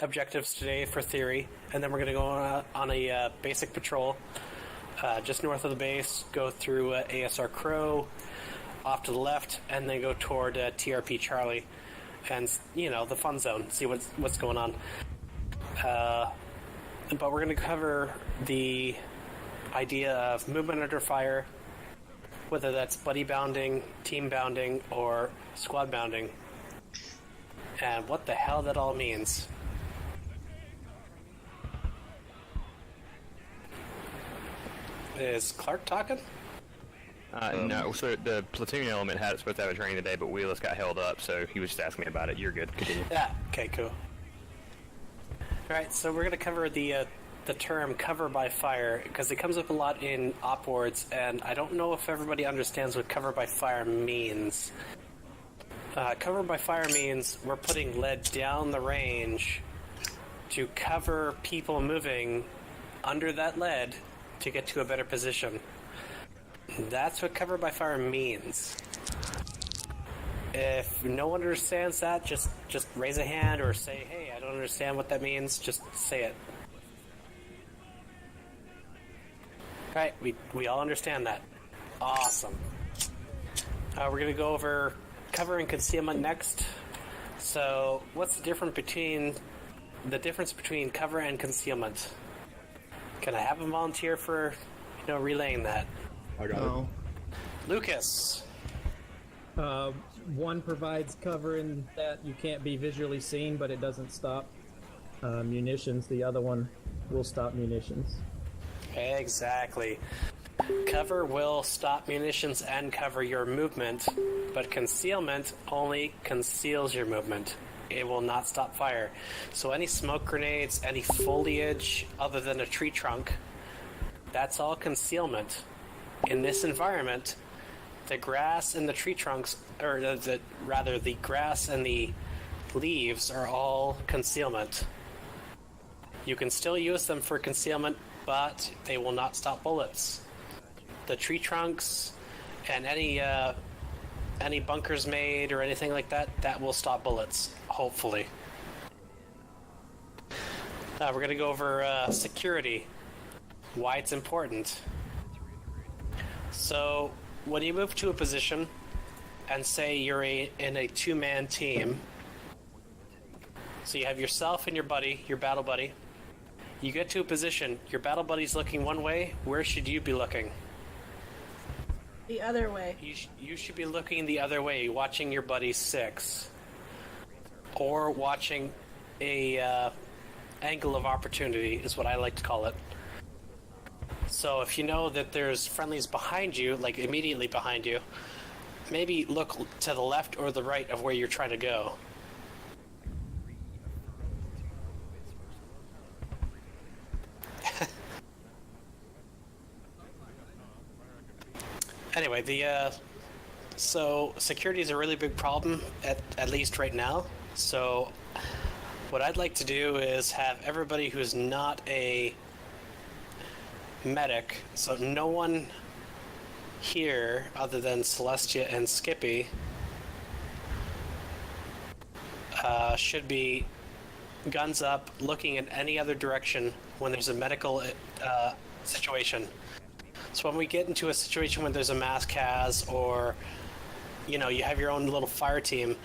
objectives today for theory, and then we're going to go on a basic patrol just north of the base, go through ASR Crow, off to the left, and then go toward TRP Charlie, and the fun zone. See what's going on. But we're going to cover the idea of movement under fire, whether that's buddy bounding, team bounding, or squad bounding, and what the hell that all means. Is Clark talking? No, so the platoon element had supposed to have a training today, but Wheelus got held up, so he was just asking me about it. You're good. Continue. Yeah, okay, cool. Alright, so we're going to cover the term cover by fire, because it comes up a lot in op words, and I don't know if everybody understands what cover by fire means. Cover by fire means we're putting lead down the range to cover people moving under that lead to get to a better position. That's what cover by fire means. If no one understands that, just raise a hand or say, hey, I don't understand what that means. Just say it. Alright, we all understand that. Awesome. We're going to go over cover and concealment next. So, what's the difference between cover and concealment? Can I have a volunteer for, relaying that? I got it. Lucas. One provides cover in that you can't be visually seen, but it doesn't stop munitions. The other one will stop munitions. Exactly. Cover will stop munitions and cover your movement, but concealment only conceals your movement. It will not stop fire. So any smoke grenades, any foliage other than a tree trunk, that's all concealment. In this environment, the grass and the tree trunks, or the grass and the leaves are all concealment. You can still use them for concealment, but they will not stop bullets. The tree trunks and any bunkers made or anything like that will stop bullets, hopefully. We're going to go over security, why it's important. So, when you move to a position, and say you're in a two-man team, so you have yourself and your buddy, your battle buddy, you get to a position, your battle buddy's looking one way, where should you be looking? The other way. You should be looking the other way, watching your buddy 6. Or watching a angle of opportunity, is what I like to call it. So if you know that there's friendlies behind you, like immediately behind you, maybe look to the left or the right of where you're trying to go. Anyway, so security is a really big problem, at least right now. So what I'd like to do is have everybody who's not a medic, so no one here other than Celestia and Skippy should be guns up, looking in any other direction when there's a medical situation. So when we get into a situation when there's a mass CAS, or you have your own little fire team,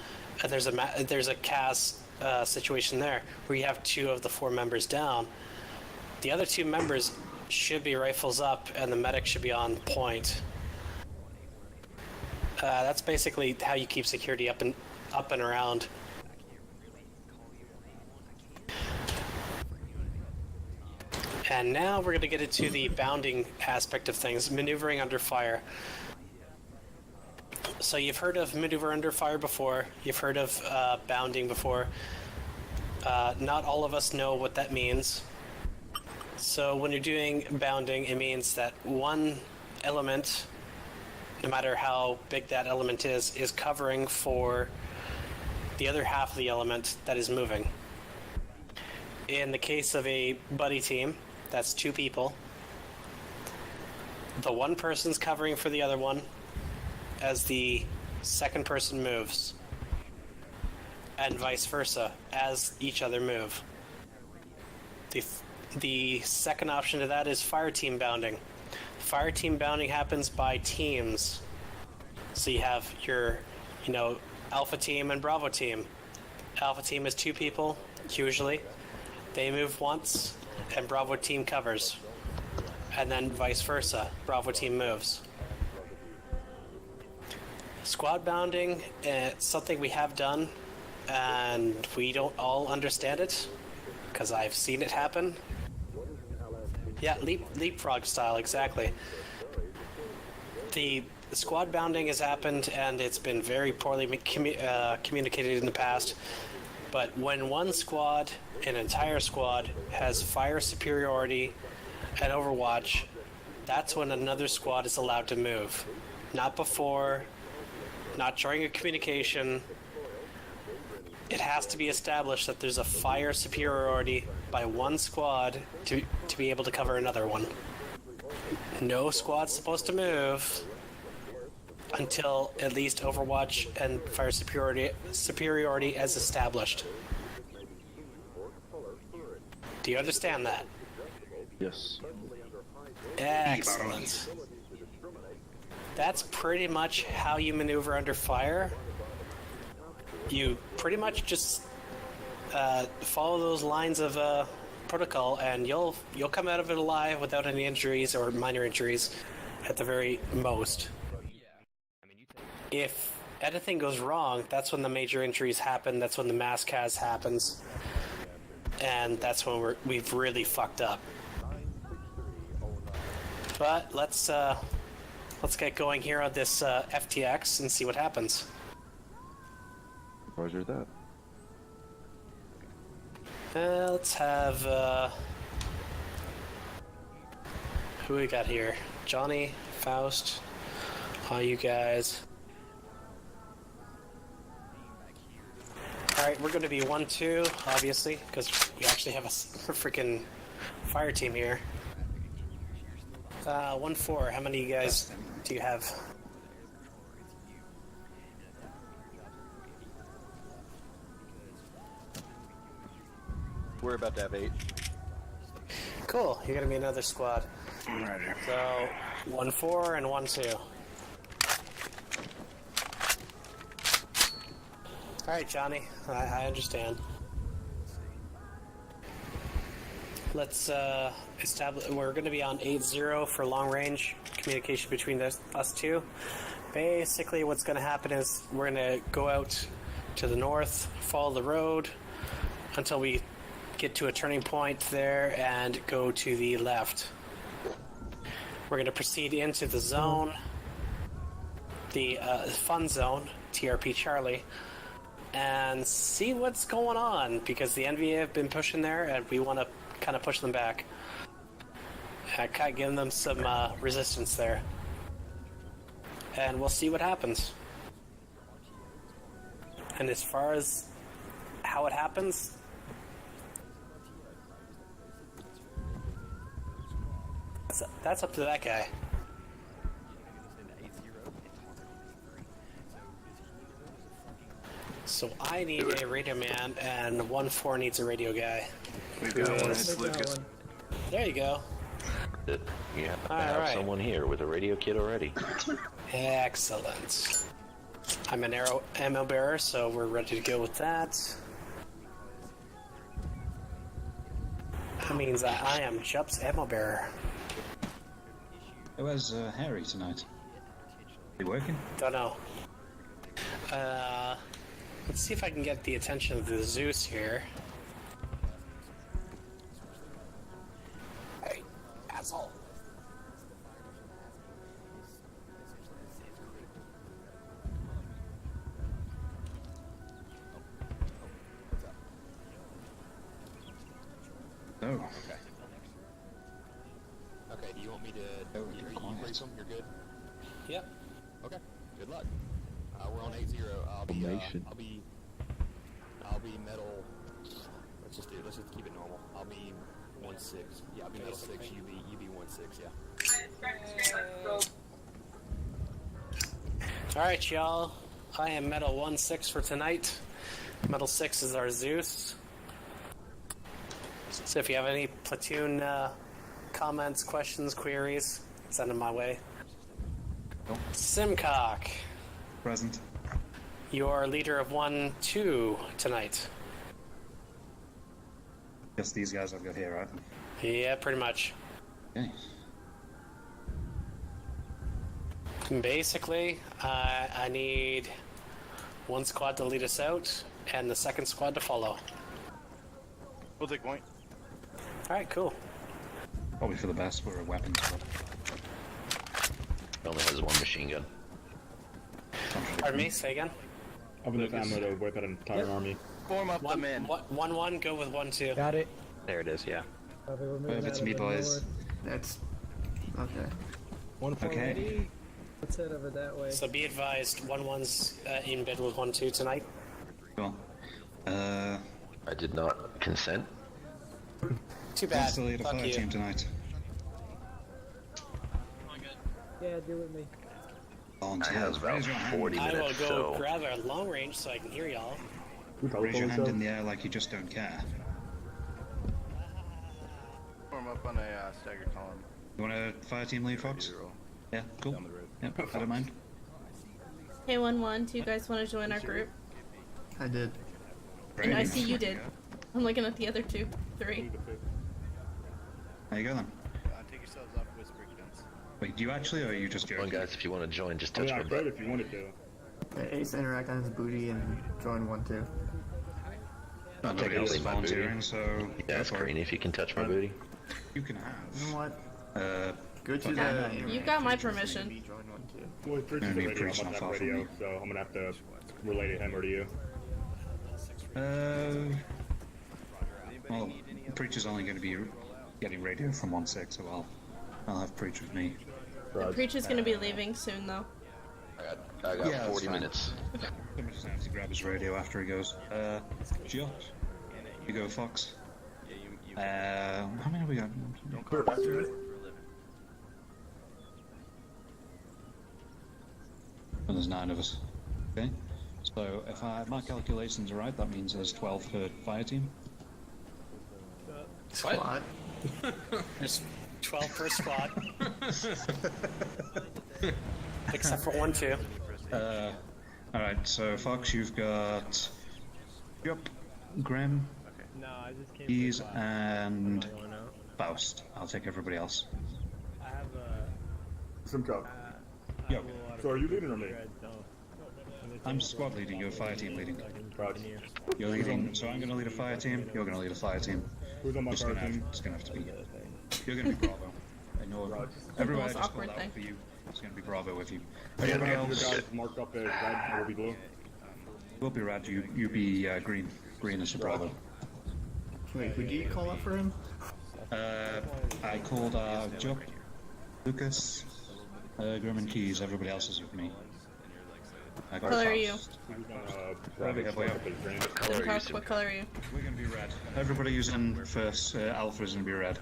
and there's a CAS situation there where you have 2 of the 4 members down, the other 2 members should be rifles up, and the medic should be on point. That's basically how you keep security up and around. And now we're going to get into the bounding aspect of things, maneuvering under fire. So you've heard of maneuver under fire before, you've heard of bounding before. Not all of us know what that means. So when you're doing bounding, it means that one element, no matter how big that element is covering for the other half of the element that is moving. In the case of a buddy team, that's 2 people. The one person's covering for the other one as the second person moves, and vice versa as each other move. The second option to that is fire team bounding. Fire team bounding happens by teams. So you have your, Alpha team and Bravo team. Alpha team is 2 people, usually. They move once, and Bravo team covers. And then vice versa. Bravo team moves. Squad bounding, it's something we have done, and we don't all understand it, because I've seen it happen. Yeah, leapfrog style, exactly. The squad bounding has happened, and it's been very poorly communicated in the past. But when one squad, an entire squad, has fire superiority and Overwatch, that's when another squad is allowed to move. Not before, not during a communication. It has to be established that there's a fire superiority by one squad to be able to cover another one. No squad's supposed to move until at least Overwatch and fire superiority is established. Do you understand that? Yes. Excellent. That's pretty much how you maneuver under fire. You pretty much just follow those lines of protocol, and you'll come out of it alive without any injuries or minor injuries, at the very most. If anything goes wrong, that's when the major injuries happen. That's when the mass cas happens, and that's when we've really fucked up. But let's get going here on this FTX and see what happens. Roger that. Let's have who we got here? Johnny, Faust, all you guys. Alright, we're going to be 1-2, obviously, because we actually have a freaking fire team here. 1-4, how many of you guys do you have? We're about to have 8. Cool, you're going to be another squad. Roger. So, 1-4 and 1-2. Alright, Johnny, I understand. Let's establish. We're going to be on 8-0 for long range communication between us two. Basically, what's going to happen is we're going to go out to the north, follow the road until we get to a turning point there, and go to the left. We're going to proceed into the zone, the fun zone, TRP Charlie, and see what's going on, because the NVA have been pushing there, and we want to kind of push them back. Kind of give them some resistance there. And we'll see what happens. And as far as how it happens, that's up to that guy. So I need a radio man, and 1-4 needs a radio guy. We've got one. It's Take that Lucas. one. There you go. You have to All have right. someone here with a radio kit already. Excellent. I'm an ammo bearer, so we're ready to go with that. That means that I am Jup's ammo bearer. Where's Harry tonight? He working? Don't know. Let's see if I can get the attention of the Zeus here. Hey, asshole. Oh. Okay. Okay, do you want me to... Oh, you you're quiet. brief them? You're good? Yep. Okay, good luck. We're on 8-0. Formation. I'll be metal... Let's just keep it normal. I'll be 1-6. Yeah, I'll be metal 6, you be 1-6, yeah. Alright, y'all. I am Metal 1-6 for tonight. Metal 6 is our Zeus. So if you have any platoon comments, questions, queries, send them my way. Simcock, Present. you are leader of 1-2 tonight. Just these guys I've got here, right? Yeah, pretty much. Okay. Basically, I need one squad to lead us out, and the second squad to follow. We'll take point. Alright, cool. Probably for the best. We're a weapons squad. It only has one machine gun. Pardon me, say again? Have enough ammo to wipe out an entire army. Form up the men. 1-1, go with 1-2. Got it. There it is. Yeah. Over to me, boys. That's okay. Okay. Let's head over that way. So be advised, 1-1's in bed with 1-2 tonight. Cool. I did not consent. Too bad. Who's the leader Fuck fire you. team tonight? Yeah, do with me. I Volunteers. have about Raise your hand. 40 I will minutes, go so grab a long range so I can hear y'all. Raise your hand in the air like you just don't care. Form up on a stagger column. You want a fire team lead, Fox? Yeah, cool. Yep, I don't mind. Hey, 1-1, do you guys want to join our group? I did. And I see you did. I'm looking at the other 2, 3. There you go then. Take yourselves off whisper guns. Wait, do you actually, or are you just come on joking? guys, if you want to join, just I touch mean, I my could butt. if you wanted to. Ace interact on his booty and join 1-2. I'll take Nobody else it is my booty. volunteering, so Yeah, go it's for green it. if you can touch my booty. You can You have. know what? Go to the. You got my permission. Join 1-2. Well, Preach Gonna is be the radio. I'm preaching about to off have of radio, me. so I'm gonna have to relay to him or to you. Well, Preacher's only going to be getting radio from 1-6, so I'll have Preach with me. The preacher's going to be leaving soon, though. I got Yeah, that's 40 fine. minutes. Somebody just have to grab his radio after he goes. Jot. You go, Fox. How many have we got? Well, there's 9 of us. Okay. So if my calculations are right, that means there's 12 per fire team. Squad. There's 12 per squad. Except for 1-2. Alright, so Fox, you've got Yup, Grim, Keys, and Faust. I'll take everybody else. Simcock. Yo, So are you leading or me? I'm squad leading, you're fire team leading. Raj. You're leading, so I'm gonna lead a fire team, you're gonna lead a fire team. Who's on my fire team? It's gonna have to be. You're gonna be Bravo. I know everywhere I Most just awkward called out thing. for you. It's gonna be Bravo with you. Everybody Everybody else else guys marked up as red will be blue. will be red, you be green. Green is the Bravo. Wait, who did you call up for him? I called Jup, Lucas, Grim and Keys, everybody else is with me. I got Color are you? Faust. Who's on Rabbit, Rabbit way up. up as green. Simcock, what color are you? We're gonna be red. Everybody who's in first Alpha is gonna be red.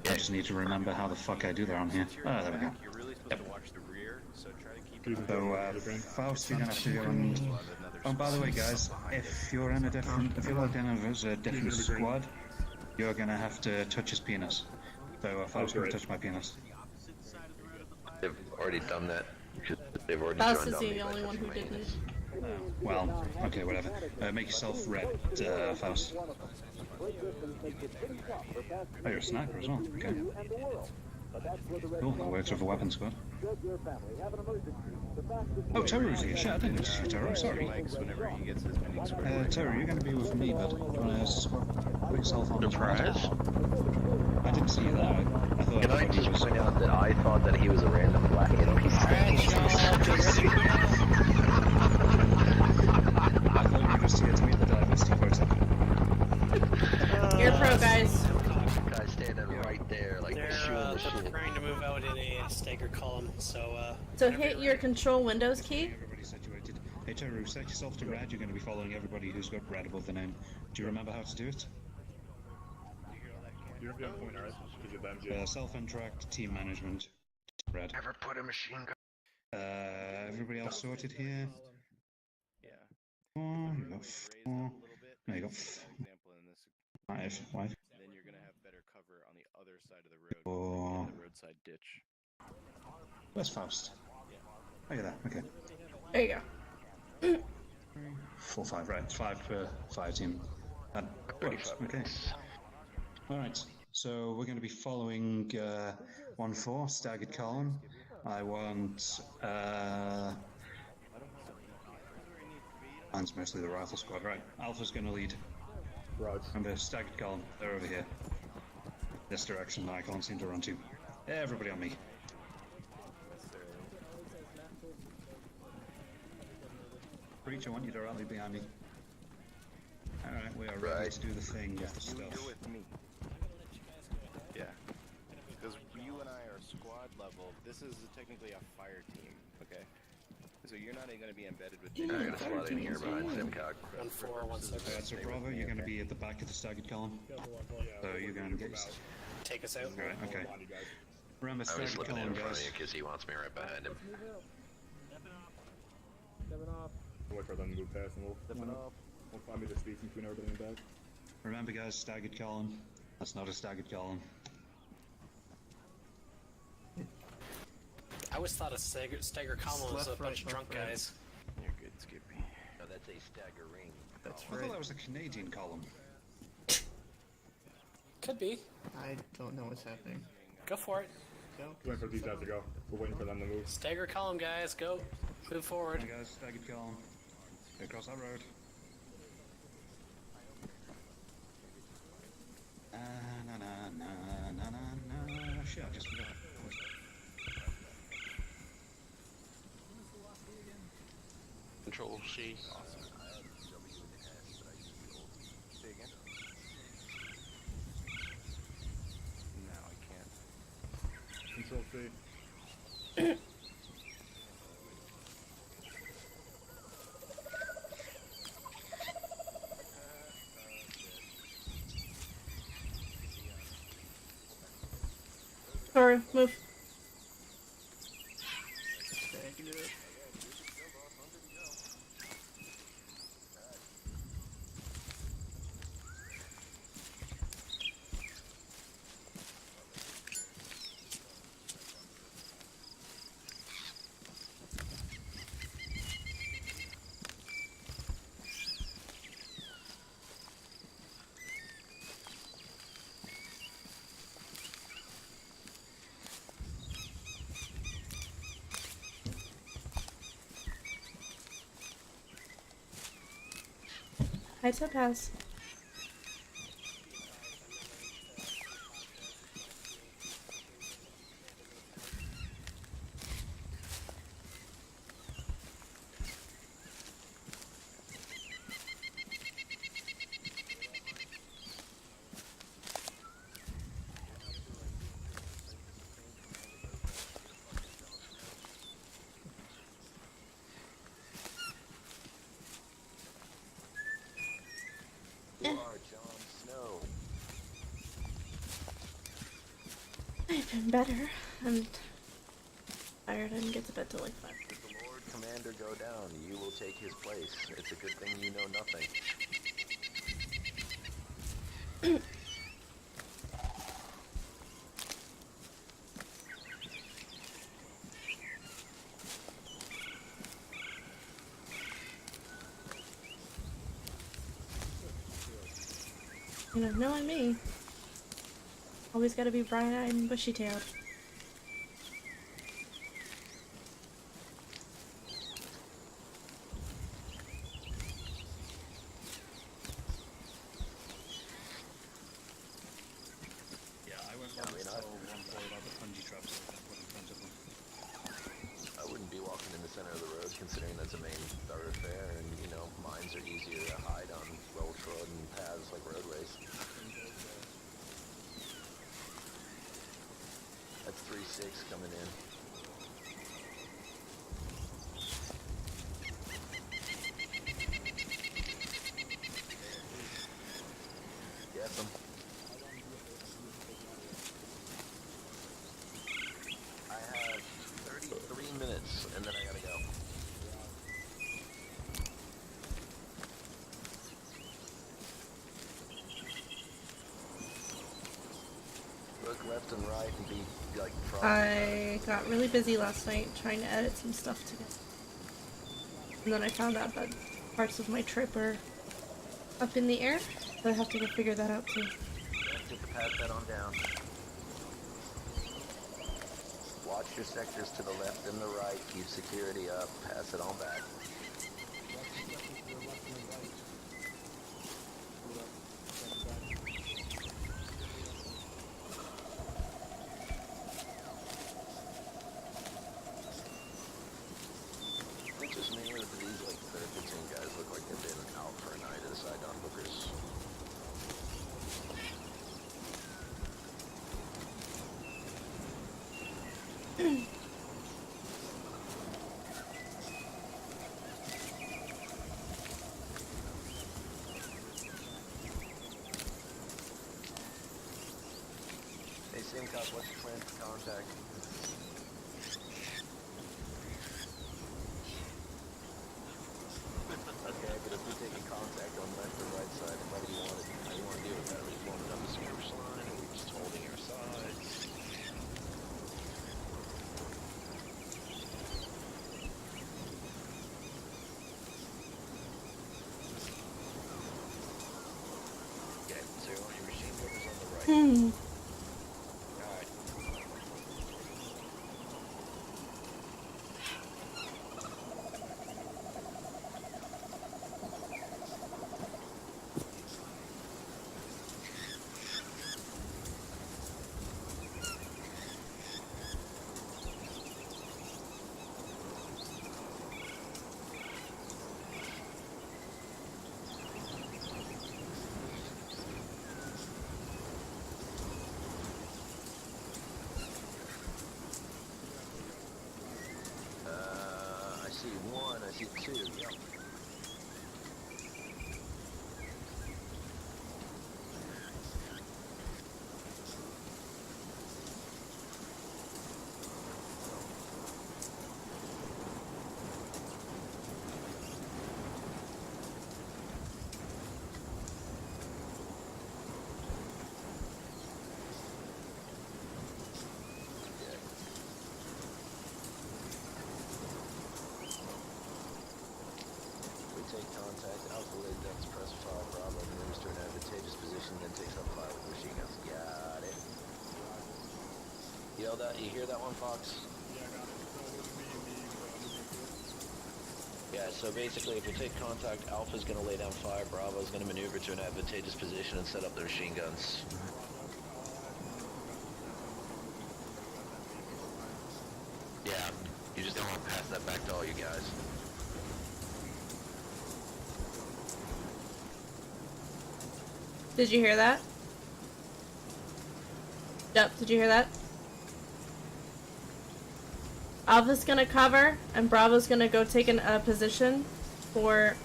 I just need to remember how the fuck I do that on here. Ah, there we go. You're really supposed to watch the rear, so try to keep Who's in So, green? Faust, you're gonna have to go and... Oh, by the way, guys, if you're in a different... If you're logged in as a different squad, you're gonna have to touch his penis. So, Faust, gonna great. touch my penis. They've already done that. They've already Faust joined is on me the by only one touching who my didn't. penis. Well, okay, whatever. Make yourself red, Faust. Oh, you're a sniper as well. Okay. Cool, that works with a weapon squad. Oh, Terror's here. Shit, I didn't notice you, Terror. Sorry. whenever he gets his mini square. Terror, you're going to be with me, bud. Do you want to put yourself on the Surprise? I didn't see you there. I thought Can I everybody just was... point out that I thought that he was a random black NPC? I thought you were just here to meet the diversity for a second. You're pro, guys. Guy standing right there, like They're shooting the shit. preparing to move out in a stagger column, so So hit your control Windows key. Everybody situated. Hey, Terror, set yourself to red. You're going to be following everybody who's got red above the name. Do you remember how to do it? You don't have to point, alright? Because you're them, Jim. Self-interact, team management, red. Never put a machine gun. Everybody else sorted here? Yeah. 4, you got 4. No, you got 5. Then you're gonna have better cover on the other side of the road, Oh. in the roadside ditch. Where's Faust? Look at that. Okay. There you go. 4, 5. Right. 5 per fire team. That works. Okay. All right. So we're going to be following 1-4 staggered column. I want. Mine's mostly the rifle squad, right? Alpha's going to lead. Right. And the staggered column, they're over here. This direction I can't seem to run to. Everybody on me. Breach, I want you to rally behind me. Alright, we are ready to do the thing with the You're stuff. with me. Yeah. Because you and I are squad level. This is technically a fire team, okay? So you're not going to be embedded with. I'm gonna slot in here behind Simcock. 1-4, 1-6. Alright, so Bravo, you're going to be at the back of the staggered column. So you're going to get... Take us out. Alright, okay. Remember, I was staggered slipping in column, front of guys. you because he wants me right behind him. Stepping off. I'll wait for them to move past and we'll find me the space between everybody in the back. Remember, guys, staggered column. That's not a staggered column. I always thought a stagger column was a Left, bunch of right, drunk left, right. guys. You're good, Skippy. No, that's a staggering. That's I thought right. that was a Canadian column. Could be. I don't know what's happening. Go for it. Go. Waiting for these guys to go. We're waiting for them to move. Stagger column, guys. Go. Move forward. Hey, guys, staggered column. Get across that road. Na na na na na na. Shit, I just forgot. Control C. Say again? No, I can't. Control C. Or move. Thank you. Hi, Topaz. You are Jon Snow. I've been better. I'm tired. I didn't get to bed till like 5. If the Lord Commander go down, you will take his place. It's a good thing you know nothing. You know, knowing me. Always gotta be bright-eyed and bushy-tailed. Yeah, I went Yeah, I mean, tell 1-4 about the bungee traps that they put in front of them. I wouldn't be walking in the center of the road considering that's a main thoroughfare and, you know, mines are easier to hide on well-trodden paths like roadways. That's 3-6 coming in. Yes, I have 33 minutes, and then I gotta go. left and right and be like. I got really busy last night trying to edit some stuff together. And then I found out that parts of my trip are up in the air, so I have to go figure that out too. Get to pass that on down. Watch your sectors to the left and the right. Keep security up. Pass it on back. It's just mainly that these like 13 guys look like they've been out for a night as Saigon bookers. Hey, Simcock, what's your plan for contact? Okay, but if we're taking contact on left or right side, how do you want it? How do you want to deal with that? Are we just want it on the skirmish line, or are we just holding our sides? Okay, so you want your machine gunners on the right. Alright. I see one, I see two, yep. Take contact, Alpha Lid Dex, press 5, Bravo, moves to an advantageous position, then takes up fire with machine guns. Got it. Yell that, you hear that one, Fox? Yeah, so basically if we take contact, Alpha's gonna lay down fire, Bravo's gonna maneuver to an advantageous position and set up their machine guns. Yeah, you just don't want to pass that back to all you guys. Did you hear that? Yep, did you hear that? Alpha's gonna cover, and Bravo's gonna go take a position for...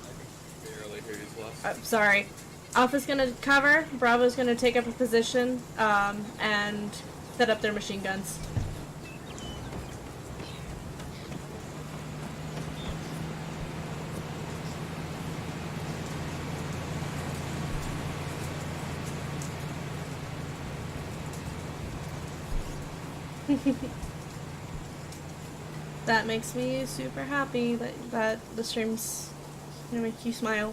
Barely hear you, Celeste. I'm sorry. Alpha's gonna cover, Bravo's gonna take up a position, and set up their machine guns. That makes me super happy that the stream's gonna make you smile.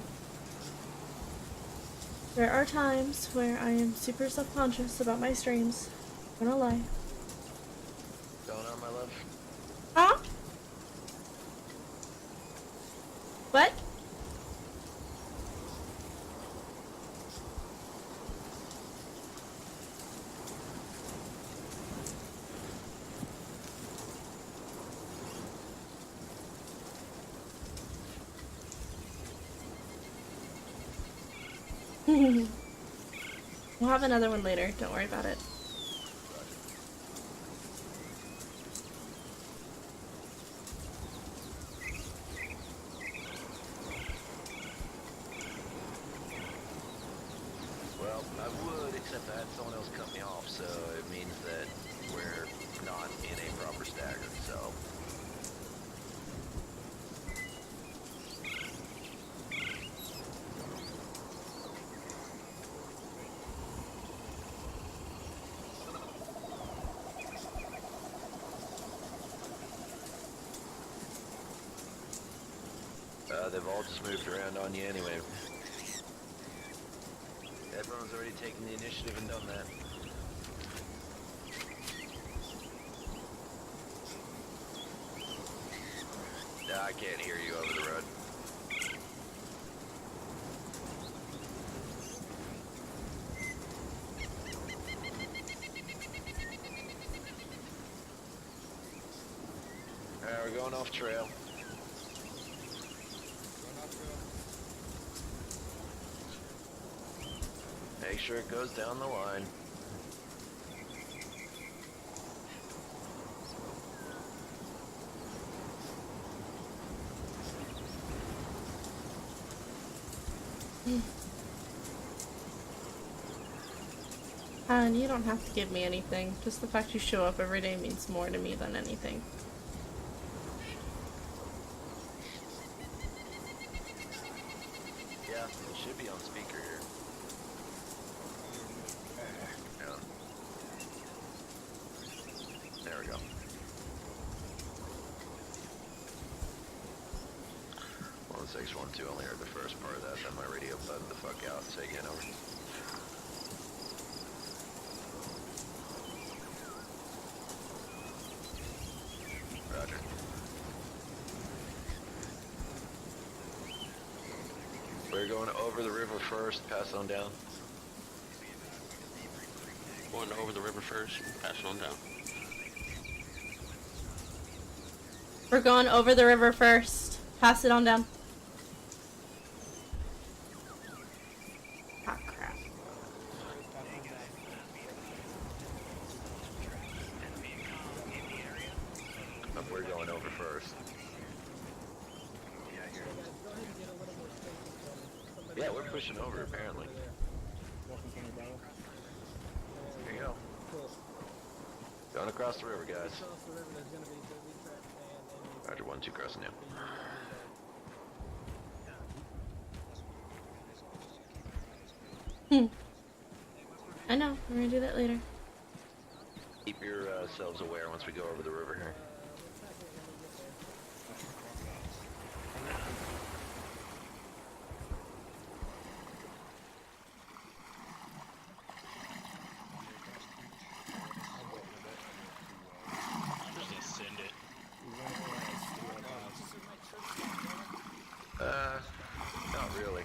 There are times where I am super self-conscious about my streams. I'm gonna lie. Going on, my love? Huh? What? We'll have another one later, don't worry about it. Well, I would, except I had someone else cut me off, so it means that we're not in a proper stagger, so... they've all just moved around on you anyway. Everyone's already taken the initiative and done that. I can't hear you over the road. Alright, we're going off trail. Make sure it goes down the line. And you don't have to give me anything. Just the fact you show up every day means more to me than anything. Yeah, it should be on speaker here. Yeah. There we go. 1612, only heard the first part of that, then my radio bugged the fuck out. Say again, over. Roger. We're going over the river first, pass it on down. Going over the river first, pass it on down. We're going over the river first. Pass it on down. Ah, crap. We're going over first. Yeah, we're pushing over apparently. Here you go. Going across the river, guys. Roger, 1-2 crossing now. I know, we're gonna do that later. Keep yourselves aware once we go over the river here. Not really.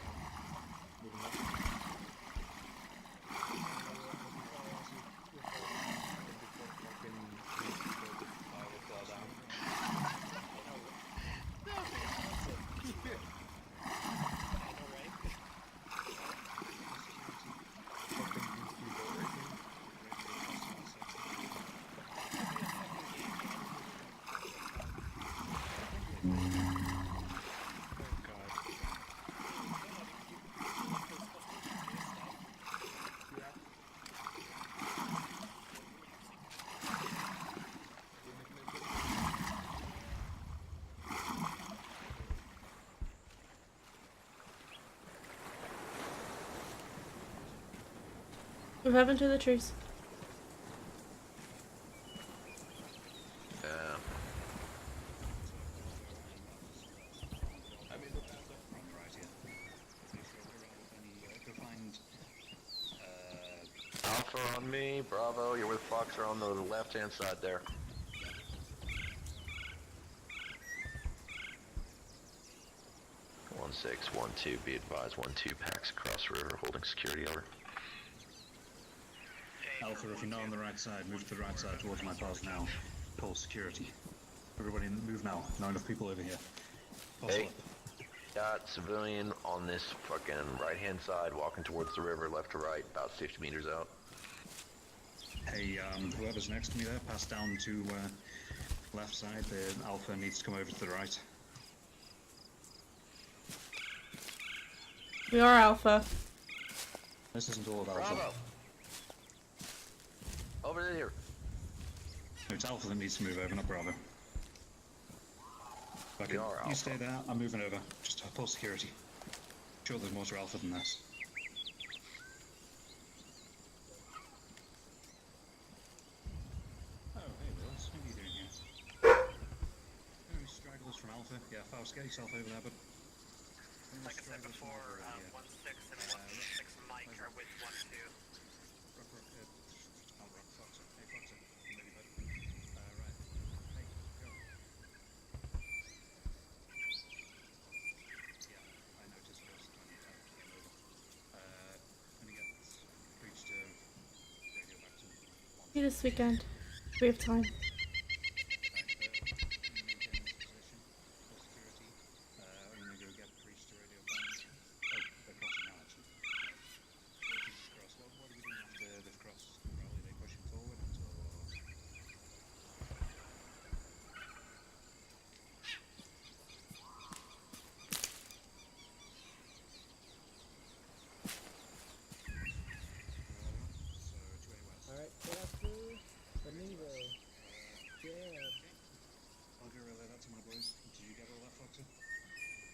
What happened to the trees? Alpha on me, Bravo, you're with Fox, are on the left-hand side there. One 1-6-1-2, be advised, 1-2 packs across river, holding security, over. Alpha, if you're not on the right side, move to the right side towards my path now. Pull security. Everybody move now. Not enough people over here. Hey, got civilian on this fucking right-hand side, walking towards the river, left to right, about 50 meters out. Hey, whoever's next to me there, pass down to left side. The Alpha needs to come over to the right. We are Alpha. This isn't all of Alpha. Bravo! Over here. No, it's Alpha that needs to move over, not Bravo. Okay, you stay there, I'm moving over. Just pull security. Sure there's more to Alpha than this. Oh, hey Willis, what are you doing here? Any stragglers from Alpha? Yeah, Faust, get yourself over there, but... like I said before, 1-6 and 1-6 Mike are with 1-2. This weekend. We have time. Alright, Foster, Amigo, Jeb, I'll go relay that to my boys. Did you get all that, Foxer?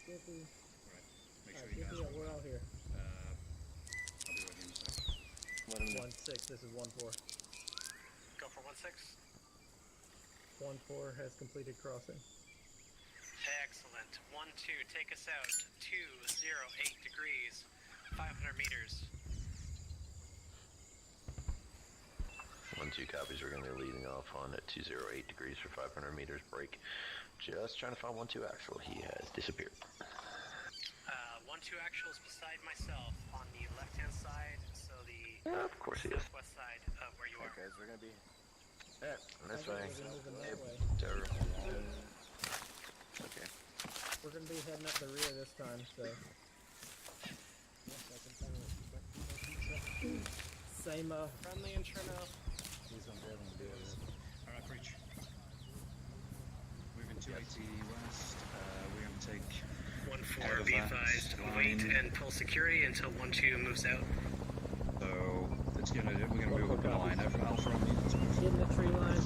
Skippy. Right. Make sure Alright, you guys. Skippy, we're all here. I'll be ready in a sec. Let him know. 1-6, this is 1-4. Go for 1-6. 1-4 has completed crossing. Excellent. 1-2, take us out. 208 degrees, 500 meters. 1-2 copies. We're going to be leading off on at 208 degrees for 500 meters break. Just trying to find 1-2 actual. He has disappeared. 1-2 actual is beside myself on the left-hand side, so the Of course he is. southwest side of where you are. Guys, we're gonna be. Yeah, that's I think fine. we're moving that Yep, way. terror. Okay. We're gonna be heading up the rear this time, so. Same, Friendly intro. Alright, preach. Moving 280 west. We're going to take 1-4, be advised. Wait and pull security until 1-2 moves out. So it's we're gonna move up in a line over Alpha on me. That's what in the tree line.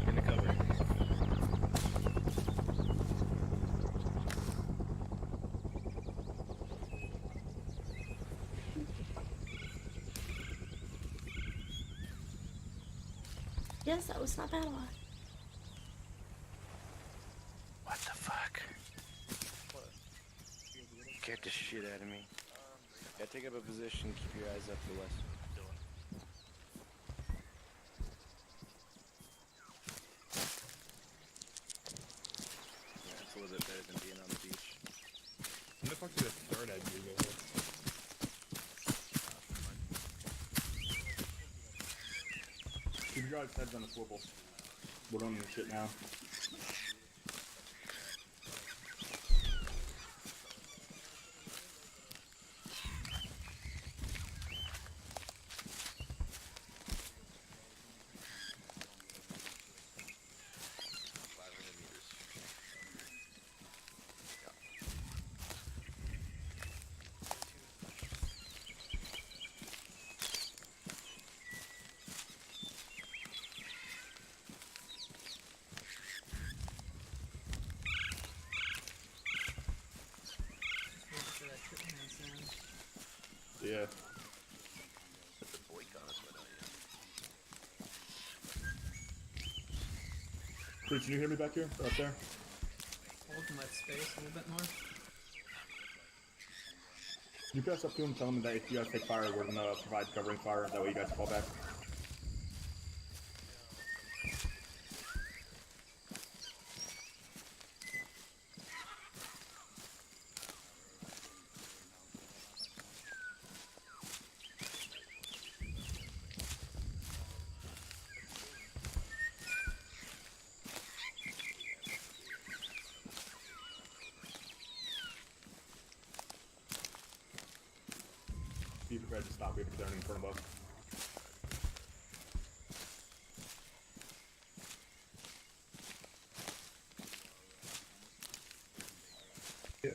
In the cover. Yes, that was not bad. What the fuck? Scared the shit out of me. Yeah, take up a position, keep your eyes up to the west. Yeah, it's a little bit better than being on the beach. When the fuck did a third edge you go with? Keep your guys' heads on a swivel. We're doing this shit now. Yeah. Put the boycott on us right now, Crew, can you hear me back here? Or up there? Hold my space a little bit more. You pass up to him, tell him that if you guys take fire, we're gonna provide covering fire. That way you guys fall back. Be prepared to stop if they're in front of us. Yeah.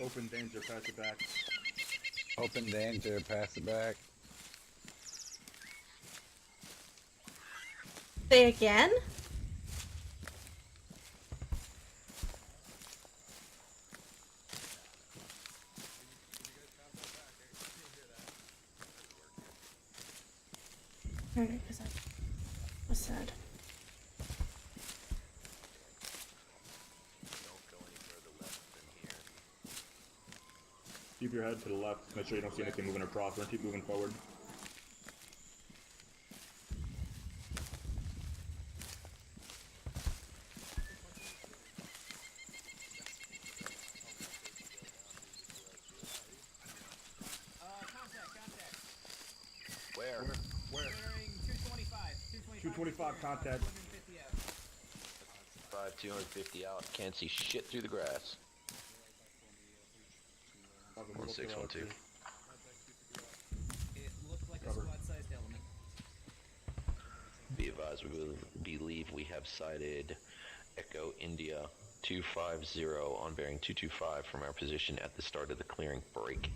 Open danger, pass it back. Open danger, pass it back. Say again? Alright, because I was sad. Keep your head to the left. Make sure you don't see anything moving across. And keep moving forward. Where? 225 contact. 250 out. Can't see shit through the grass. 1612. It looked like a squad-sized element. Be advised, we believe we have sighted Echo India 250 on bearing 225 from our position at the start of the clearing break.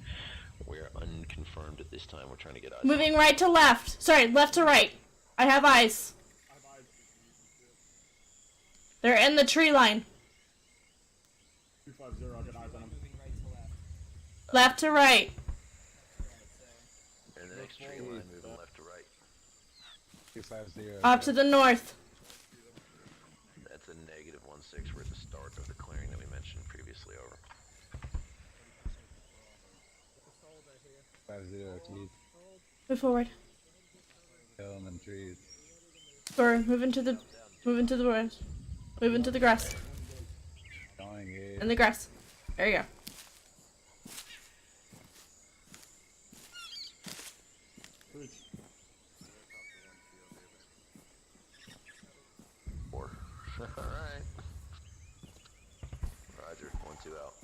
We're unconfirmed at this time. We're trying to get eyes. Moving right to left. Sorry, left to right. I have eyes. They're in the tree line. 250, I'll get eyes on them. Left to right. In the next tree line, moving left to right. 250. Off to the north. That's a negative 16. We're at the start of the clearing that we mentioned previously. Over. 50, Keith. Move forward. Kill them in trees. Or move into the woods. Move into the grass. Going in. In the grass. There you go. Four. Alright. Roger, 1-2 out.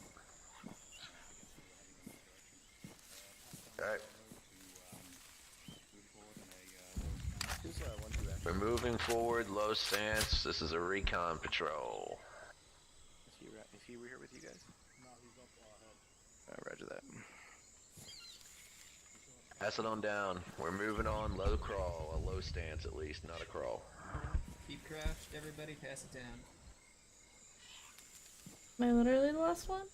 Alright. We're moving forward, low stance. This is a recon patrol. Is he here with you guys? No, he's up ahead. Roger that. Pass it on down. We're moving on, low crawl, a low stance at least, not a crawl. Keep crouched, everybody, pass it down. Am I literally the last one?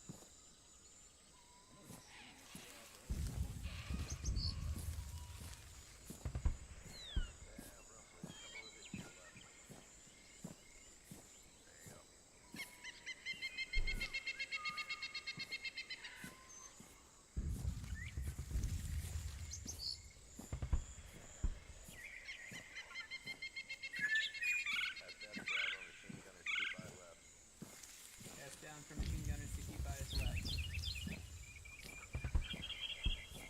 Pass down for machine gunners to keep eyes left.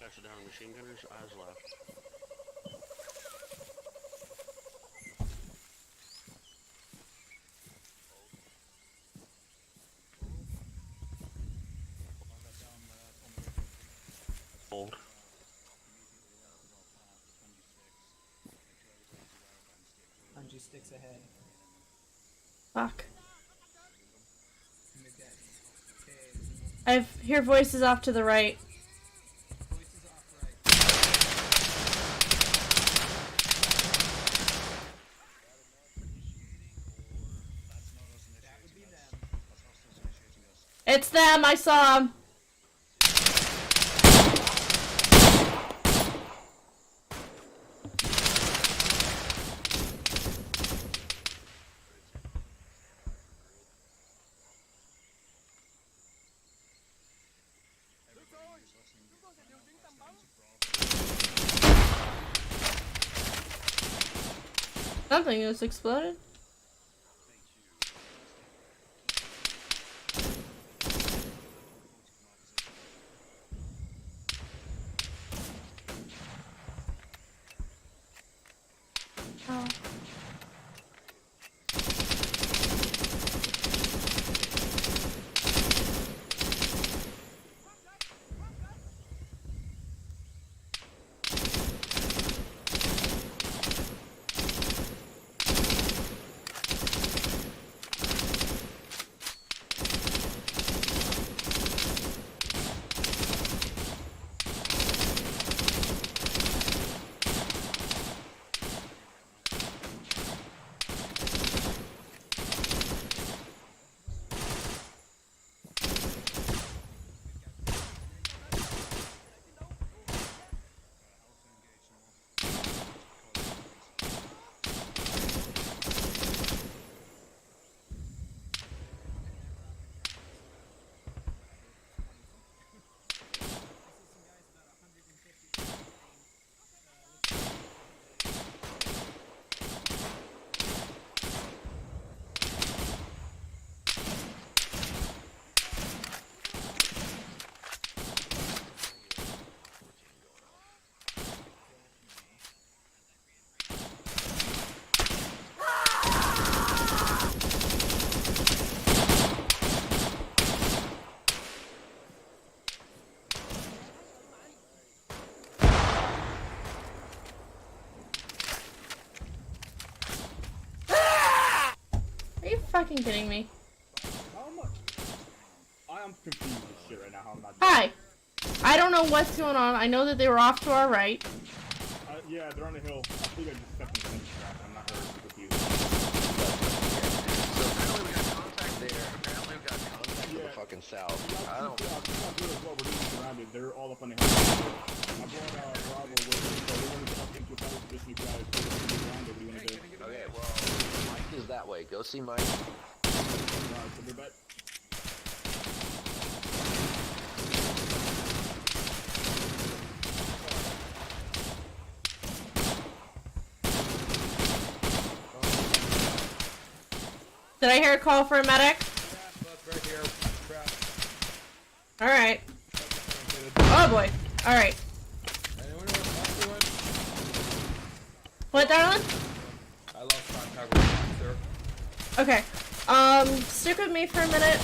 Pass it down to machine gunners, eyes left. Hold. Bungee sticks ahead. Fuck. Move that. Okay. I hear voices off to the right. Voices off right. That would be them. It's them. I saw them. Something just exploded. Oh. Are you fucking kidding me? How am I am confused with shit right now. How I'm not. Hi. I don't know what's going on. I know that they were off to our right. Yeah, they're on the hill. I think I just stepped in the fence trap. I'm not very confused. So apparently we got contact there. Apparently we got contact to the fucking south. I don't. We're being surrounded. They're all up on the hill. I'm going Bravo with them, so they want to get up into a fight position. You guys are surrounded. What do you want to do? Okay, well, Mike is that way. Go see Mike. Alright, so they're back. Did I hear a call for a medic? Right here. Alright. Oh boy. Alright. Anyone know what I'm doing? What, darling? I lost contact with Foxer. Okay. Stick with me for a minute.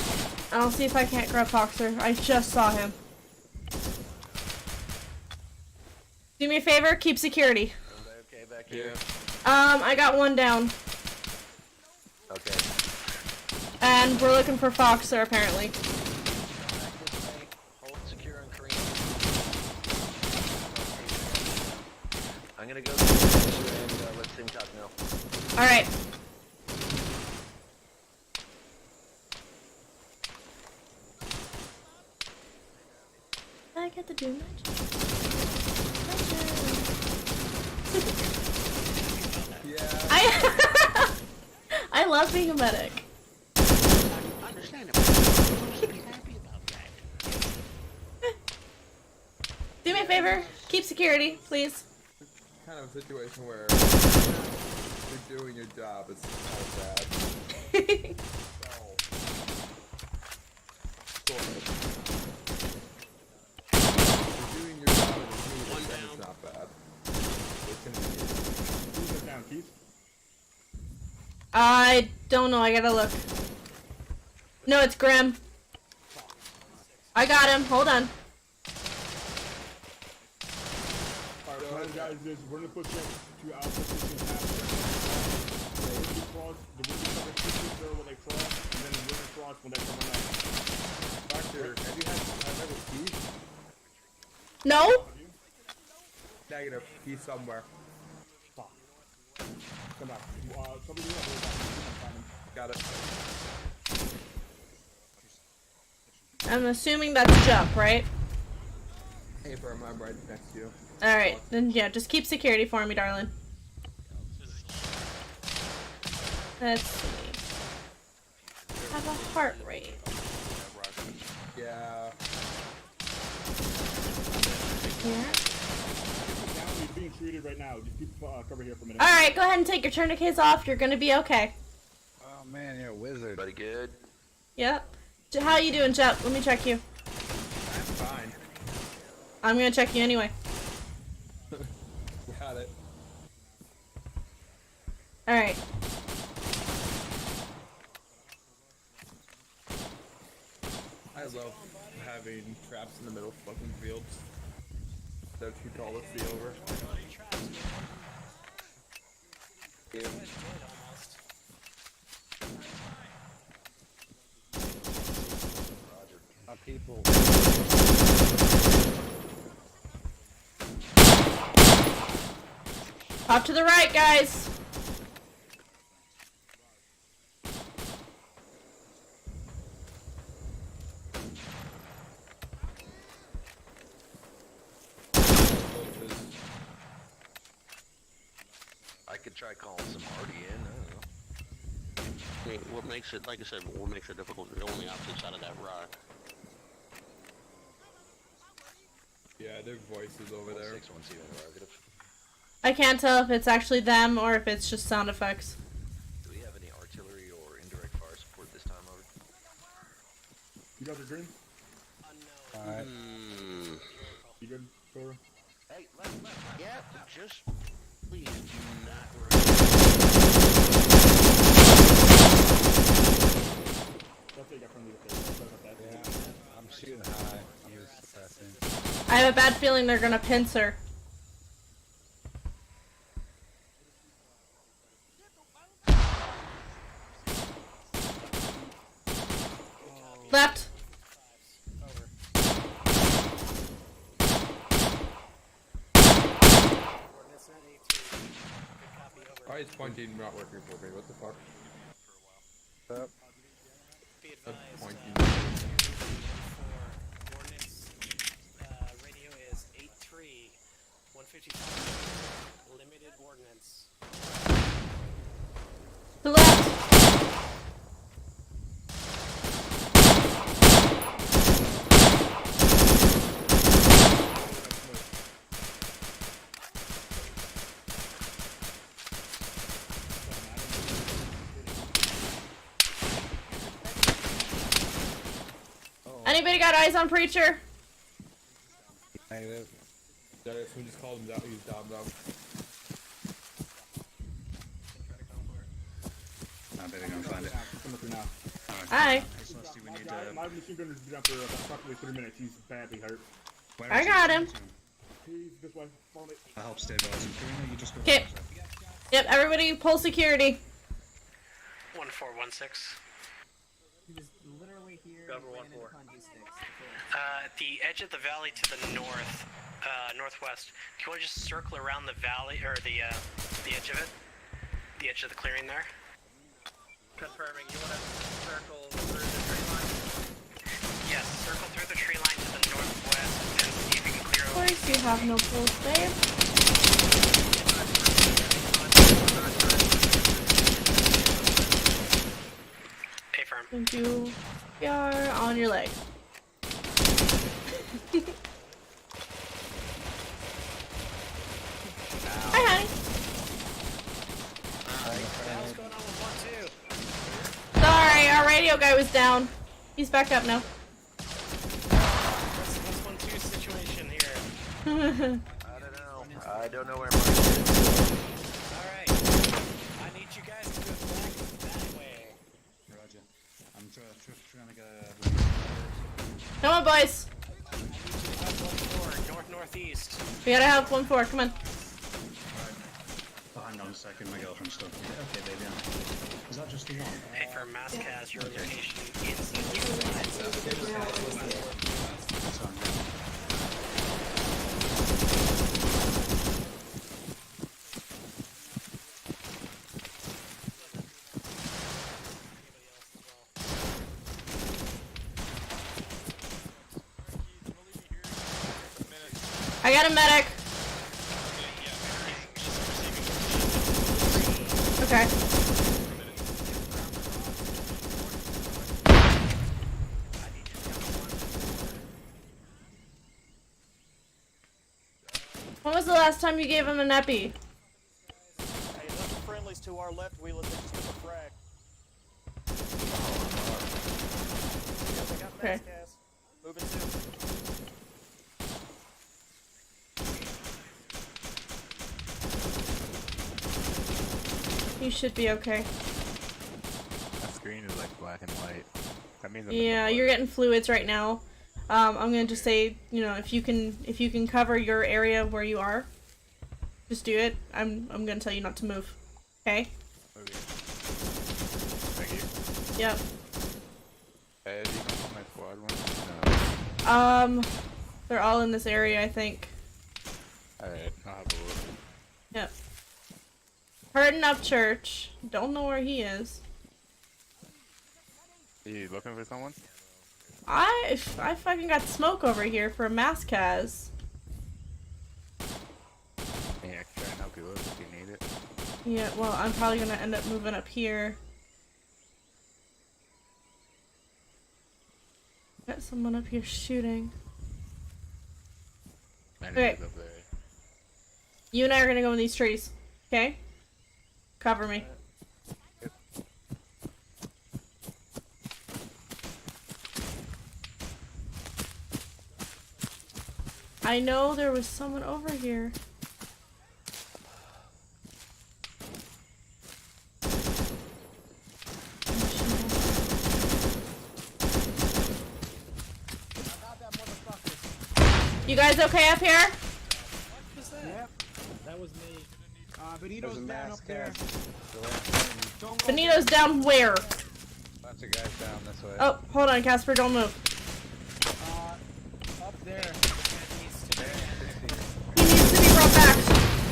And I'll see if I can't grab Foxer. I just saw him. Do me a favor, keep security. Okay, back here. I got one down. Okay. And we're looking for Foxer, apparently. Hold secure on Kareem. I'm gonna go to the and let Tim talk now. Alright. I get to do magic. Yeah. I love being a medic. Understandable. You should be happy about that. Do me a favor, keep security, please. Kind of a situation where you're doing your job. It's kind of bad. You're doing your job and it's moving, then it's not bad. It's gonna be Who's down, Keith? I don't know, I gotta look. No, it's Grim. I got him, hold on. Alright, plan, guys, is we're gonna put them to our position after. So we're gonna cross, the wind cover pushes there when they cross, and then we're gonna cross when they come on out. Doctor, have you had a piece? No? Negative. He's somewhere. Fuck. Come on. Somebody else. Got it. I'm assuming that's jump, right? Hey, Firm, I'm right next to you. Alright, then yeah, just keep security for me, darling. Let's see. Have a heart rate. Yeah. Here. He's being treated right now. Just keep cover here for a minute. Alright, go ahead and take your tourniquets off. You're gonna be okay. Oh man, you're a wizard. Buddy, good. Yep. How you doing, Jep? Let me check you. I'm fine. I'm gonna check you anyway. Got it. Alright. I love having traps in the middle of fucking fields. They're too tall to see over. People. Off to the right, guys. I could try calling some Hardy in. I don't know. I mean, what makes it, like I said, what makes it difficult is on the opposite side of that rock. Yeah, their voices over there. 612 interrogative. I can't tell if it's actually them or if it's just sound effects. Do we have any artillery or indirect fire support this time, over? You guys are green? Alright. You good, Cora? Hey, Yeah, just please do not. That's it, got from the sorry about that. Yeah, I'm shooting high. He was assassin. I have a bad feeling they're gonna pincer. Left. Why is pointing not working for me? What the fuck? Up. Be That's advised, pointing. for ordnance, radio is 83, 155, limited ordnance. To the left. Anybody got eyes on Preacher? Negative. Darius, we just called him down. He's down. I better go and find it. Come up here now. Hi. Celeste, we need My machine gun has been up for approximately 3 minutes. He's badly hurt. where I is he? got him. He's this way. Follow me. I'll help stabilize him. Karina, you just go. Okay. Yep, everybody pull security. 1416. He was literally here. Cover ran into 1-4. punji sticks. At the edge of the valley to the north, northwest. Do you want to just circle around the valley, or the edge of it? The edge of the clearing there? Confirming, you want to circle through the tree line? Yes, circle through the tree line to the northwest and see if you can clear Of over. course you have no pulse, babe. Hey, firm. Thank you. You're on your leg. Hi, honey. What's going on with 1-2? Sorry, our radio guy was down. He's back up now. What's 1-2 situation here? I don't know. I don't know where mine is. Alright. I need you guys to go back that way. Roger. I'm trying to get Come on, boys. I need you to have 1-4, north-northeast. We gotta have 1-4. Come on. Oh, hang on a second, my girlfriend's stuck. Okay, baby. Is that just the one? Hey, firm, Mask has your location inside. That's fine, yeah. I got a medic. Okay. When was the last time you gave him an epi? Hey, there's some friendlies to our left. We just took a frag. Yeah, they got Okay. mass gas. Moving to. You should be okay. That screen is like black and white. That means Yeah, you're getting fluids right now. I'm gonna just say, you know, if you can cover your area where you are, just do it. I'm gonna tell you not to move. Okay? Okay. Thank you. Yep. Hey, do you know my squad one? No. They're all in this area, I think. Alright, I'll have a look. Yep. Hurting up church. Don't know where he is. Are you looking for someone? I fucking got smoke over here for a mask has. Yeah, I can try and help you look if you need it. Yeah, well, I'm probably gonna end up moving up here. Got someone up here shooting. Okay. Up there. You and I are gonna go in these trees. Okay? Cover me. I know there was someone over here. You guys okay up here? Yep. That was me. Benito's down up there. Benito's down where? Lots of guys down this way. Oh, hold on, Casper, don't move. Up there. He needs to be brought back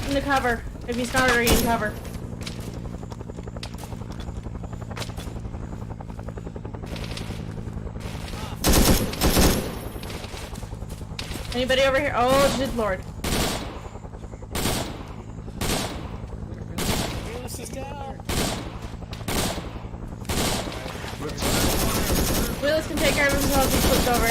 into cover, if he's not already in cover. Anybody over here? Oh, good lord. Willis is down. Willis can take care of himself if he flipped over.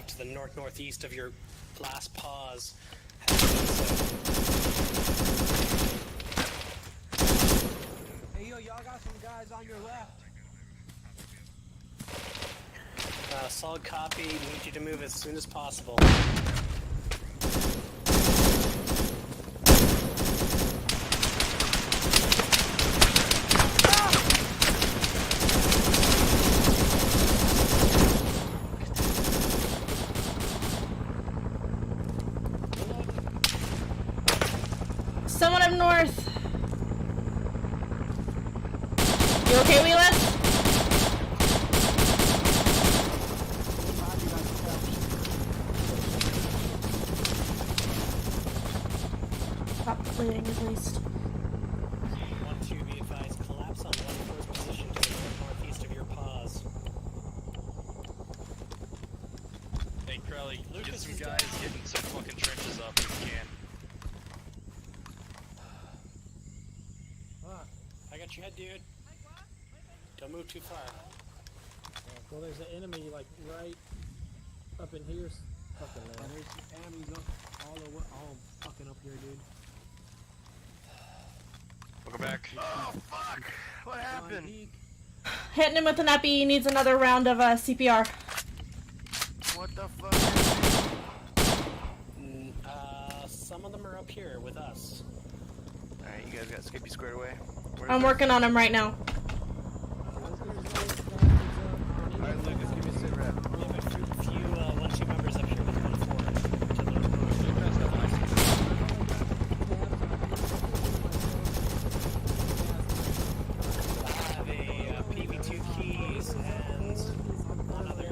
To the northeast of your last pause. Hey, yo, y'all got some guys on your left. Solid copy. Need you to move as soon as possible. Someone up north. You okay, Wheelis? Stop bleeding at least. 1-2, be advised. Collapse on 1-4's position to the northeast of your pause. Hey, Crowley, get some guys getting some fucking trenches up if you can. I got your head, dude. Don't move too far. Well, there's an enemy like right up in here. Fucking man. There's enemies up all fucking up here, dude. Welcome back. Oh, fuck! What happened? Hitting him with an epi. He needs another round of CPR. What the fuck? Some of them are up here with us. Alright, you guys got Skippy squared away? I'm working on him right now. Alright, Lucas, give me a sit rep. We have a few 1-2 members up here with 1-4. I have a PV2 keys and one other.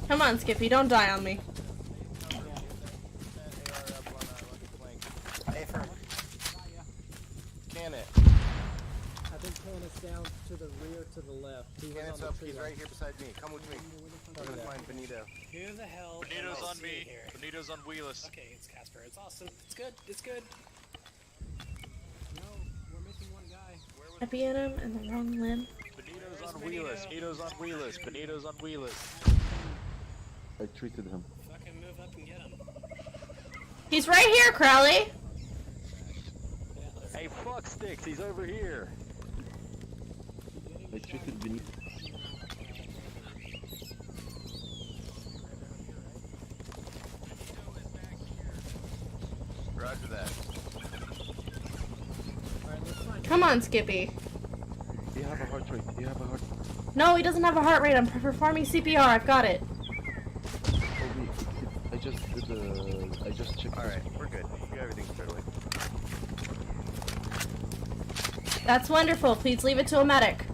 Come on, Skippy, don't die on me. Hey, Frank. Can it? I think Candace down to the rear to the left. He was Candace on the up, tree he's line. right here beside me. Come with me. I'm gonna find Benito. Who the hell? Benito's am I on me. seeing here? Benito's on Wheelis. Okay, it's Casper. It's awesome. It's good. It's good. No, we're missing one guy. Epi in him and the wrong limb. Benito's on Wheelis. Benito's on Wheelis. Benito's on Wheelis. I treated him. Fucking move up and get him. He's right here, Crowley. Hey, fuck sticks. He's over here. I treated Benito. Roger that. Come on, Skippy. Do you have a heart rate? Do you have a heart rate? No, he doesn't have a heart rate. I'm performing CPR. I've got it. I just did I just checked. Alright, we're good. You got everything squared away. That's wonderful. Please leave it to a medic.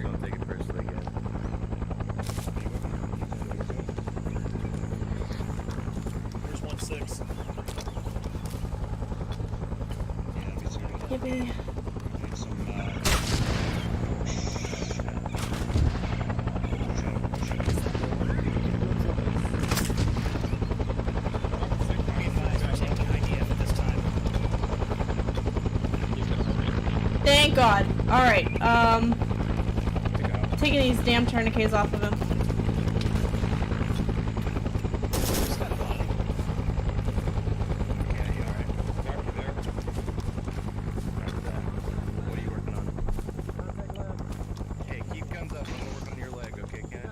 Don't take it personally again. There's 1-6. Skippy. Thank God. Alright, taking these damn tourniquets off of him. What are you working on? Hey, keep guns up. I'm gonna work on your leg, okay, Ken?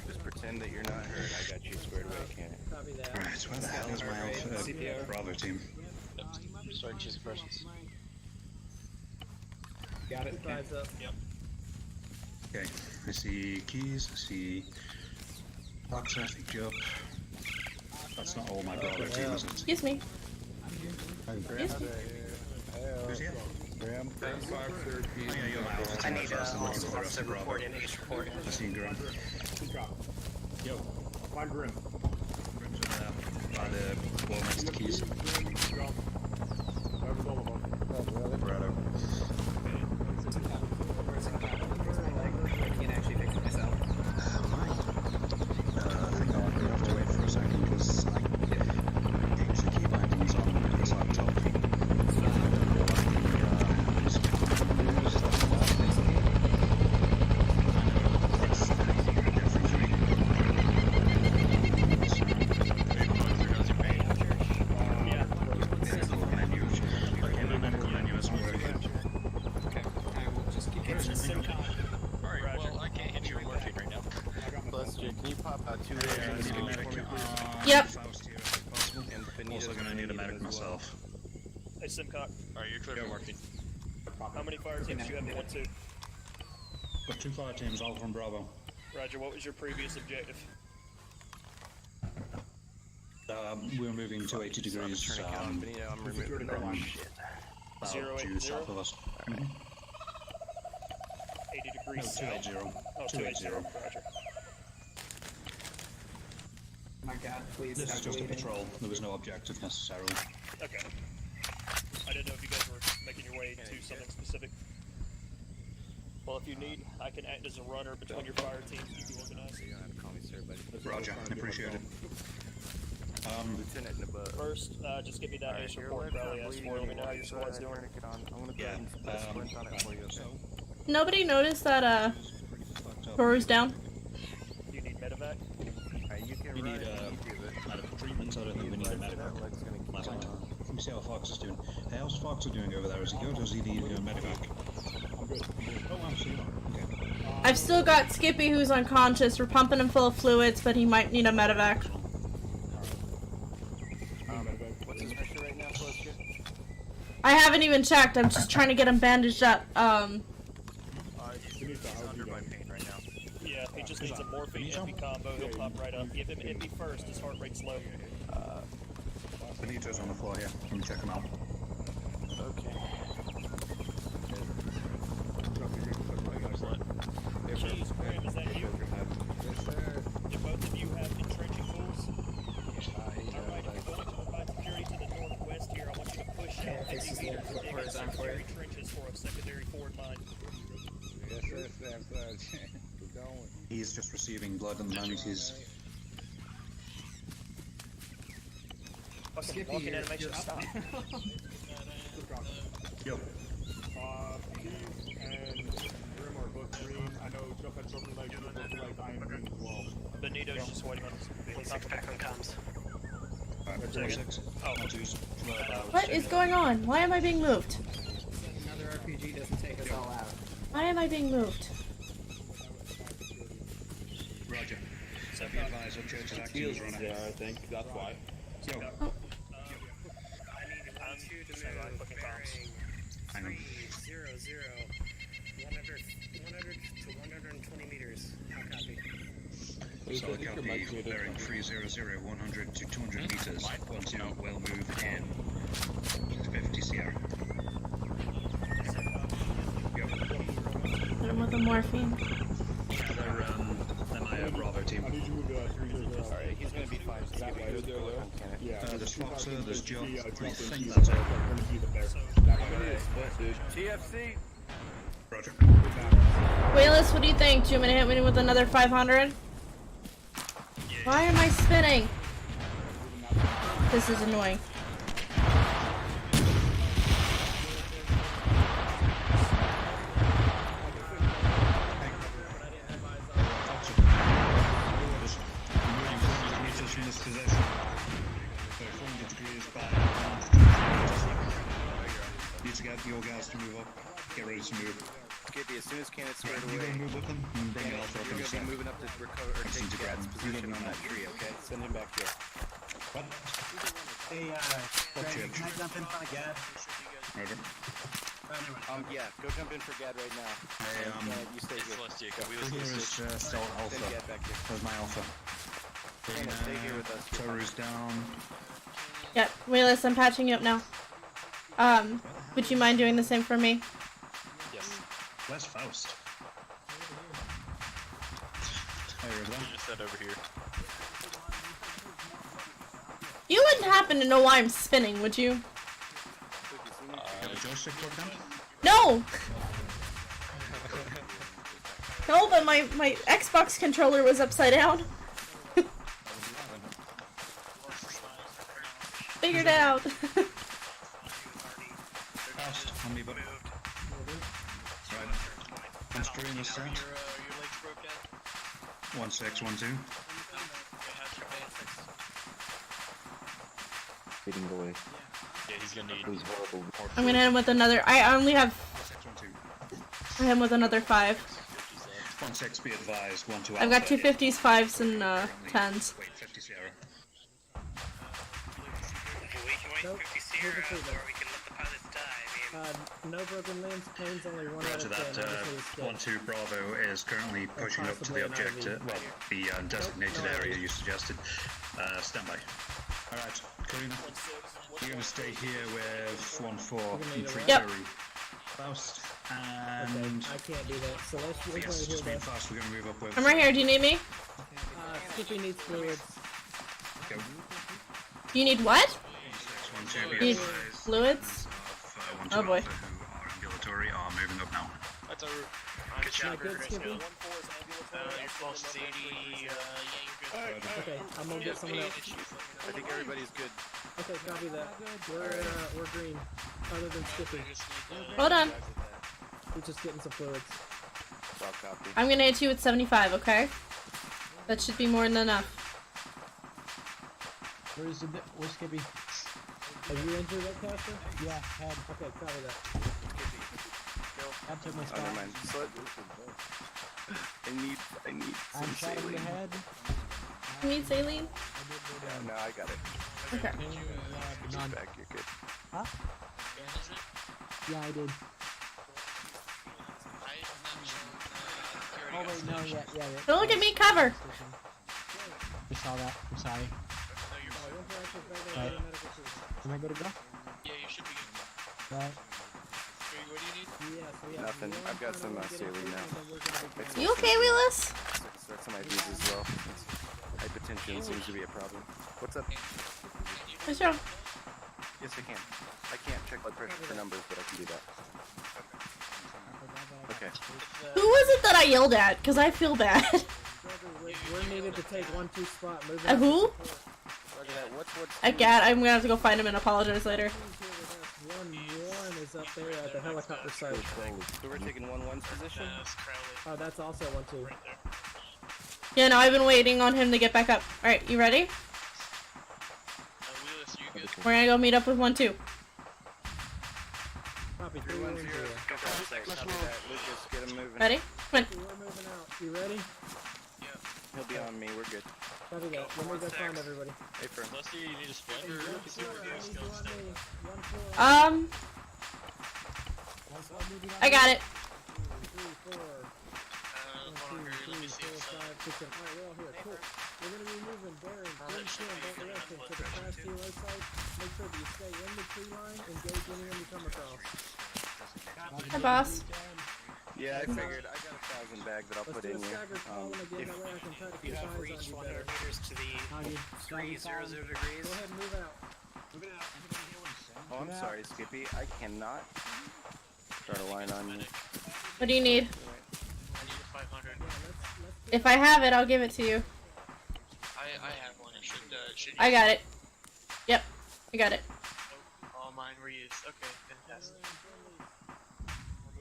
Just pretend that you're not hurt. I got you squared away, Ken. Right, where the hell is my Alpha Bravo team? Start choosing persons. Got it. Eyes up. Yep. Okay, I see Keys, I see Fox, I see Joe. That's not all my Bravo team, is it? Excuse me. Who's here? Graham. 513. Oh, yeah, you're my Alpha team. That's what I was looking for. I see Bravo. I see Graham. Yo, find Grim. Grim's over there by the wall next to Keys. That was all of us. Bravo. I think I'll have to wait for a second because I use the key bindings on this laptop. Alright, well, I can't hit you with morphine right now. Buster, can you pop out 2 Yep. Also gonna need a medic myself. Hey, Simcock. Alright, you're clear for morphine. How many fire teams do you have in 1-2? Got 2 fire teams, all from Bravo. Roger, what was your previous objective? We're moving to 80 degrees. I'm removing that one. Zero, Due 8, 0? south of us. 80 No, degrees south. 280. Oh, 280. Roger. My God, please. This is stop just a bleeding. patrol. There was no objective necessarily. Okay. I didn't know if you guys were making your way to something specific. Well, if you need, I can act as a runner between your fire teams. You can organize. You don't have to call me sir, buddy. Roger, appreciate it. Lieutenant Nabub. First, just give me that ace report, Crowley. Let me know how your squad's doing. I'm gonna go ahead and put a splint on it for you, okay? Nobody noticed that, Thor's down? Do you need medevac? You can We run need it, you do it. medical treatment. I don't think we need a medivac. Let me see how Fox is doing. Hey, how's Fox doing over there? Is he good or does he need a medivac? I'm good. Oh, absolutely. Okay. I've still got Skippy who's unconscious. We're pumping him full of fluids, but he might need a medevac. What's his pressure right now, Buster? I haven't even checked. I'm just trying to get him bandaged up. He's under my pain right now. Yeah, he just needs a morphine epi combo. He'll pop right up. Give him epi first. His heart rate's low. Benito's on the floor here. Let me check him out. Okay. Jeez, Graham, is that you? Do both of you have entrenching tools? Alright, you're going to provide security to the northwest here. I want you to push out 50 meters and dig in secondary trenches for a secondary forward line. He's just receiving blood and manatees. Fucking walking animation, stop. Yo. Keys and Grim are both green. I know Chuck and Trophy Legs are both like Iron Green as well. Benito's just waiting on his back on comms. What is going on? Why am I being moved? Another RPG doesn't take us all out. Why am I being moved? Roger. So be advised, objective actions are on Yeah, I think that's why. Yo. Hang on. 100 to 120 meters. How copy? Solid copy, bearing 300, 100 to 200 meters, onto well move in 50 Sierra. Yo. Hit him with a morphine. They're MIA Bravo team. team. I need you to move 3-0. Alright, he's gonna be fine. Just give me a good look on Kenneth. Yeah, there's Foxer, there's Joe. I think TFC. that's it. TFC! Roger. Wayless, what do you think? Do you want me to hit me with another 500? Why am I spinning? This is annoying. In this possession. So 400 degrees back. Need to get your guys to move up. Get ready to move. Skippy, as soon as Kenneth's squared You away, gonna move with them and bring it Alpha up in you're the gonna be center. moving up to recover or take Gad's position on that tree, okay? Send him back here. What? Hey, Chip. can I jump in front of Gad? Roger. Yeah, go jump in for Gad right now. Hey, you stay here. Here is still Alpha. Send Gad back here. There's my Alpha. Kenneth, stay here with us. Toru's down. Yep, Wayless, I'm patching you up now. Would you mind doing the same for me? Yes. Where's Faust? Hey, Rizwan. Just head over here. You wouldn't happen to know why I'm spinning, would you? Got a joystick plugged in? No! No, but my Xbox controller was upside down. Figured it out. Faust, on me, buddy. Right. One screw in the start. 1612. Getting away. Yeah, he's gonna need. It was horrible. I'm gonna hit him with another. I only have. 1612. I hit him with another 5. 16, be advised. 12 I've got Alpha. 2 50s, 5s, and 10s. Wait, 50 Sierra. Nope. No broken limbs, planes only 1 out Roger of 10. that. I just need to skip. 1-2 Bravo is currently pushing up to the objective. Well, the designated area you suggested. Stand by. Alright, Karina. You're going to stay here with 1-4 and 3 Yep. Fury. Faust Okay, and. I can't do that. Celestial, Yes, right just here, being though. fast. We're going to move up with. I'm right here. Do you need me? Skippy needs fluids. Go. You need what? 1-2 be You need advised. fluids? Of, 1-2 Oh boy. Alpha, who are ambulatory, are moving up now. That's over. Good job. Good, Skippy. Your pulse is 80. Yeah, you're good. Okay, I'm gonna get someone else. I think everybody's good. Okay, copy that. We're green. Other than Skippy. Hold on. We're just getting some fluids. Well, copy. I'm gonna hit you with 75, okay? That should be more than enough. Where's Skippy? Are you injured yet, Caster? Yeah, head. Okay, copy that. That took my Oh, spot. never mind. I need I'm some shot in the saline. head. You need saline? Yeah, no, I got it. Okay. Just None. back, you're good. Huh? Yeah, I did. Oh wait, no, yeah. Don't look at me, cover! I saw that. I'm sorry. Right. Am I good to go? Yeah, you should be good. Right. What do you need? Nothing. I've got some saline now. You okay, Willis? That's some IVs as well. Hypertension seems to be a problem. What's up? What's wrong? Yes, I can. I can't check blood pressure for numbers, but I can do that. Okay. Who was it that I yelled at? Because I feel bad. We're needed to take 1-2 spot. Move Who? Roger that. What's Again, I'm gonna have to go find him and apologize later. 1-1 is up there at the helicopter site. So we're taking 1-1's position? Oh, that's also 1-2. Yeah, no, I've been waiting on him to get back up. Alright, you ready? We're gonna go meet up with 1-2. Copy, 3-1-0. Lucas, get him moving. Ready? Come on. We're moving out. You ready? He'll be on me. We're good. Copy that. Let me go find everybody. Hey, Fern. Leslie, you need a sprint or I got it. 3, 4. 1, 2, 3, 4, 5, 6, 7. Alright, we're all here. Cool. We're gonna be moving bearing. Green 10, don't direction to the class 2 right side. Make sure that you stay in the tree line. Engage anyone you come across. Hi, boss. Yeah, I figured. I got 1,000 bag that I'll put in here. Again, that way I can try to You keep have eyes on reached you 100 better. meters to the Augie, 300 degrees. Go ahead and move out. Oh, I'm sorry, Skippy. I cannot start a line on you. What do you need? I need a 500. If I have it, I'll give it to you. I have one. It should I got it. Yep, I got it. all mine were used. Okay, fantastic.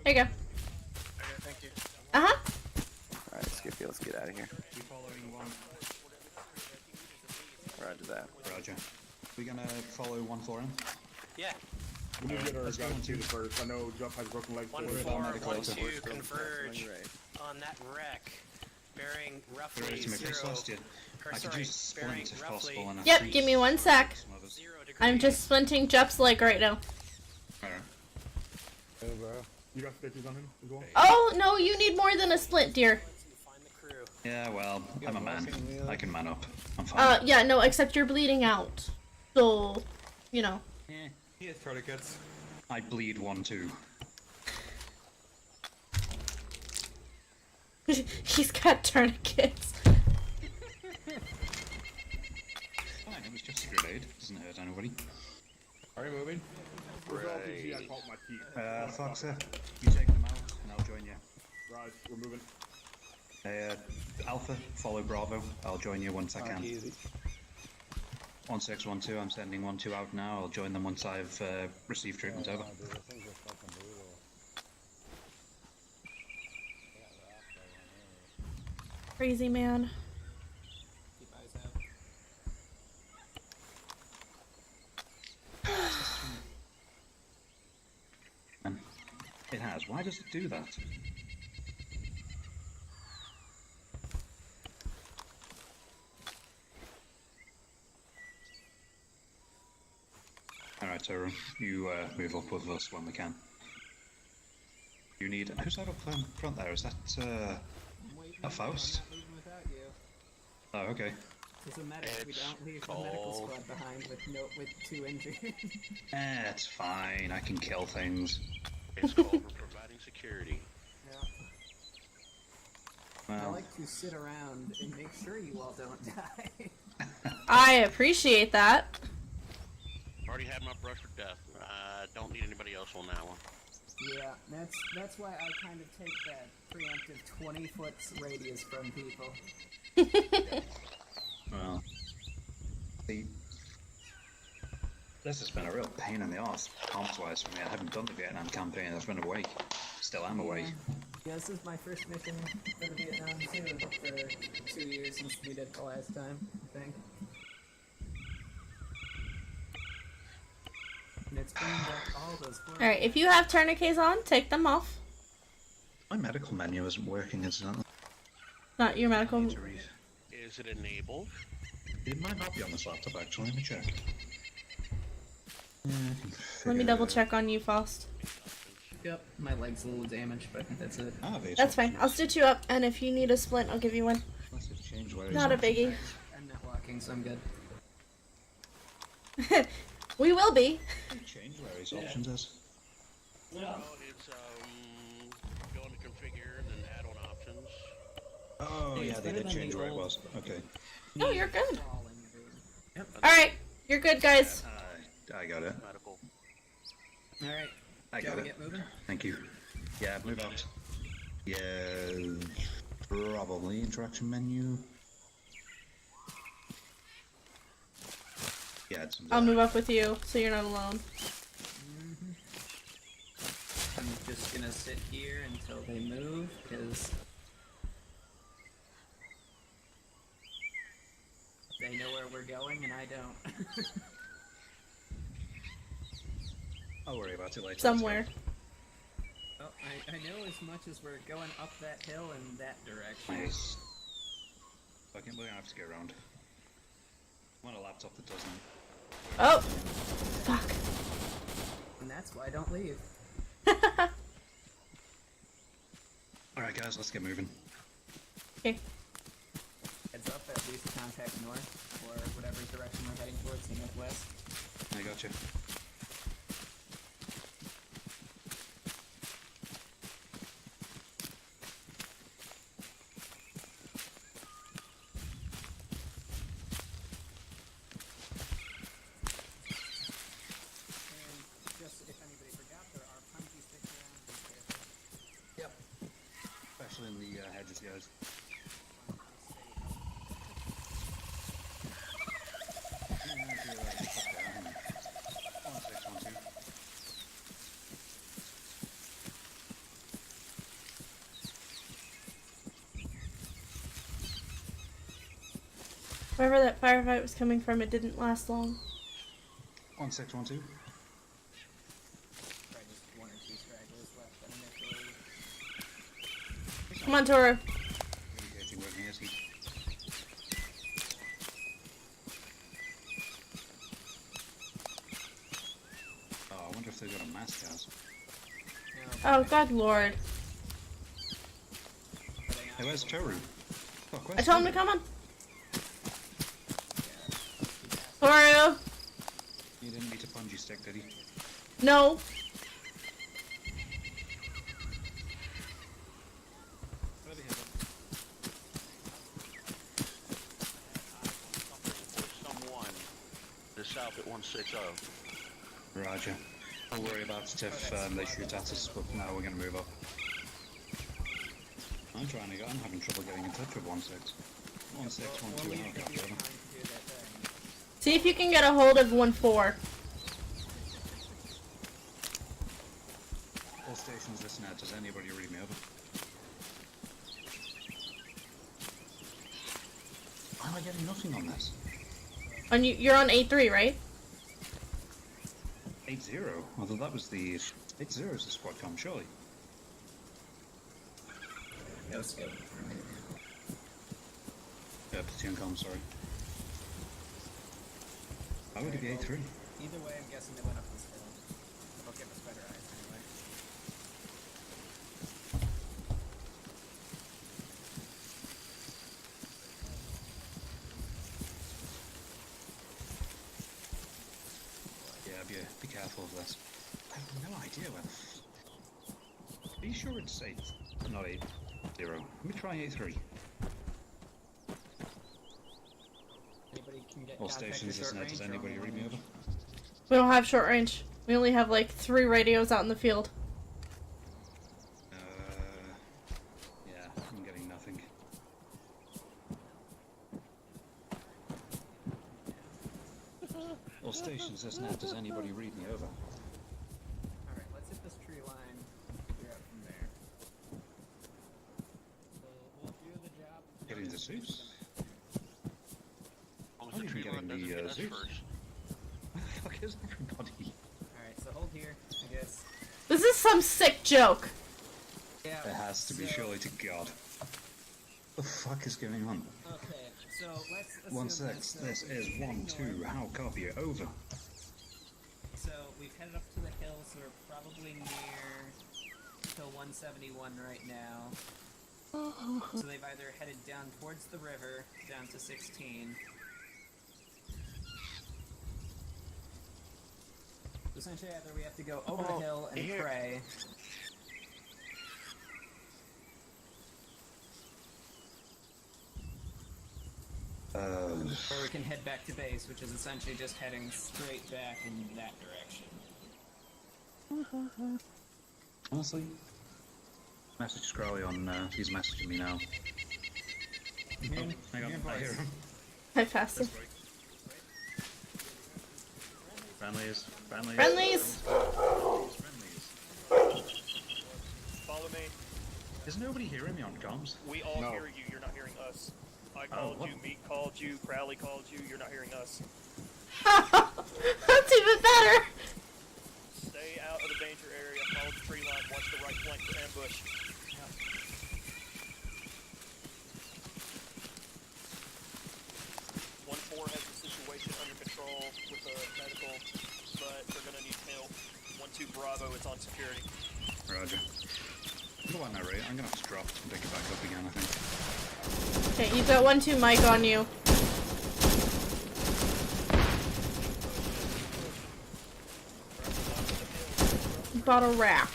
There you go. Okay, thank you. Uh-huh. Alright, Skippy, let's get out of here. You following one? Roger that. Roger. We gonna follow 1-4 in? Yeah. We need to get our Let's go guys on two. to first. I know Jeff has broken legs. 1-4, medical 1-2, converge on that wreck, bearing We're roughly ready to make this 0. last year. Or I could sorry, use a bearing splint if roughly possible. And a Yep, freeze. give me 1 sec. I'm just splinting Jeff's leg right now. You got stitches on him as well? Oh, no, you need more than a splint, dear. Yeah, well, I'm a man. I can man up. I'm fine. Yeah, no, except you're bleeding out. So, you know. He has tourniquets. I bleed 1-2. He's got tourniquets. Fine, it was just a grenade. Doesn't hurt anybody. Are you moving? Right. I caught my teeth. Foxer, you take them out, and I'll join you. Right, we're moving. Alpha, follow Bravo. I'll join you once I can. Easy. 1612, I'm sending 1-2 out now. I'll join them once I've received treatment over. Crazy man. It has. Why does it do that? Alright, Toro, you move up with us when we can. You need... Who's that up front there? Is that, a Faust? Oh, okay. As a medic, we don't leave the medical squad behind with 2 injuries. It's fine, I can kill things. It's called providing security. I Well, like to sit around and make sure you all don't die. I appreciate that. Already had my brush with death. Don't need anybody else on that one. Yeah, that's why I kind of take that preemptive 20-foot radius from people. well... This has been a real pain in the arse, comps-wise for me. I haven't done the Vietnam campaign, I've been away. Still am away. Yeah, this is my first mission for the Vietnam too, for 2 years since we did the last time, I think. And it's been all those Alright, if you have tourniquets on, take them off. My medical menu isn't working, incidentally. Not your medical... Is it enabled? It might not be on this laptop, actually. Let me check. Let me double check on you, Faust. Yep, my leg's a little damaged, but that's it. That's fine. I'll stitch you up, and if you need a splint, I'll give you one. Not a biggie. I'm not walking, so I'm good. We will be. Change where his options is. No, it's go into configure and then add on options. Oh, yeah, they did change where it was. Okay. No, you're good. Alright, you're good, guys. I got it. Medical. Alright. I got it. Get moving? Thank you. Yeah, move out. Yeah, probably interaction menu. Yeah, it's I'll move up with you, so you're not alone. I'm just gonna sit here until they move, because they know where we're going and I don't. I'll worry about it later. Somewhere. Oh, I know as much as we're going up that hill in that direction. Nice. Okay, we're gonna have to get around. I'm on a laptop that doesn't. Oh! Fuck. And that's why I don't leave. Alright guys, let's get moving. Okay. Heads up, at least contact north, or whatever direction we're heading towards, the northwest. I got you. these guys. Wherever that firefight was coming from, it didn't last long. 1612. Come on, Toro. Oh, I wonder if they've got a mask house. Oh, God Lord. Hey, where's Toru? Fuck, where's I told him to Toru? come on. Toro! He didn't need a punji stick, did he? No. Someone to south at 160. Roger. Don't worry about it if they shoot at us, but now we're going to move up. I'm having trouble getting in touch with 16. 1612, I'll copy over. See if you can get a hold of 1-4. All stations listen out. Does anybody read me over? Why am I getting nothing on this? On you're on 8-3, right? 8-0? Although that was the... 8-0 is the squad com, surely. No scope. Platoon com, sorry. How would it be 8-3? Either way, I'm guessing they went up this hill. It'll give us better eyes anyway. Yeah, be careful of this. I have no idea where Are you sure it's 8? Not 8-0. Let me try 8-3. Anybody can get All contact stations or short listen out. range Does or anybody only read me long over? We don't have short range. We only have like 3 radios out in the field. Yeah, I'm getting nothing. All stations listen out. Does anybody read me over? Alright, let's hit this tree line and figure out from there. So we'll do the job. Getting the Zeus? As long as I'm the even tree getting line doesn't the get us Zeus. first. Where the fuck is everybody? Alright, so hold here, I guess. This is some sick joke. Yeah. It has to be, surely to God. What the fuck is going on? Okay, so let's assume 16, this is 1-2, how copy it, over. So we've headed up to the hill, so we're probably near to 171 right now. So they've either headed down towards the river, down to 16. So essentially either we have to go over the hill and pray. Or we can head back to base, which is essentially just heading straight back in that direction. Honestly, message Scrolly on, he's messaging me now. Oh, hang on, I hear him. Hi, Faster. Friendlies. Friendlies! Follow me. Is nobody hearing me on comms? We all hear you. You're not hearing us. I called you. Meek called you. Crowley called you. You're not hearing us. That's even better! Stay out of the danger area. Follow the tree line. Watch the right flank for ambush. 1-4 has the situation under control with the medical, but they're gonna need help. 1-2 Bravo is on security. Roger. Go on now, Ray. I'm gonna have to drop and pick it back up again, I think. Okay, you've got 1-2 mic on you. Bottle wrap.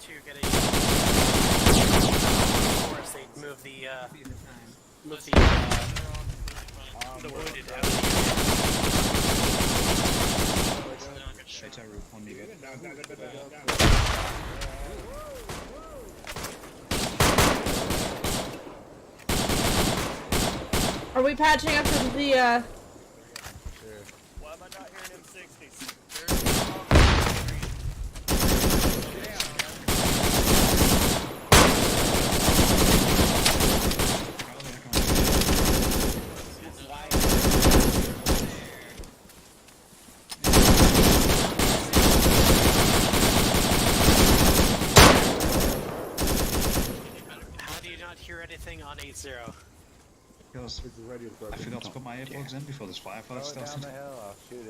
to get a force, they move the wounded out. Are we patching up to the Why am I not hearing M60s? How do you not hear anything on 8-0? Because I forgot to put my earplugs in before this firefight started.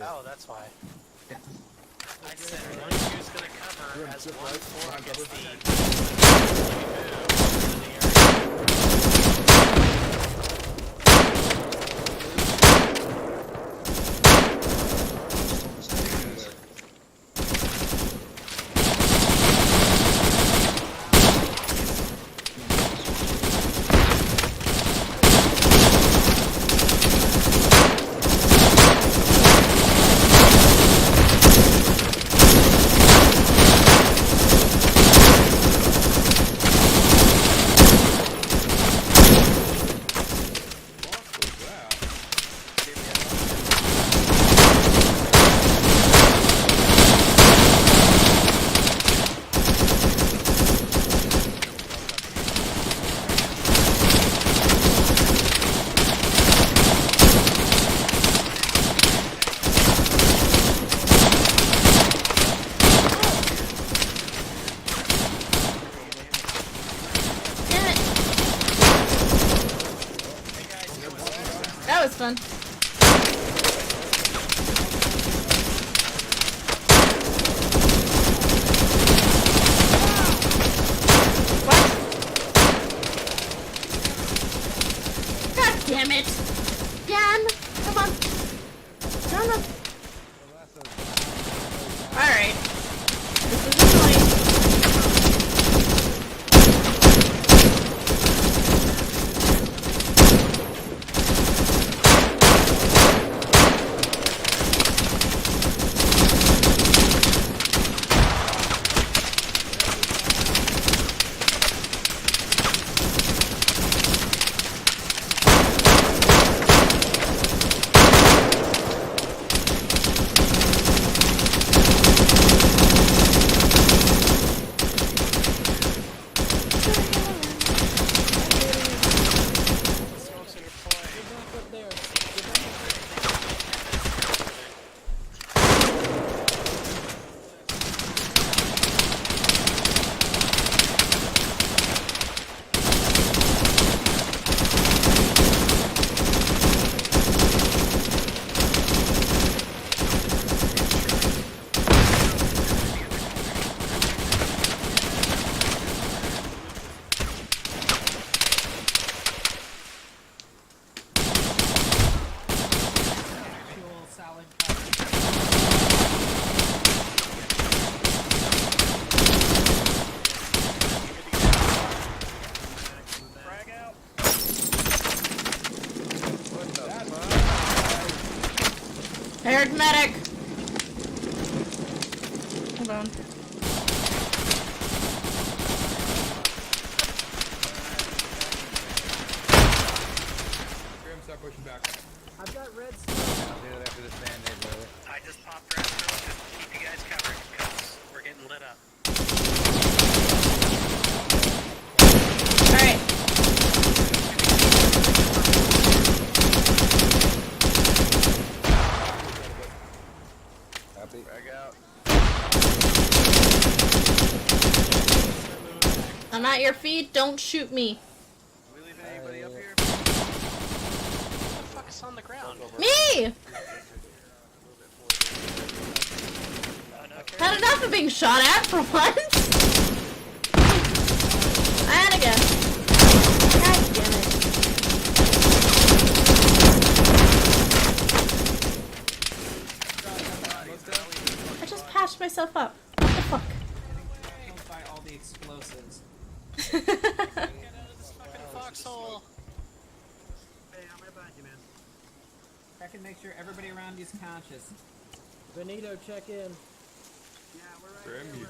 Oh, that's why. I said one who's gonna cover as 1-4 gets That was fun. What? God damn it! Jan! Come on! Come on! Alright. This is annoying. Paired medic! Hold on. Grim, start pushing back. I've got red I'll do it after this band-aid, brother. I just popped red through just to keep you guys covered because we're getting lit up. Alright. Happy. Back out. I'm at your feet, don't shoot me. We leaving anybody up here? What the fuck is on the ground? Me! Had enough of being shot at for once. And again. God damn it. I just patched myself up. What the fuck? the explosives. Get out of this fucking foxhole! Hey, I'm right behind you, man. Check and make sure everybody around you's conscious. Benito, check in. Yeah, we're right Grim, here. you... Is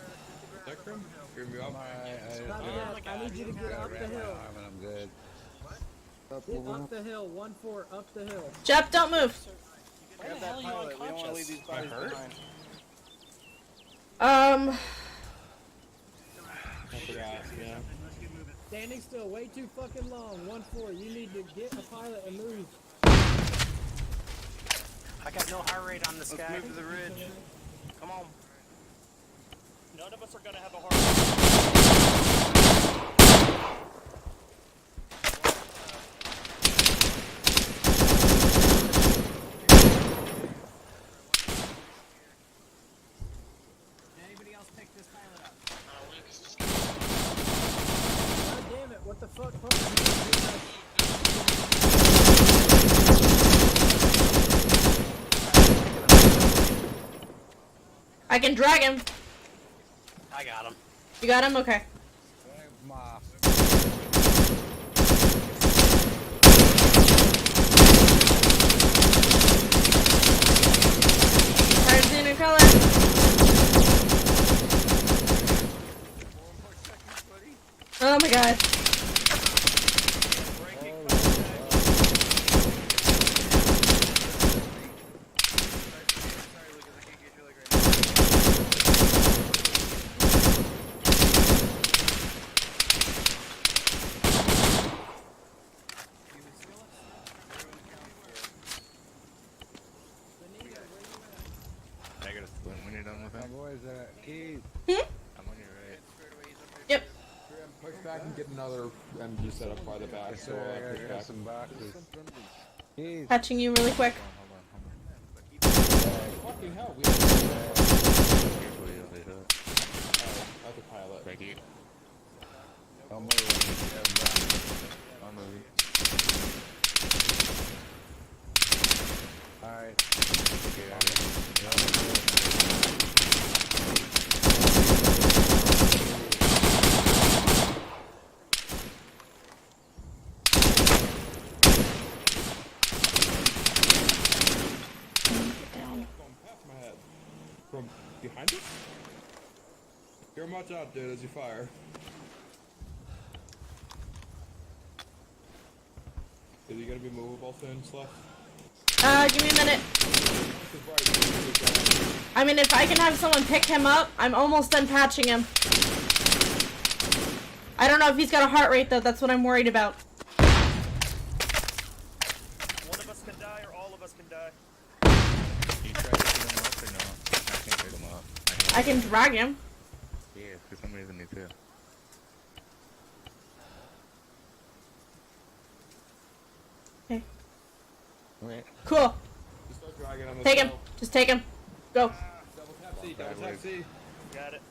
that Grim? Grim, you up? Not yet. I need you to get up the hill. I'm good. Get up the hill. 1-4, up the hill. Jep, don't move. Grab that pilot. We don't want to leave these bodies behind. I forgot, yeah. Standing still way too fucking long. 1-4, you need to get a pilot and move. I got no heart rate on this guy. Let's move to the ridge. Come on. None of us are gonna have a hard Anybody else pick this pilot up? God damn it, what the fuck? I can drag him. I got him. You got him? Okay. Cards in color. Oh my god. I gotta splint when you're done with him. Boys, Keith. I'm on your right. Yep. Push back and get another MG set up by the back. Yes, So sir, push I got back. some boxes. Keith. Patching you really quick. Fucking hell, we have Carefully over the hook. at the pilot. Thank you. I'll move. I'll move. Alright. My head. From behind us? Hear him watch out, dude, as you fire. Is he gonna be movable soon, Slush? Give me a minute. I mean, if I can have someone pick him up, I'm almost done patching him. I don't know if he's got a heart rate, though. That's what I'm worried about. One of us can die or all of us can die. You try to pick him up or no? I can't pick him up. I can drag him. Yeah, for some reason me too. Okay. Alright. Cool. Just start dragging on the Take him. tail. Just take him. Go. Double tap C, double tap C. Got it.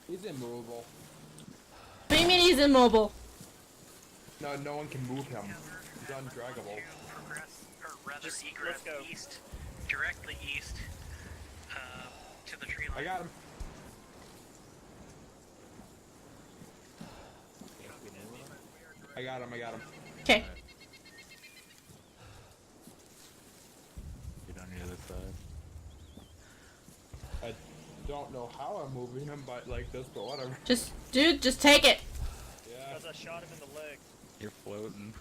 He's immovable. What do you mean he's immobile? No, no one can move him. He's undraggable. Progress, or rather Just- egress let's go. east, directly east, to the tree line. I got him. I got him, I got him. Okay. Get on the other side. I don't know how I'm moving him, but like this, but whatever. Just, dude, just take it. Yeah. Because I shot him in the leg. You're floating.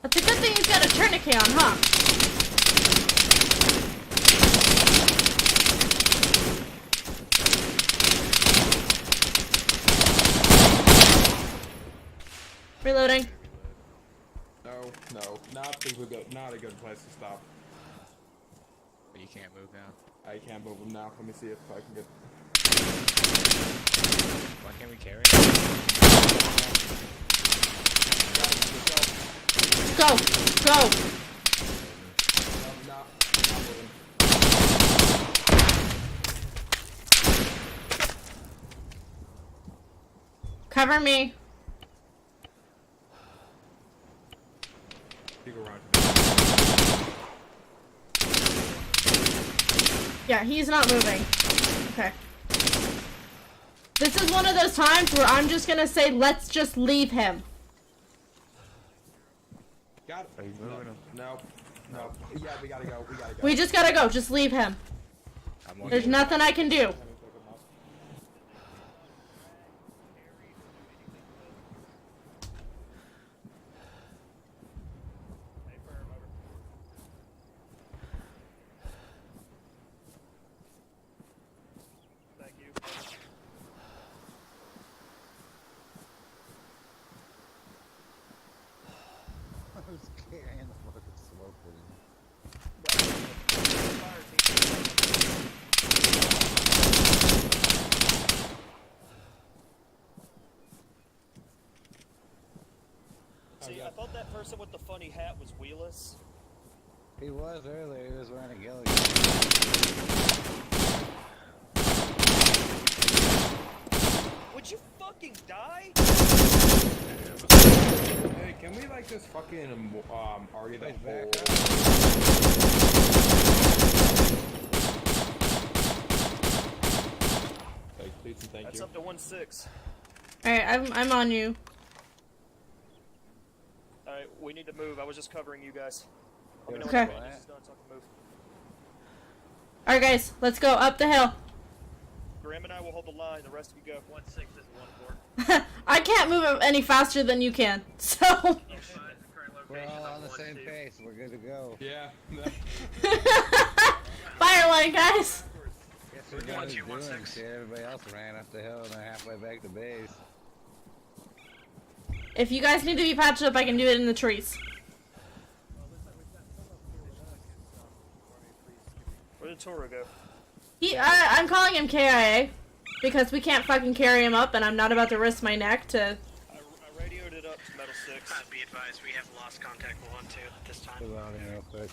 That's a good thing he's got a tourniquet on, huh? Reloading. No, not a good place to stop. But you can't move now. I can't move him now. Let me see if I can get. Why can't we carry? Go! Go! Cover me. Yeah, he's not moving. Okay. This is one of those times where I'm just gonna say, let's just leave him. Got it. Are you moving him? No. No. Yeah, we gotta go. We gotta go. We just gotta go. Just leave him. There's nothing I can do. I was carrying the fucking smoke with him. See, I thought that person with the funny hat was Wheelus. He was earlier, he was wearing a ghillie. Would you fucking die? Hey, can we like just fucking argue the whole? Like, please and thank That's you. up to 1-6. Alright, I'm on you. Alright, we need to move. I was just covering you guys. Let me know Okay. when this is done so I can move. Alright guys, let's go up the hill. Graham and I will hold the line. The rest of you go. 1-6 is 1-4. I can't move any faster than you can, so... We're all on the same pace, we're good to go. Yeah. Fire line, guys! Guess what guys doing? See, everybody else ran up the hill and they're halfway back to base. If you guys need to be patched up, I can do it in the trees. Where did Toro go? I'm calling him KIA, because we can't fucking carry him up, and I'm not about to risk my neck to... I radioed it up to Metal 6. Be advised, we have lost contact with 1-2 at this time. Move on here real quick.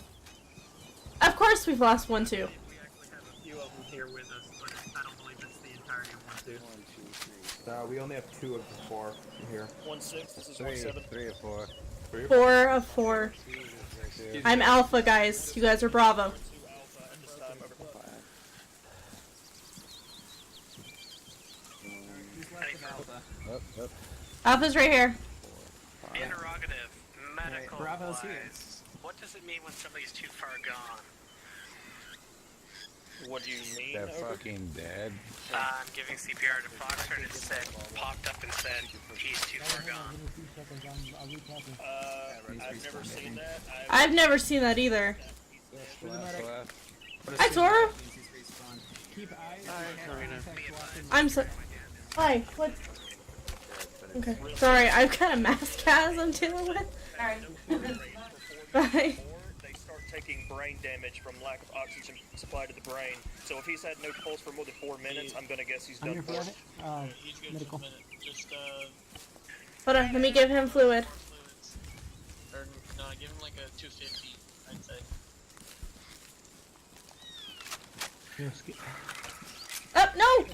Of course we've lost 1-2. We actually have a few of them here with us, but I don't believe it's the entirety of 1-2. No, we only have 2 of the 4 here. 1-6. This is 3 1-7. or 4. 4 of 4. I'm Alpha, guys. You guys are Bravo. Alpha's right here. Interrogative. Medical Bravo's wise, here. what does it mean when somebody's too far gone? What do you mean? They're fucking dead. I'm giving CPR to Foxer and it said, popped up and said, he's too far gone. I've never seen that. I've never seen that either. Hi, Toro. Keep eyes I'm so... Hi, what? Okay. Sorry, I've got a mask as I'm dealing with. Bye. They start taking brain damage from lack of oxygen supply to the brain. So if he's had no pulse for more than 4 minutes, I'm gonna guess he's done for. He's good medical. Just, Hold on, let me give him fluid. or, no, give him like a 250, I'd say. Oh, no!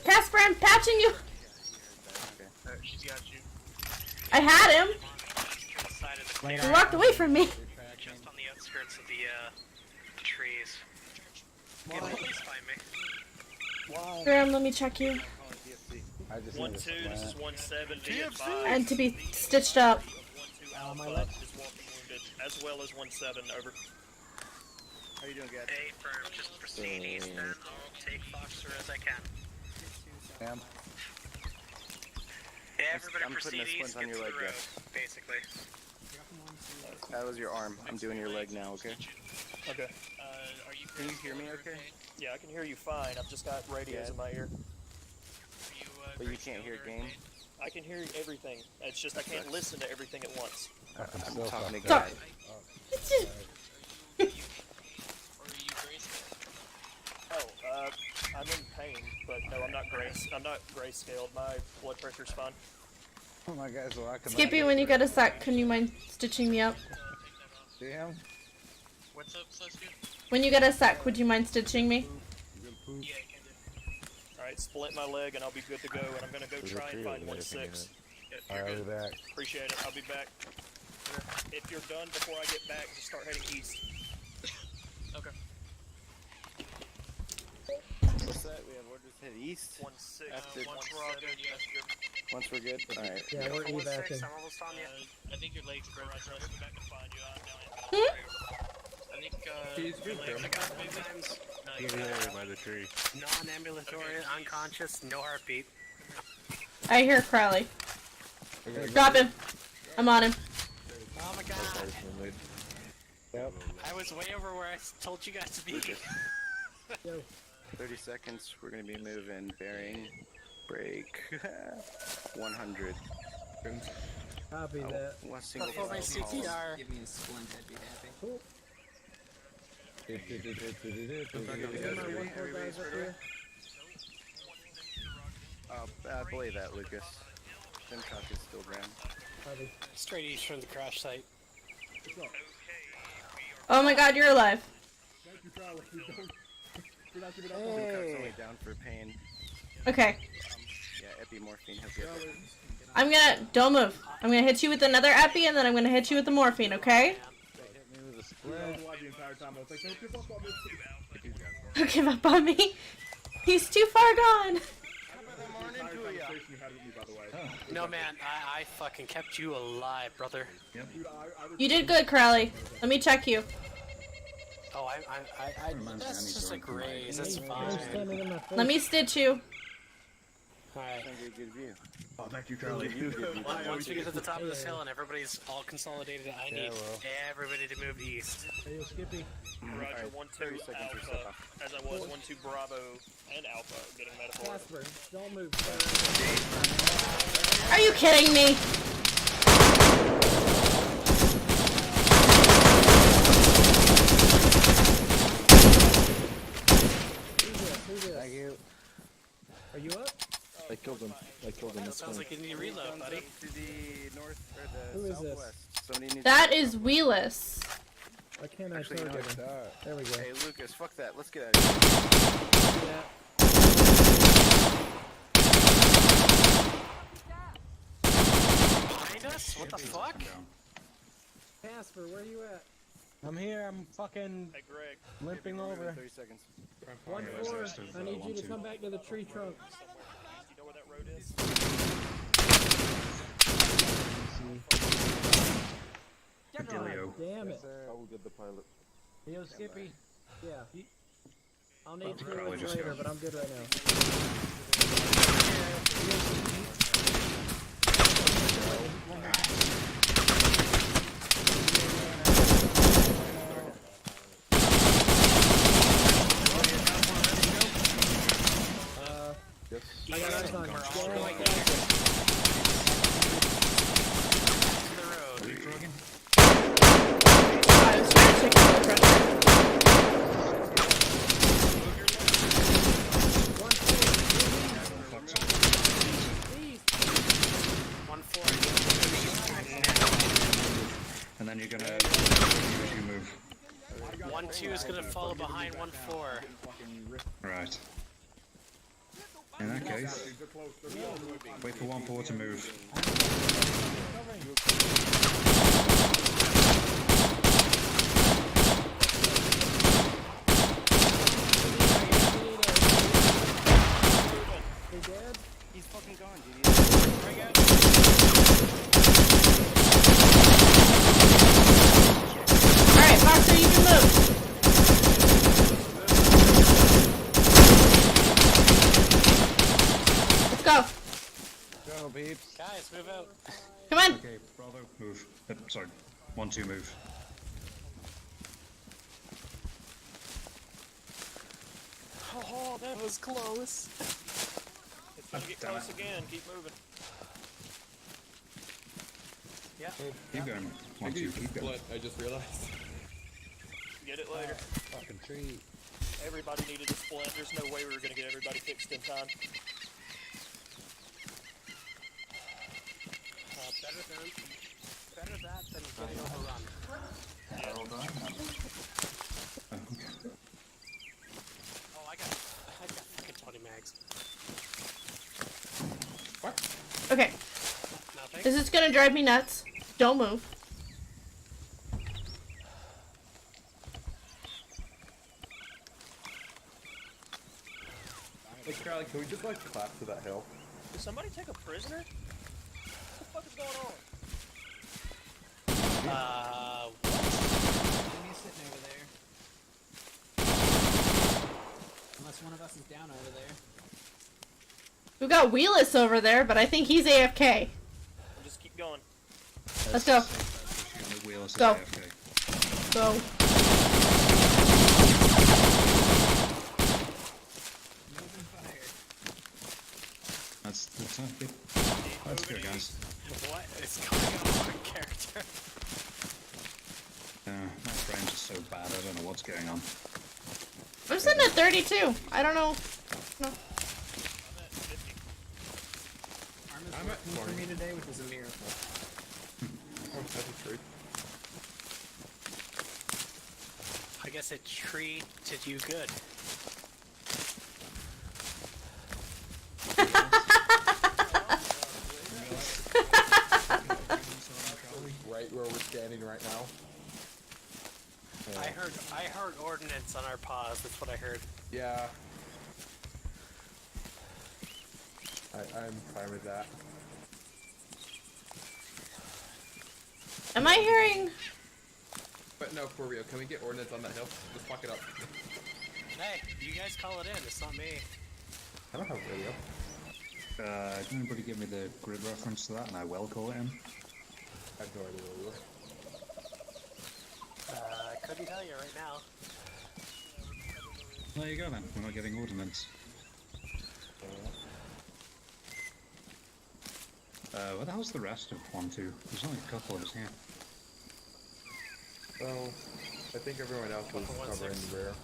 Casper, I'm patching you! She's got you. I had him! He He walked away from me. Just on the outskirts of the trees. Yeah, please find me. Graham, let me check you. I just 1-2, this is 1-7. Be advised. And to be stitched up. 1-2 Alpha is walking wounded, as well as 1-7. Over. How you doing, guys? A firm, just proceed east, then I'll take Foxer as I can. Sam? Everybody I'm putting proceed a east, splint on get your to leg, the road, guys. basically. That was your arm. I'm doing your leg now, okay? Okay. Are you Can you hear me okay? Yeah, I can hear you fine. I've just got radios in my ear. But you can't hear game? I can hear everything. It's just I can't listen to everything at once. I'm talking to Sorry. guys. Oh, I'm I'm in pain, but no, I'm not grayscaled. My blood pressure's fine. Oh my God, so I can. Skippy, when you get a sec, can you mind stitching me up? See him? What's up, Celestia? When you get a sec, would you mind stitching me? Yeah, I can do. Alright, split my leg and I'll be good to go, and I'm gonna go try and find 1-6. Alright, I'll be back. Appreciate it, I'll be back. If you're done before I get back, just start heading east. Okay. What's that? We have orders to head east? 1-6. Once we're all good, yes. Once we're good? Alright. Yeah, we're evacing. I'm almost on you. I think your legs broke. I'm back to find you. I'm down I think, He's your good, legs bro. are got many times. No, He's you're over not. there by the tree. Non-ambulatory, unconscious, no heartbeat. I hear Crowley. Drop him. I'm on him. Oh my god. Yep. I was way over where I told you guys to be. 30 seconds, we're gonna be moving, bearing, break, 100. Copy that. One single Before my file. CPR. Give me a splint, I'd be happy. Cool. I believe that, Lucas. Simcock is still ground. Straight east from the crash site. Oh my god, you're alive. Thank you, Charlie. You're not giving up on Simcock's only down for pain. Okay. Yeah, epimorphine has got it. I'm gonna. Don't move. I'm gonna hit you with another epi and then I'm gonna hit you with the morphine, okay? the entire time. I was like, don't give up on me. Don't give up on me. He's too far gone. No man, I fucking kept you alive, brother. Yep. You did good, Crowley. Let me check you. Oh, that's just a graze, that's fine. Let me stitch you. Alright. Good view. Oh, thank you, Charlie. Once we get to the top of this hill and everybody's all consolidated, I need everybody to move east. Hey, Skippy. Roger, 1-2 Alpha, as I was 1-2 Bravo and Alpha, getting medical. Casper, don't move. Are you kidding me? Thank you. Are you up? I killed him. Sounds like you need to reload, buddy. To the north or the Who is this? southwest. Somebody needs That is Wheelus. Why can't I Actually, target no, him? There we go. Hey, Lucas, fuck that. Let's get out of here. Behind us? What the fuck? Casper, where you at? I'm here, I'm fucking Hey, Greg. limping over. 30 seconds. 1-4, I need you to come back to the tree trunk. You know where that road is? Delio. Damn it. I will get the pilot. Yo, Skippy. Yeah. I'll need Probably to just later, go. but I'm good right now. I got eyes on I was trying to check the blood pressure. And then you're gonna as you move. 1-2 is gonna follow behind 1-4. Right. In that case, wait for 1-4 to move. Hey, Dad? He's fucking gone, dude. Alright, Foxer, you can move. Let's go. Go, peeps. Guys, move out. Come on. Okay, Bravo, move. Sorry, 1-2 move. Oh, that was close. It's gonna get close again, keep moving. Yeah. Keep going. 1-2, keep going. I just realized. Get it later. Fucking tree. Everybody needed a splint, there's no way we were gonna get everybody. everybody fixed in time. Better that than getting overrun. Oh, I got fucking 20 mags. Okay. Nothing. This is gonna drive me nuts. Don't move. Hey, Crowley, can we just like clap to that hill? Did somebody take a prisoner? What the fuck is going on? He's sitting over there. Unless one of us is down over there. We've got Wheelus over there, but I think he's AFK. Just keep going. Let's go. Go. Go. That's good. That's good, guys. What is going on with character? My frames are so bad, I don't know what's going on. I'm sitting at 32. I don't know. No. I'm at 20 for me today, which is a miracle. Oh, that's a tree. I guess it treated you good. Right where we're standing right now. I heard ordnance on our pause. That's what I heard. Yeah. I'm fine with that. Am I hearing? But no, for real, can we get ordnance on that hill? Just fuck it up. Hey, you guys call it in. It's not me. I don't have radio. Can anybody give me the grid reference to that and I will call it in? I have no idea what it was. I couldn't tell you right now. There you go then, we're not getting ordnance. Where the hell's the rest of 1-2? There's only a couple of us here. Well, I think everyone else was covering the rear.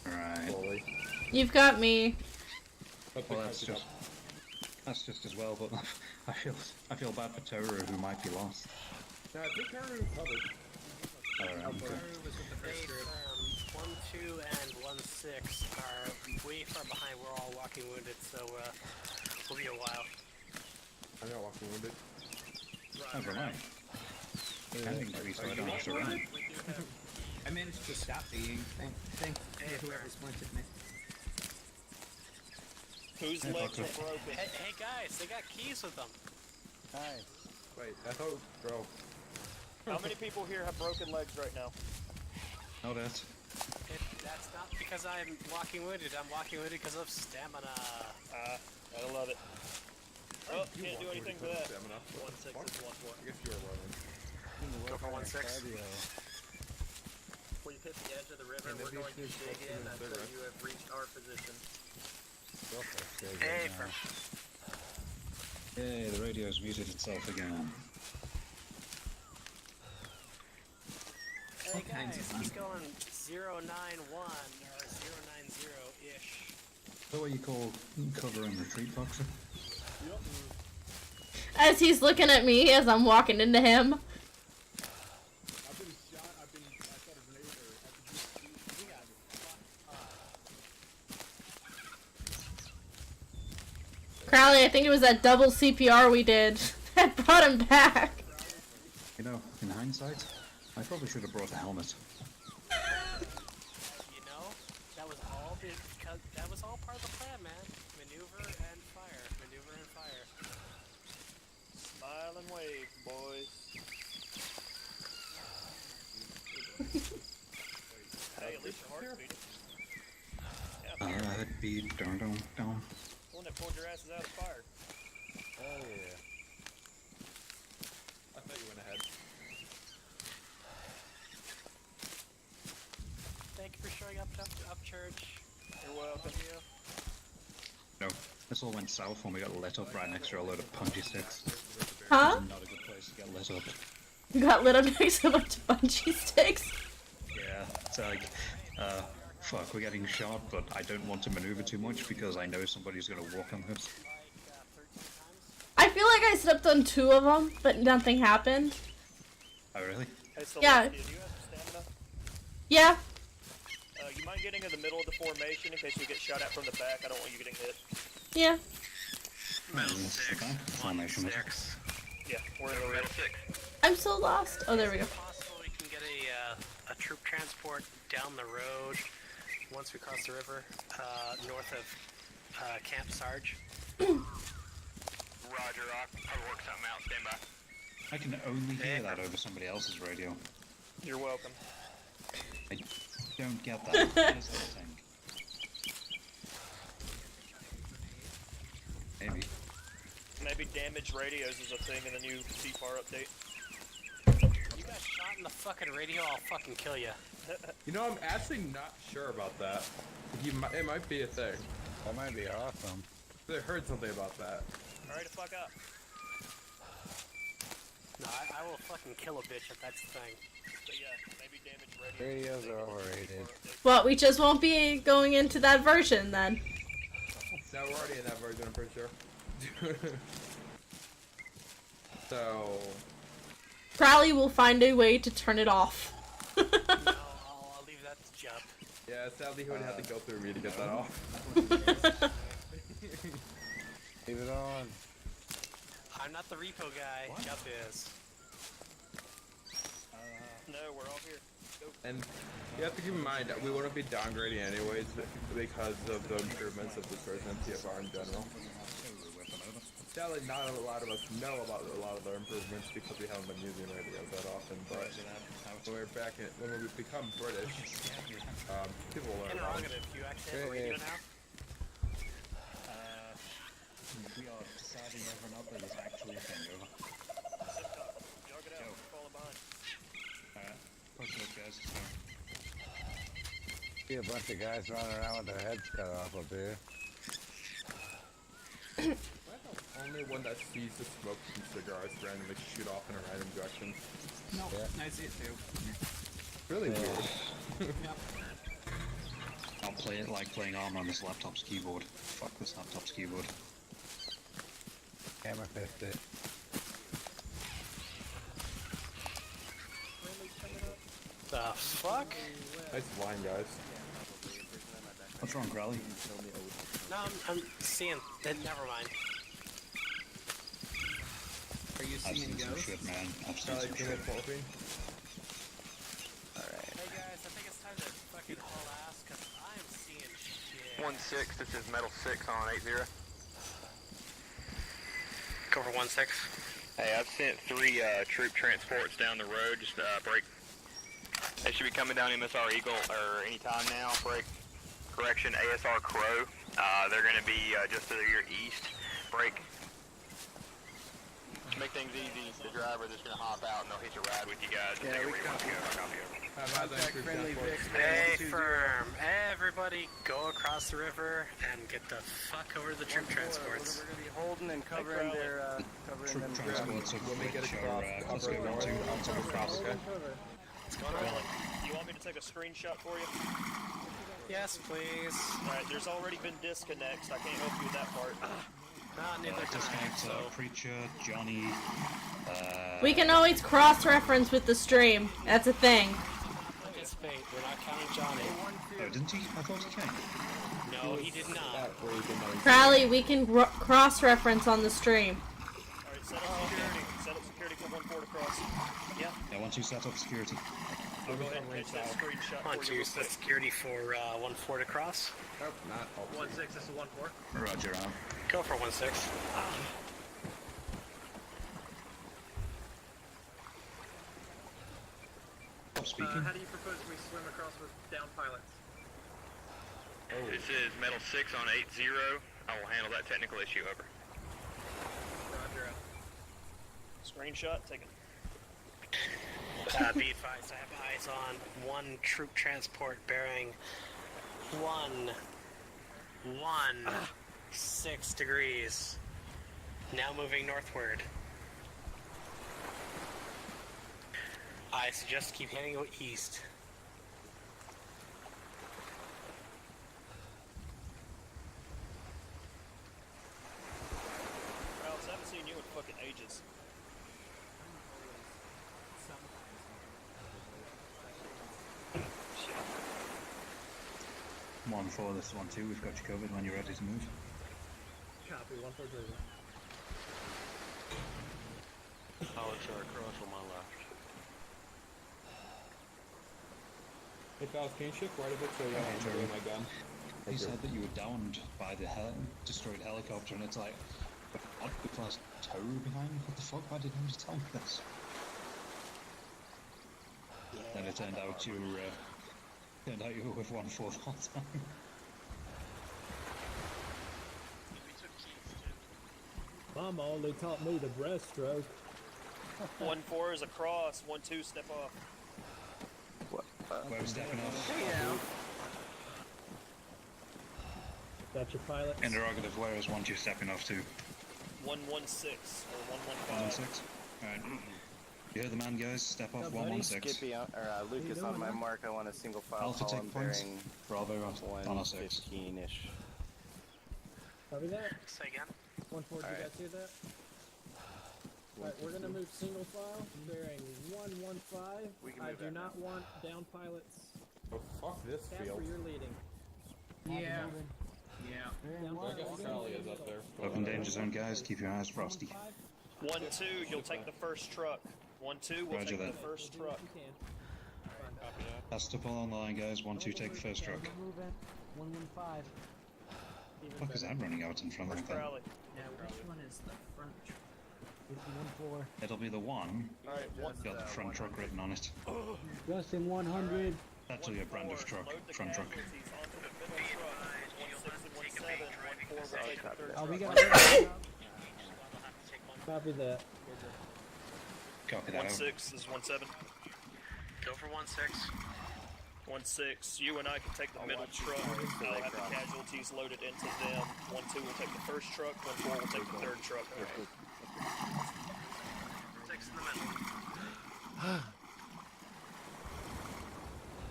Right. Slowly. You've got me. Well, that's just as well, but I feel bad for Toru who might be lost. No, I think Toru covered. Alright, okay. 1, 2, and 1, 6 are way far behind. We're all walking wounded, so we'll be a while. I'm not walking wounded. Never mind. I think so I don't have to run. I managed to stop being. Thanks to whoever splintered me. Whose legs are broken? Hey guys, they got keys with them. Hi. Wait, I thought it was Bro. How many people here have broken legs right now? No, that's. That's not because I'm walking wounded. I'm walking wounded because of stamina. I love it. Oh, can't do anything for that. 1-6 is 1-4. I guess you were rolling. Go for 1-6. When you hit the edge of the river, we're going to dig in until you have reached our position. Hey, Yay, the radio's muted itself again. Hey guys, he's going 091 or 090-ish. Is that what you call cover and retreat, Foxer? Yep. As he's looking at me as I'm walking into him. I've been shot, I shot a grenade Crowley, I think it was that double CPR we did that brought him back. You know, in hindsight, I probably should have brought a helmet. You know, that was all because that was all part of the plan, man. Maneuver and fire. Maneuver and fire. Smile and wave, boys. Hey, at least your heart's beating. Alright, beat, down. One that pulled your asses out of the fire. Oh yeah. I thought you went ahead. Thank you for showing up church. You're welcome. No, this all went south when we got lit up right next to a load of punchy sticks. Huh? Not a good place to get lit up. You got lit up next to a bunch of bungee sticks. Yeah, it's like, fuck, we're getting shot, but I don't want to maneuver too much because I know somebody's going to walk on us. I feel like I stepped on 2 of them, but nothing happened. Oh, really? Hey, so Yeah. do you have stamina? Yeah. You mind getting in the middle of the formation in case we get shot at from the back? I don't want you getting hit. Yeah. Metal 6. Formation. Yeah, we're in the metal 6. I'm so lost. Oh, there we go. Possible we can get a troop transport down the road once we cross the river, north of Camp Sarge. Roger, I'll work something out. Stand by. I can only hear that over somebody else's radio. You're welcome. I don't get that. What is that thing? Maybe. Maybe damaged radios is a thing in the new CFAR update. You got shot in the fucking radio, I'll fucking kill you. You know, I'm actually not sure about that. It might be a thing. That might be awesome. I heard something about that. Hurry the fuck up. No, I will fucking kill a bitch if that's the thing. But yeah, maybe damaged radios. Radios are overrated. Well, we just won't be going into that version then. No, we're already in that version, I'm pretty sure. So... Probably will find a way to turn it off. No, I'll leave that to Jup. Yeah, sadly he would have to go through me to get that off. Leave it on. I'm not the repo guy, Jup is. No, we're all here. Go. And you have to keep in mind that we wouldn't be downgrading anyways because of the improvements of this version of TFR in general. Sadly, not a lot of us know about a lot of the improvements because we haven't been using radios that often, but when we become British, people will learn about it. Interrogative, do you actually have a radio now? We are deciding over and up that is actually a thing over. Y'all get out. Falling behind. Push those guys. See a bunch of guys running around with their heads cut off up here. Only one that sees the smoke from cigars randomly shoot off in a random direction. No, Yeah. I see it too. Really weird. Yep. I'll play it like playing ARM on this laptop's keyboard. Fuck this laptop's keyboard. Hammer fist it. The fuck? Nice line, guys. What's wrong, Growly? No, I'm seeing. Never mind. Are you I've seeing seen some ghosts? shit, man. I've seen some shit. Hey guys, I think it's time to fucking haul ass, cause I'm seeing shit. 1-6, this is Metal 6 on 80. Go for 1-6. Hey, I've sent 3 troop transports down the road, just break. They should be coming down MSR Eagle, or anytime now, break. Correction, ASR Crow. They're gonna be just to your east, break. To make things easy, the driver is gonna hop out and they'll hitch a ride with you guys. Yeah, we Contact friendly Vic. Hey, firm. Everybody go across the river and get the fuck over to the troop transports. We're gonna be holding and covering their, covering Troop them. transports of which are, let's go down to Alton Cross. What's going on? You want me to take a screenshot for you? Yes, please. Alright, there's already been disconnects. I can't help you with that part. Neither can I, Disconnect so. Preacher, Johnny, We can always cross-reference with the stream. That's a thing. It's fate. We're not counting Johnny. Oh, didn't he? I thought he came. No, he did not. Crowley, we can cross-reference on the stream. Alright, set up security. Set up security for 1-4 to cross. Yep. Yeah, once you set up security. I'll go ahead and catch that screenshot On for to you. use the security for 1-4 to cross. Nope, not 1-6, this is 1-4. Roger, on. Go for 1-6. Stop speaking. How do you propose we swim across with down pilots? This is Metal 6 on 80. I will handle that technical issue, over. Roger. Screenshot taken. Be advised, I have eyes on one troop transport bearing 6 degrees. Now moving northward. I suggest keep heading east. with fucking ages. 1-4, this is 1-2. We've got you covered when you're ready to move. Copy, 1-4-0. Alex cross on my left. Hey, Pals, can you shift right a bit so I don't enjoy my gun? He said that you were downed by the destroyed helicopter, and it's like, what? The class tower behind me? What the fuck? Why didn't you just tell me this? Then it turned out you were with 1-4 the whole time. Mama only taught me the breaststroke. 1-4 is a cross. 1-2 step off. Where are we stepping off? That's your pilot. Interrogative, where is 1-2 stepping off to? 1-1-6 or 1-1-5. 1-6. Alright. You hear the man, guys? Step off 1-1-6. Skippy, Lucas, on my mark, I want a single file Alpha column take points. bearing Bravo on 6. 115-ish. Copy that. Say again. 1-4, did you guys hear that? Alright, we're gonna move single file, bearing 1-1-5. I do not want down pilots. Oh, fuck this Casper, field. you're leading. Yeah. I guess Charlie is up there. Open danger zone, guys. Keep your eyes frosty. 1-2, you'll take the first truck. 1-2, we'll Roger take that. the first truck. That's the pull on the line, guys. 1-2, take the first truck. 1-1-5. Fuck is that running out in front of them? Now, which one is the front truck? 1-4. It'll be the one. Got the front truck written on it. Justin 100. That's your brand of truck. Front truck. Oh, we got it. Copy that. Copy that. 1-6 is 1-7. Go for 1-6. 1-6, you and I can take the middle truck. I'll have the casualties loaded into them. 1-2 will take the first truck. 1-4 will take the third truck. 6 in the middle.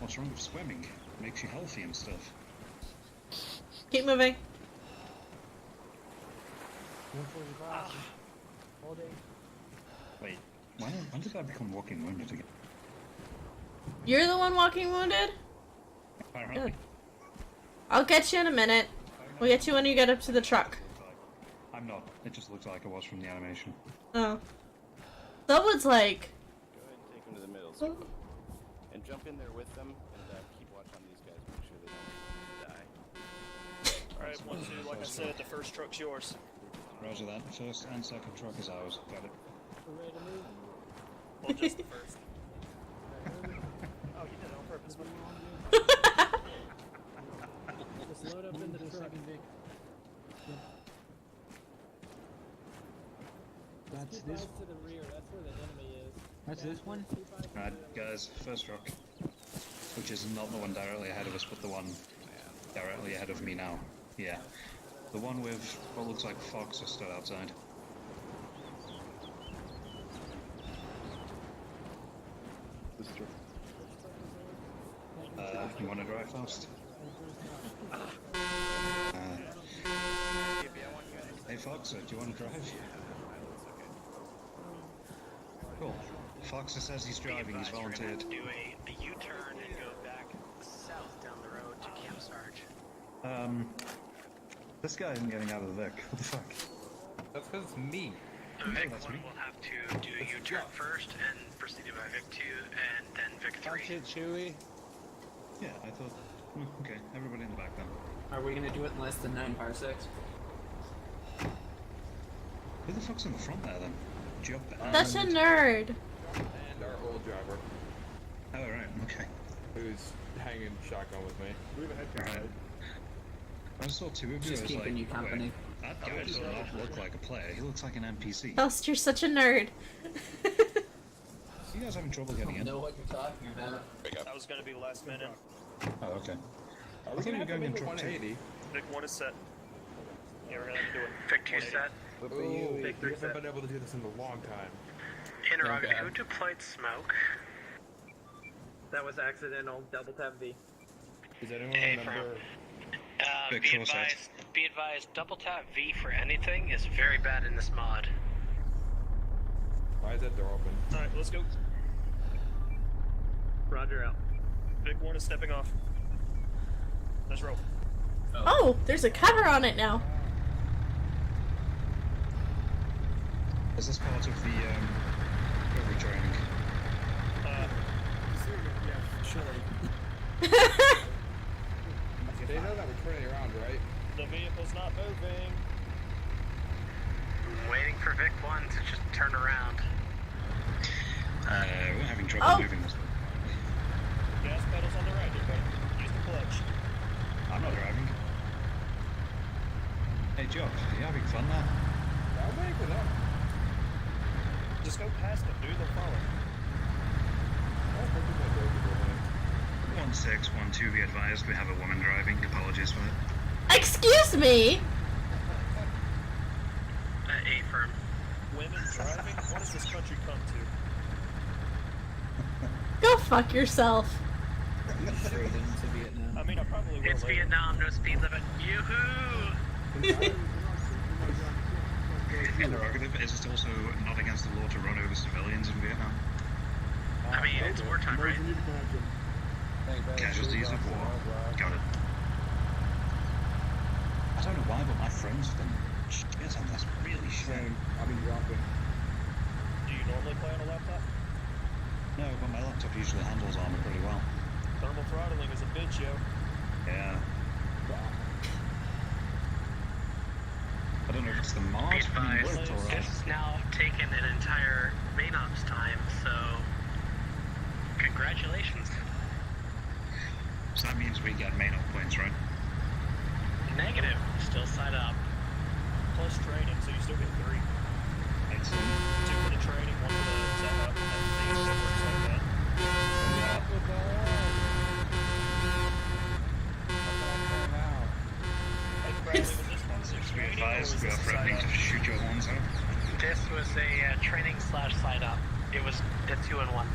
What's wrong with swimming? Makes you healthy and stuff. Keep moving. 145. Holding. Wait, when did I become walking wounded again? You're the one walking wounded? Apparently. Good. I'll get you in a minute. We'll get you when you get up to the truck. I'm not. It just looks like it was from the animation. Oh. Someone's like... Go ahead and take them to the middle, so and jump in there with them, and keep watch on these guys, make sure they don't die. Alright, 1-2, like I said, the first truck's yours. Roger that. First and second truck is ours. Got it. We're ready to move. Well, just the first. Oh, you did it on purpose. Just load up in the truck. That's Keep this. eyes to the rear, that's where the enemy is. That's this one. Alright, guys. First truck. Which is not the one directly ahead of us, but the one directly ahead of me now. Yeah. The one with what looks like Fox is stood outside. You want to drive fast? Hey Fox, do you want to drive? Cool. Foxer says he's driving, he's volunteered. Do a U-turn and go back south down the road to Camp Sarge. This guy isn't getting out of the Vic. What the fuck? That's because it's me. The Vic 1 will have to do a U-turn first and proceed by Vic 2 and then Vic 3. Punch it, Chewie. Yeah, I thought... Okay, everybody in the back then. Are we gonna do it in less than 9 parsecs? Who the fuck's in the front there then? Jump. Such a nerd. And our old driver. Oh, right, okay. Who's hanging shotgun with me. We have a head count, Right. right? I saw two of you. Just I was keeping like, you company. wait, that guy does not look like a player. He looks like an NPC. Faust, you're such a nerd. You guys having trouble getting in? know what you're talking about. That was gonna be last minute. Oh, okay. Are I we thought you gonna were have to going in make a truck 180? Vic 1 is set. Yeah, we're gonna have to do it. Vic 2 set. Ooh, Big we three haven't been able to do this in a long time. Interrogative, who deployed smoke? That was accidental. Double tap V. Does anyone Hey, remember? Vic Be 4 set. advised, double tap V for anything is very bad in this mod. Why is that door open? Alright, let's go. Roger out. Vic 1 is stepping off. Let's roll. Oh, there's a cover on it now. Is this part of the recovery training? Yeah, surely. They know that we're turning around, right? The vehicle's not moving. Waiting for Vic 1 to just turn around. We're having trouble Oh. moving this one. Gas pedal's on the right, everybody. Use the clutch. I'm not driving. Hey, Jock, are you having fun there? I'm waiting for them. Just go past them, dude. They'll follow. 1612, be advised, we have a woman driving. Apologies for that. Excuse me! A firm. Women driving? What does this country come to? Go fuck yourself. Straight into Vietnam. I mean, I probably will It's later. Vietnam, no speed limit. Yoo-hoo! Interrogative, is it also not against the law to run over civilians in Vietnam? I mean, it's wartime, right? Casualties of war. Got it. I don't know why, but my friends have been shit, and that's really shame. I've been dropping. Do you normally play on a laptop? No, but my laptop usually handles armor pretty well. Thermal throttling is a bitch, yo. Yeah. I don't know if it's the mod Be advised, being worked or this has now taken an entire main ops time, so congratulations. So that means we get main op points, right? Negative. Still side up. Plus training, so you still get 3. Excellent. 2 for the training, 1 for the setup, and everything that works like that. Hey, Bradley, was this one of the Be training, or advised, was we are this a threatening side to up? shoot your horns out. This was a training/side up. It was a 2-in-1.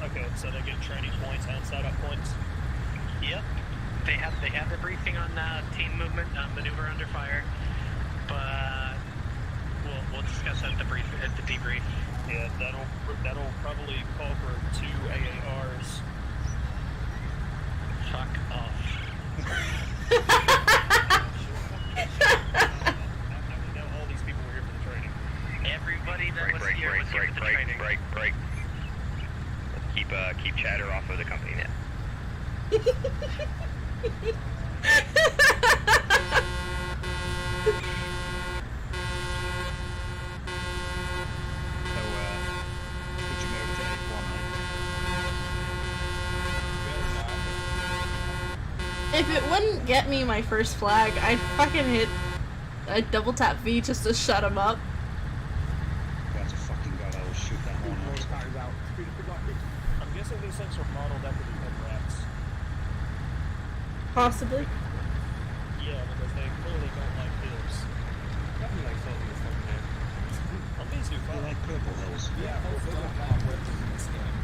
Okay, so they get training points and side up points. Yep. They have the briefing on team movement, maneuver under fire, but we'll discuss that at the debrief. Yeah, that'll probably call for 2 AARs. Fuck off. Now all these people were here for the training. Everybody that was here was here for the training. Break. Keep chatter off of the company net. Switching over to 8-1, If it wouldn't get me my first flag, I'd fucking hit a double tap V just to shut him up. That's a fucking god, I will shoot that horn out. I'm guessing these things are modeled after the head wraps. Possibly. Yeah, because they clearly don't like hills. Definitely like something that's fucking there. These do I fine. like purple hills. Yeah, hopefully don't have weapons in this game.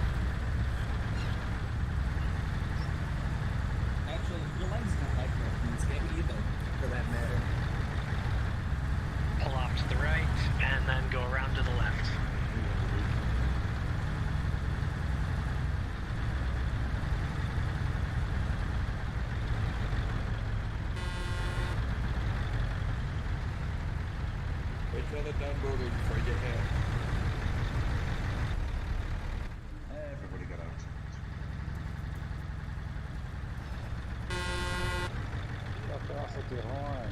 Actually, your legs don't like weapons in this game either, for that matter. Pull off to the right, and then go around to the left. Wait till they're done moving before you get hit. Everybody got out. Fuck off with your horn.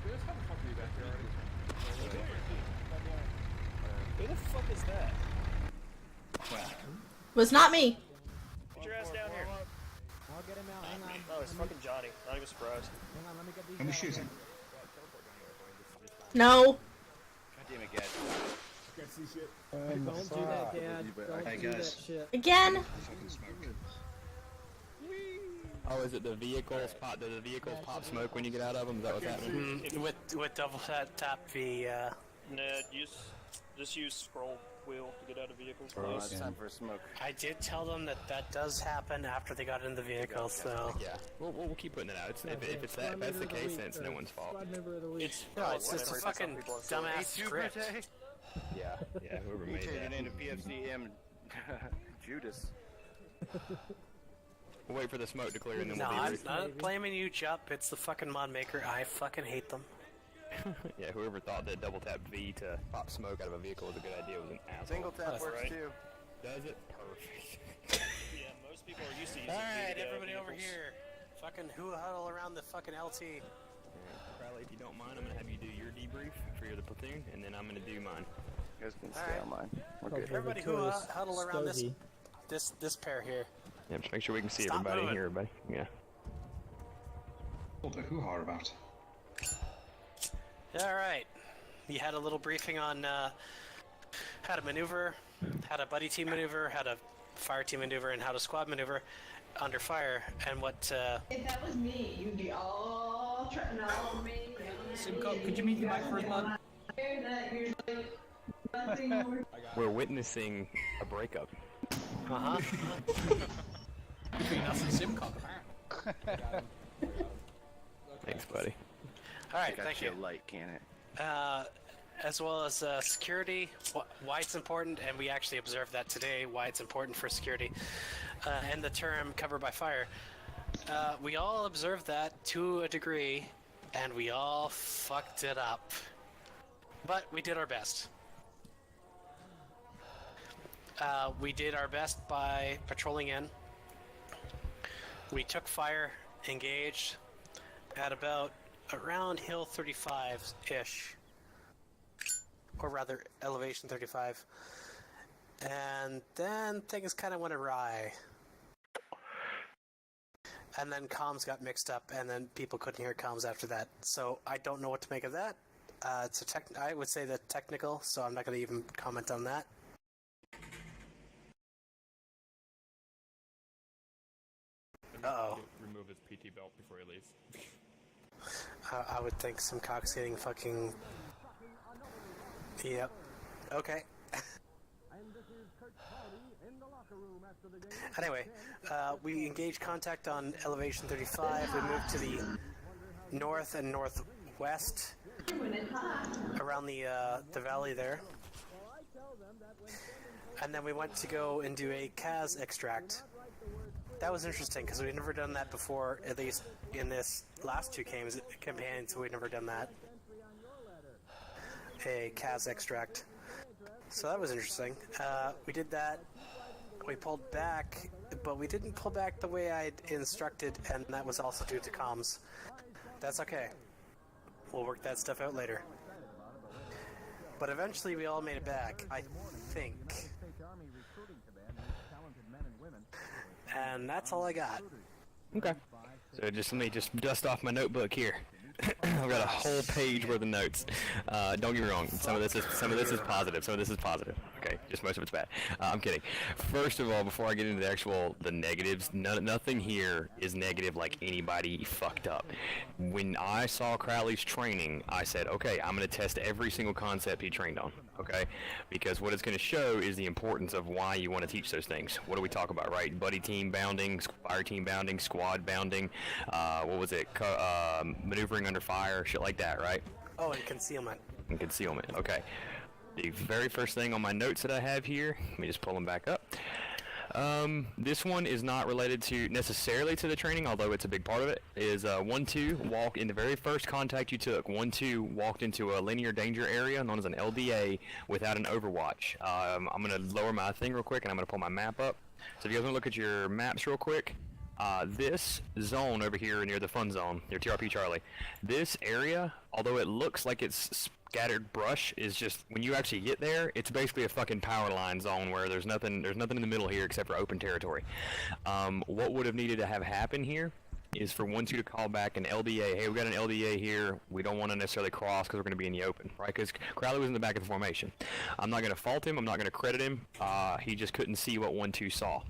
How the fuck are you back here already? Who the fuck is that? Was not me. Get your ass down here. I'll get him out. Hang on. Oh, it's fucking Johnny. Not even surprised. Hang on, let me get these Can we out. shoot him? No. God damn it, guys. Can't see shit. Don't do that, Dad. Don't Hey, do guys. that shit. Again. Fucking smoke. Oh, is it the vehicles pop? Do the vehicles pop smoke when you get out of them? Is that what's happening? With double tap V. Ned, just use scroll wheel to get out of vehicles. Oh, please. it's time for a smoke. I did tell them that that does happen after they got in the vehicle, so... Yeah, we'll keep putting it out. If that's the case, then it's no one's fault. Squad member of the week. It's just a fucking dumbass script. Yeah, whoever You made turned that. it into PFCM Judas. We'll wait for the smoke to clear and then No, we'll I'm debrief. not blaming you, Jup. It's the fucking mod maker. I fucking hate them. Yeah, whoever thought that double tap V to pop smoke out of a vehicle was a good idea was an asshole. Single tap That's works right. too. Does it? Perfect. Yeah, most people are used to using Alright, V to get out of everybody over vehicles. here. Fucking who huddle around the fucking LT. Crowley, if you don't mind, I'm gonna have you do your debrief for your platoon, and then I'm gonna do mine. You guys can stay on mine. We're good. Everybody who huddle around this pair here. Yeah, just make sure we can see Stop everybody and moving. hear everybody. Yeah. What the hoo-ha about? Alright. You had a little briefing on how to maneuver, how to buddy team maneuver, how to fire team maneuver, and how to squad maneuver under fire, and what... If that was me, you'd be all trying on me. Simcoe, could you mute your mic for a moment? We're witnessing a breakup. Uh-huh. Between us and Simcoe, apparently. Thanks, buddy. Alright, Got thank you you. a light, can it? As well as security, why it's important, and we actually observed that today, why it's important for security, and the term cover by fire. We all observed that to a degree, and we all fucked it up. But we did our best. We did our best by patrolling in. We took fire, engaged, at about around Hill 35-ish. Or rather, Elevation 35. And then things kind of went awry. And then comms got mixed up, and then people couldn't hear comms after that. So I don't know what to make of that. I would say that technical, so I'm not going to even comment on that. Uh-oh. Remove his PT belt before he leaves. I would think some cock-skating fucking... Yep. Okay. Anyway, we engaged contact on Elevation 35. We moved to the north and northwest around the valley there. And then we went to go and do a Kaz extract. That was interesting because we'd never done that before, at least in this last two campaigns, we'd never done that. A Kaz extract. So that was interesting. We did that. We pulled back, but we didn't pull back the way I'd instructed, and that was also due to comms. That's okay. We'll work that stuff out later. But eventually we all made it back, I think. And that's all I got. Okay. So just let me just dust off my notebook here. I've got a whole page worth of notes. Don't get me wrong. Some of this is positive. Some of this is positive. Okay, just most of it's bad. I'm kidding. First of all, before I get into the negatives, nothing here is negative like anybody fucked up. When I saw Crowley's training, I said, okay, I'm going to test every single concept he trained on. Okay, because what it's going to show is the importance of why you want to teach those things. What do we talk about, right? Buddy team bounding, fire team bounding, squad bounding. What was it? Maneuvering under fire, shit like that, right? Oh, and concealment. And concealment. Okay. The very first thing on my notes that I have here, let me just pull them back up. This one is not related to necessarily to the training, although it's a big part of it, is 1-2 walk in the very first contact you took. 1-2 walked into a linear danger area known as an LDA without an overwatch. I'm going to lower my thing real quick and I'm going to pull my map up. So if you guys want to look at your maps real quick, this zone over here near the fun zone, near TRP Charlie, this area, although it looks like it's scattered brush, is just, when you actually get there, it's basically a fucking power line zone where there's nothing in the middle here except for open territory. What would have needed to have happened here is for 1-2 to call back an LDA. Hey, we got an LDA here. We don't want to necessarily cross because we're going to be in the open, right? Because Crowley was in the back of the formation. I'm not going to fault him. I'm not going to credit him. He just couldn't see what 1-2 saw.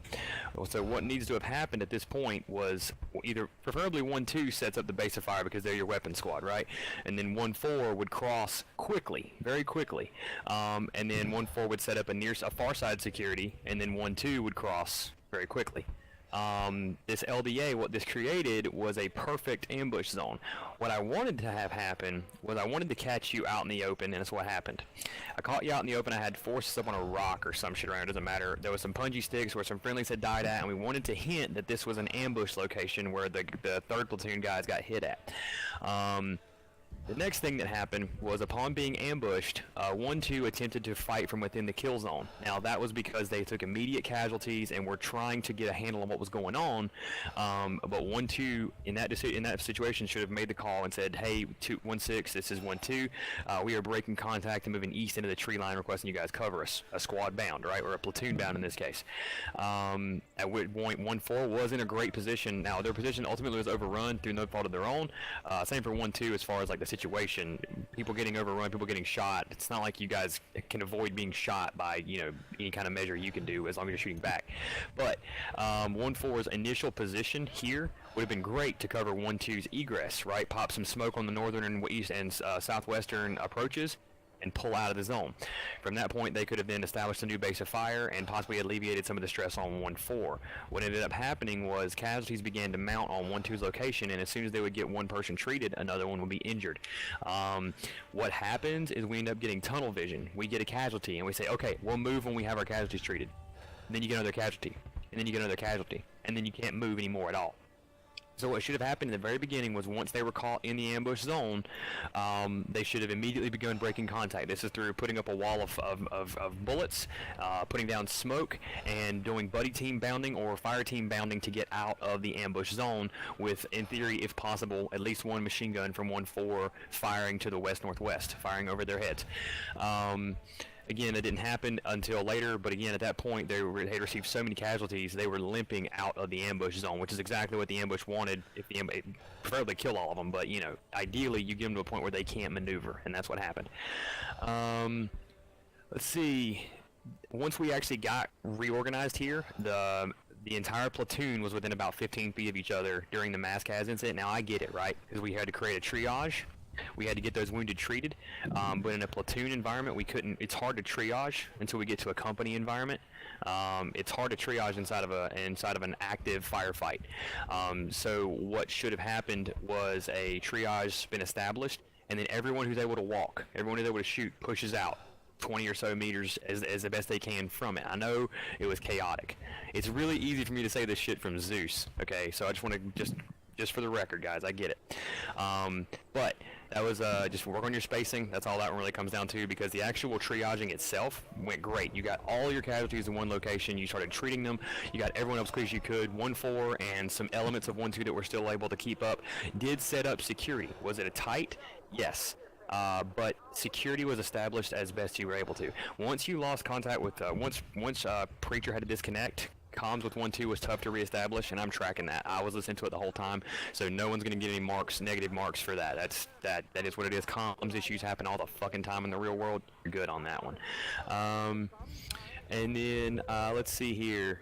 So what needs to have happened at this point was either, preferably 1-2 sets up the base of fire because they're your weapon squad, right? And then 1-4 would cross quickly, very quickly. And then 1-4 would set up a far side security, and then 1-2 would cross very quickly. This LDA, what this created was a perfect ambush zone. What I wanted to have happen was I wanted to catch you out in the open, and that's what happened. I caught you out in the open. I had forces up on a rock or some shit around. It doesn't matter. There was some punji sticks where some friendlies had died at, and we wanted to hint that this was an ambush location where the 3rd platoon guys got hit at. The next thing that happened was upon being ambushed, 1-2 attempted to fight from within the kill zone. Now that was because they took immediate casualties and were trying to get a handle on what was going on. But 1-2 in that situation should have made the call and said, "Hey, 1-6, this is 1-2. We are breaking contact and moving east into the tree line, requesting you guys cover us, a squad bound, right, or a platoon bound in this case." At which point 1-4 was in a great position. Now their position ultimately was overrun through no fault of their own. Same for 1-2 as far as like the situation, people getting overrun, people getting shot. It's not like you guys can avoid being shot by, you know, any kind of measure you can do as long as you're shooting back. But 1-4's initial position here would have been great to cover 1-2's egress, right? Pop some smoke on the northern and east and southwestern approaches and pull out of the zone. From that point, they could have then established a new base of fire and possibly alleviated some of the stress on 1-4. What ended up happening was casualties began to mount on 1-2's location, and as soon as they would get one person treated, another one would be injured. What happens is we end up getting tunnel vision. We get a casualty, and we say, okay, we'll move when we have our casualties treated. And then you get another casualty, and then you get another casualty, and then you can't move anymore at all. So what should have happened in the very beginning was once they were caught in the ambush zone, they should have immediately begun breaking contact. This is through putting up a wall of bullets, putting down smoke, and doing buddy team bounding or fire team bounding to get out of the ambush zone with, in theory, if possible, at least one machine gun from 1-4 firing to the west-northwest, firing over their heads. Again, it didn't happen until later, but again, at that point, they had received so many casualties, they were limping out of the ambush zone, which is exactly what the ambush wanted. If the preferably kill all of them, but, you know, ideally, you get them to a point where they can't maneuver, and that's what happened. Let's see. Once we actually got reorganized here, the entire platoon was within about 15 feet of each other during the mass cas incident. Now, I get it, right? Because we had to create a triage. We had to get those wounded treated, but in a platoon environment, we couldn't. It's hard to triage until we get to a company environment. It's hard to triage inside of an active firefight. So what should have happened was a triage been established, and then everyone who's able to walk, everyone who's able to shoot, pushes out 20 or so meters as the best they can from it. I know it was chaotic. It's really easy for me to say this shit from Zeus. Okay, so I just want to just for the record, guys, I get it. But that was just work on your spacing. That's all that really comes down to, because the actual triaging itself went great. You got all your casualties in one location. You started treating them. You got everyone up as quick as you could. 1-4 and some elements of 1-2 that were still able to keep up. Did set up security. Was it a tight? Yes. But security was established as best you were able to. Once you lost contact with, once Preacher had to disconnect, comms with 1-2 was tough to reestablish, and I'm tracking that. I was listening to it the whole time, so no one's going to get any marks, negative marks for that. That is what it is. Comms issues happen all the fucking time in the real world. You're good on that one. And then, let's see here.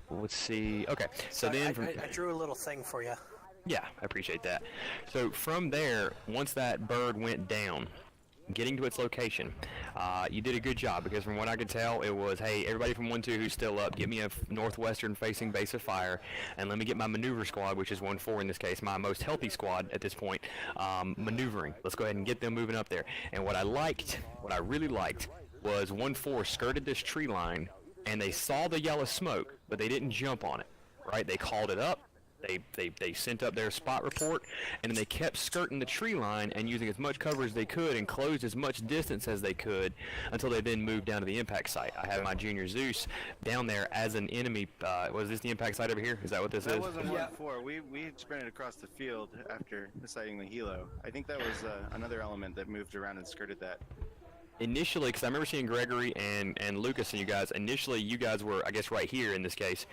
Let's see. Okay, so then I drew a little thing for you. Yeah, I appreciate that. So from there, once that bird went down, getting to its location, you did a good job, because from what I could tell, it was, hey, everybody from 1-2 who's still up, get me a northwestern facing base of fire, and let me get my maneuver squad, which is 1-4 in this case, my most healthy squad at this point, maneuvering. Let's go ahead and get them moving up there. And what I really liked, was 1-4 skirted this tree line, and they saw the yellow smoke, but they didn't jump on it, right? They called it up. They sent up their spot report, and then they kept skirting the tree line and using as much cover as they could and closed as much distance as they could until they then moved down to the impact site. I have my Junior Zeus down there as an enemy. Was this the impact site over here? Is that what this is? That wasn't 1-4. We had sprinted across the field after deciding the helo. I think that was another element that moved around and skirted that. Initially, because I remember seeing Gregory and Lucas and you guys, initially you guys were, I guess, right here in this case.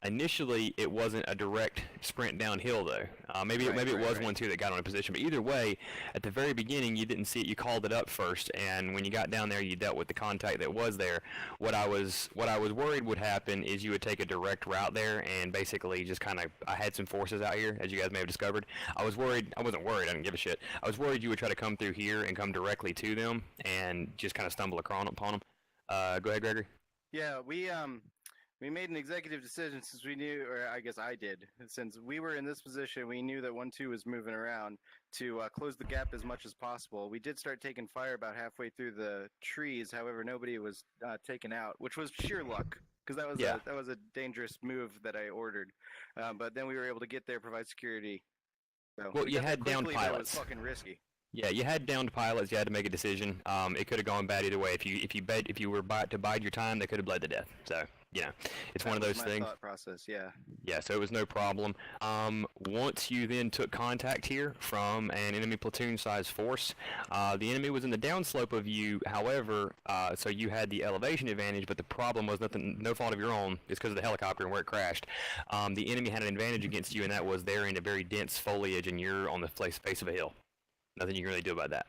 Initially, it wasn't a direct sprint downhill though. Maybe it was one too that got on a position. But either way, at the very beginning, you didn't see it. You called it up first, and when you got down there, you dealt with the contact that was there. What I was worried would happen is you would take a direct route there, and basically just kind of. I had some forces out here, as you guys may have discovered. I was worried. I wasn't worried. I didn't give a shit. I was worried you would try to come through here and come directly to them, and just kind of stumble upon them. Go ahead, Gregory. Yeah, we made an executive decision since we knew, or I guess I did, since we were in this position, we knew that 1-2 was moving around to close the gap as much as possible. We did start taking fire about halfway through the trees. However, nobody was taken out, which was sheer luck because that was a dangerous move that I ordered. But then we were able to get there, provide security. So well, you had downed pilots. That was fucking risky. Yeah, you had downed pilots. You had to make a decision. It could have gone bad either way. If you were to bide your time, they could have bled to death. So it's one of those things. Thought process, yeah. Yeah, so it was no problem. Once you then took contact here from an enemy platoon-sized force, the enemy was in the downslope of you. However, so you had the elevation advantage, but the problem was no fault of your own. It's because of the helicopter and where it crashed. The enemy had an advantage against you, and that was they're in a very dense foliage, and you're on the face of a hill. Nothing you can really do about that.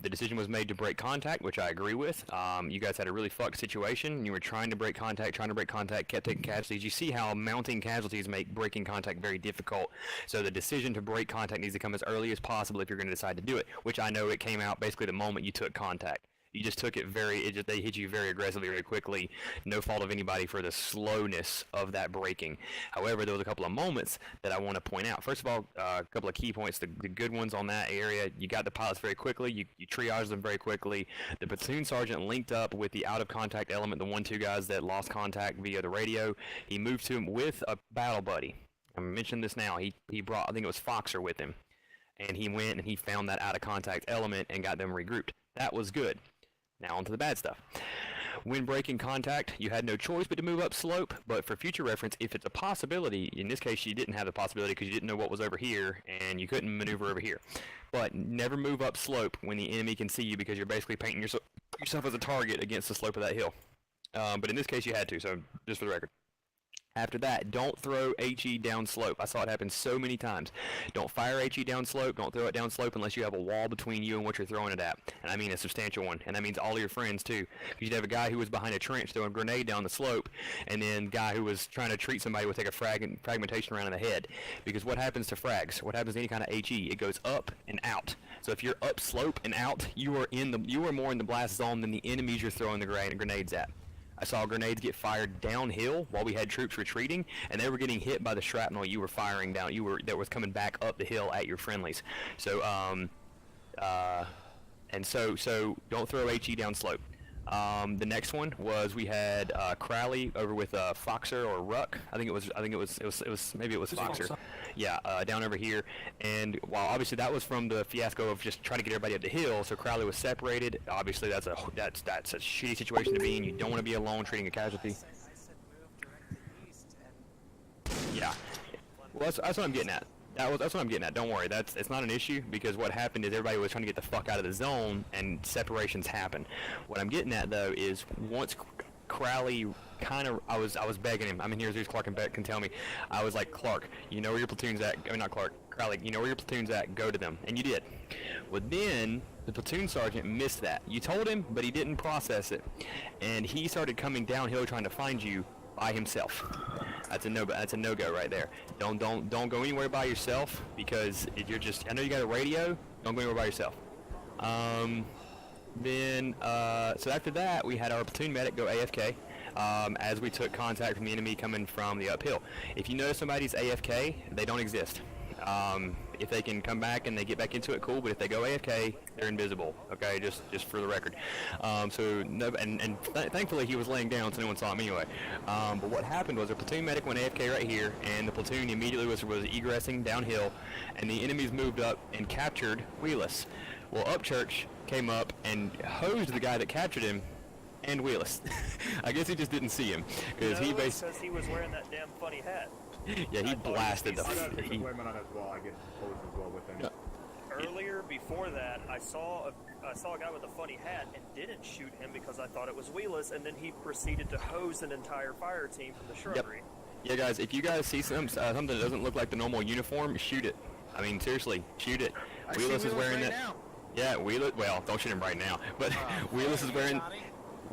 The decision was made to break contact, which I agree with. You guys had a really fucked situation. You were trying to break contact, kept taking casualties. You see how mounting casualties make breaking contact very difficult. So the decision to break contact needs to come as early as possible if you're going to decide to do it, which I know it came out basically the moment you took contact. You just took it they hit you very aggressively, very quickly. No fault of anybody for the slowness of that braking. However, there was a couple of moments that I want to point out. First of all, a couple of key points. The good ones on that area, you got the pilots very quickly. You triaged them very quickly. The platoon sergeant linked up with the out-of-contact element, the 1-2 guys that lost contact via the radio. He moved to him with a battle buddy. I mentioned this now. He brought, I think it was Foxer with him. And he went and he found that out-of-contact element and got them regrouped. That was good. Now on to the bad stuff. When breaking contact, you had no choice but to move up slope, but for future reference, if it's a possibility, in this case you didn't have the possibility because you didn't know what was over here, and you couldn't maneuver over here. But never move up slope when the enemy can see you because you're basically painting yourself as a target against the slope of that hill. But in this case you had to, so just for the record. After that, don't throw HE down slope. I saw it happen so many times. Don't fire HE down slope. Don't throw it down slope unless you have a wall between you and what you're throwing it at. And I mean a substantial one. And that means all of your friends too. You'd have a guy who was behind a trench throwing a grenade down the slope, and then a guy who was trying to treat somebody would take a fragmentation round in the head. Because what happens to frags? What happens to any kind of HE? It goes up and out. So if you're up slope and out, you are more in the blast zone than the enemies you're throwing the grenades at. I saw grenades get fired downhill while we had troops retreating, and they were getting hit by the shrapnel you were firing down. That was coming back up the hill at your friendlies. So, so don't throw HE down slope. The next one was we had Crowley over with Foxer or Ruck. Maybe it was Foxer. Yeah, down over here. And while obviously that was from the fiasco of just trying to get everybody up the hill, so Crowley was separated. Obviously that's a shitty situation to be in. You don't want to be alone treating a casualty. Yeah. Well, that's what I'm getting at. That's what I'm getting at. Don't worry. It's not an issue because what happened is everybody was trying to get the fuck out of the zone and separations happen. What I'm getting at though is once Crowley I was begging him. I mean, here's Clark can tell me. I was like, Clark, you know where your platoon's at. I mean, not Clark. Crowley, you know where your platoon's at. Go to them, and you did. Well, then the platoon sergeant missed that. You told him, but he didn't process it, and he started coming downhill trying to find you by himself. That's a no-go right there. Don't go anywhere by yourself because you're just. I know you got a radio. Don't go anywhere by yourself. So after that, we had our platoon medic go AFK as we took contact from the enemy coming from the uphill. If you notice somebody's AFK, they don't exist. If they can come back and they get back into it, cool. But if they go AFK, they're invisible. Okay, just for the record. Thankfully he was laying down, so no one saw him anyway. But what happened was a platoon medic went AFK right here, and the platoon immediately was egressing downhill, and the enemies moved up and captured Wheelus. Well, Upchurch came up and hosed the guy that captured him and Wheelus. I guess he just didn't see him because he was wearing that damn funny hat. Yeah, he blasted the. Earlier, before that, I saw a guy with a funny hat and didn't shoot him because I thought it was Wheelus, and then he proceeded to hose an entire fire team from the shrubbery. Yeah, guys, if you guys see something that doesn't look like the normal uniform, shoot it. I mean, seriously, shoot it. Wheelus is wearing that. Yeah, Wheelus. Well, don't shoot him right now. But Wheelus is wearing.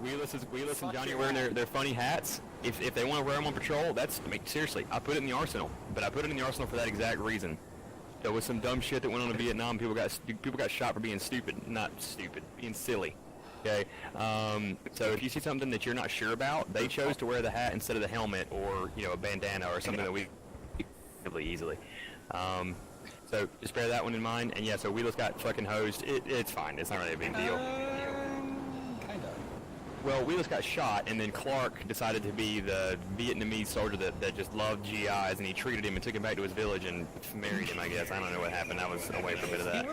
Wheelus and Johnny are wearing their funny hats. If they want to wear them on patrol, that's seriously. I put it in the arsenal, but I put it in the arsenal for that exact reason. There was some dumb shit that went on in Vietnam. People got shot for being stupid, not stupid, being silly. Okay, so if you see something that you're not sure about, they chose to wear the hat instead of the helmet or a bandana or something that we really easily. So just bear that one in mind. And yeah, so Wheelus got fucking hosed. It's fine. It's not really a big deal. Well, Wheelus got shot, and then Clark decided to be the Vietnamese soldier that just loved GIs, and he treated him and took him back to his village and married him, I guess. I don't know what happened. I was away for a bit of that.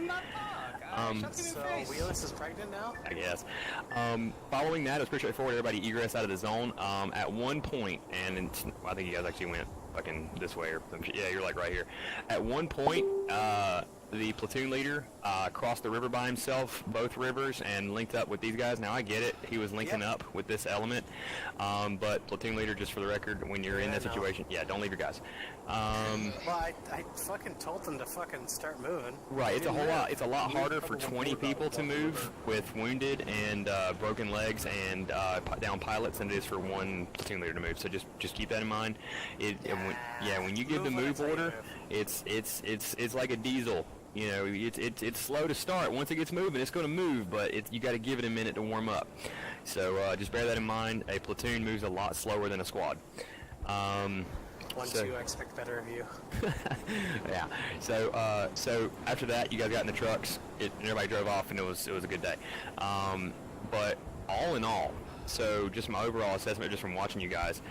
So Wheelus is pregnant now? I guess. Following that, it was pretty straightforward. Everybody egress out of the zone. At one point, and I think you guys actually went fucking this way or some shit. Yeah, you're like right here. At one point, the platoon leader crossed the river by himself, both rivers, and linked up with these guys. Now, I get it. He was linking up with this element. But platoon leader, just for the record, when you're in that situation, don't leave your guys. Well, I fucking told them to fucking start moving. Right, it's a lot harder for 20 people to move with wounded and broken legs and down pilots than it is for one platoon leader to move. So just keep that in mind. When you give the move order, it's like a diesel. It's slow to start. Once it gets moving, it's going to move, but you got to give it a minute to warm up. So just bear that in mind. A platoon moves a lot slower than a squad. Once you expect better of you. Yeah. So after that, you guys got in the trucks. And everybody drove off, and it was a good day. But all in all, so just my overall assessment, just from watching you guys,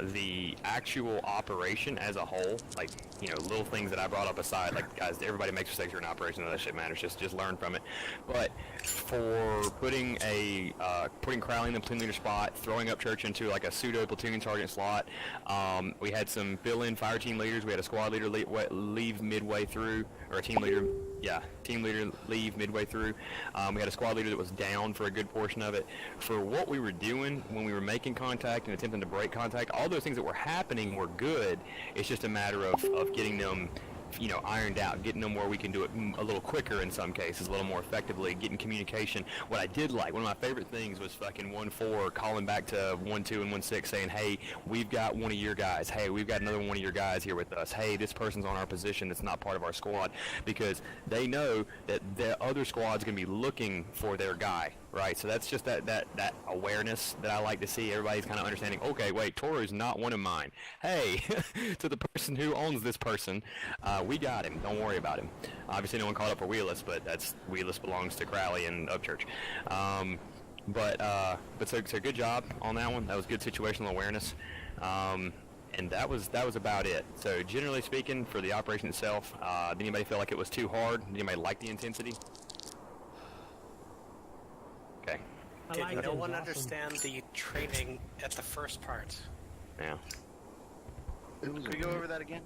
the actual operation as a whole, like little things that I brought up aside, like guys, everybody makes mistakes during an operation. None of that shit matters. Just learn from it. But for putting Crowley in the platoon leader spot, throwing Upchurch into like a pseudo platoon sergeant slot, we had some fill-in fire team leaders. We had a squad leader leave midway through, or a team leader leave midway through. We had a squad leader that was down for a good portion of it. For what we were doing when we were making contact and attempting to break contact, all those things that were happening were good. It's just a matter of getting them ironed out, getting them where we can do it a little quicker in some cases, a little more effectively, getting communication. What I did like, one of my favorite things was fucking 1-4 calling back to 1-2 and 1-6 saying, hey, we've got one of your guys. Hey, we've got another one of your guys here with us. Hey, this person's on our position that's not part of our squad, because they know that the other squad's going to be looking for their guy, right? So that's just that awareness that I like to see. Everybody's kind of understanding, okay, wait, Toru's not one of mine. Hey, to the person who owns this person, we got him. Don't worry about him. Obviously, no one called up for Wheelus, but Wheelus belongs to Crowley and Upchurch. So good job on that one. That was good situational awareness. And that was about it. So generally speaking, for the operation itself, did anybody feel like it was too hard? Did anybody like the intensity? Okay. Did no one understand the training at the first part? Yeah. Can we go over that again?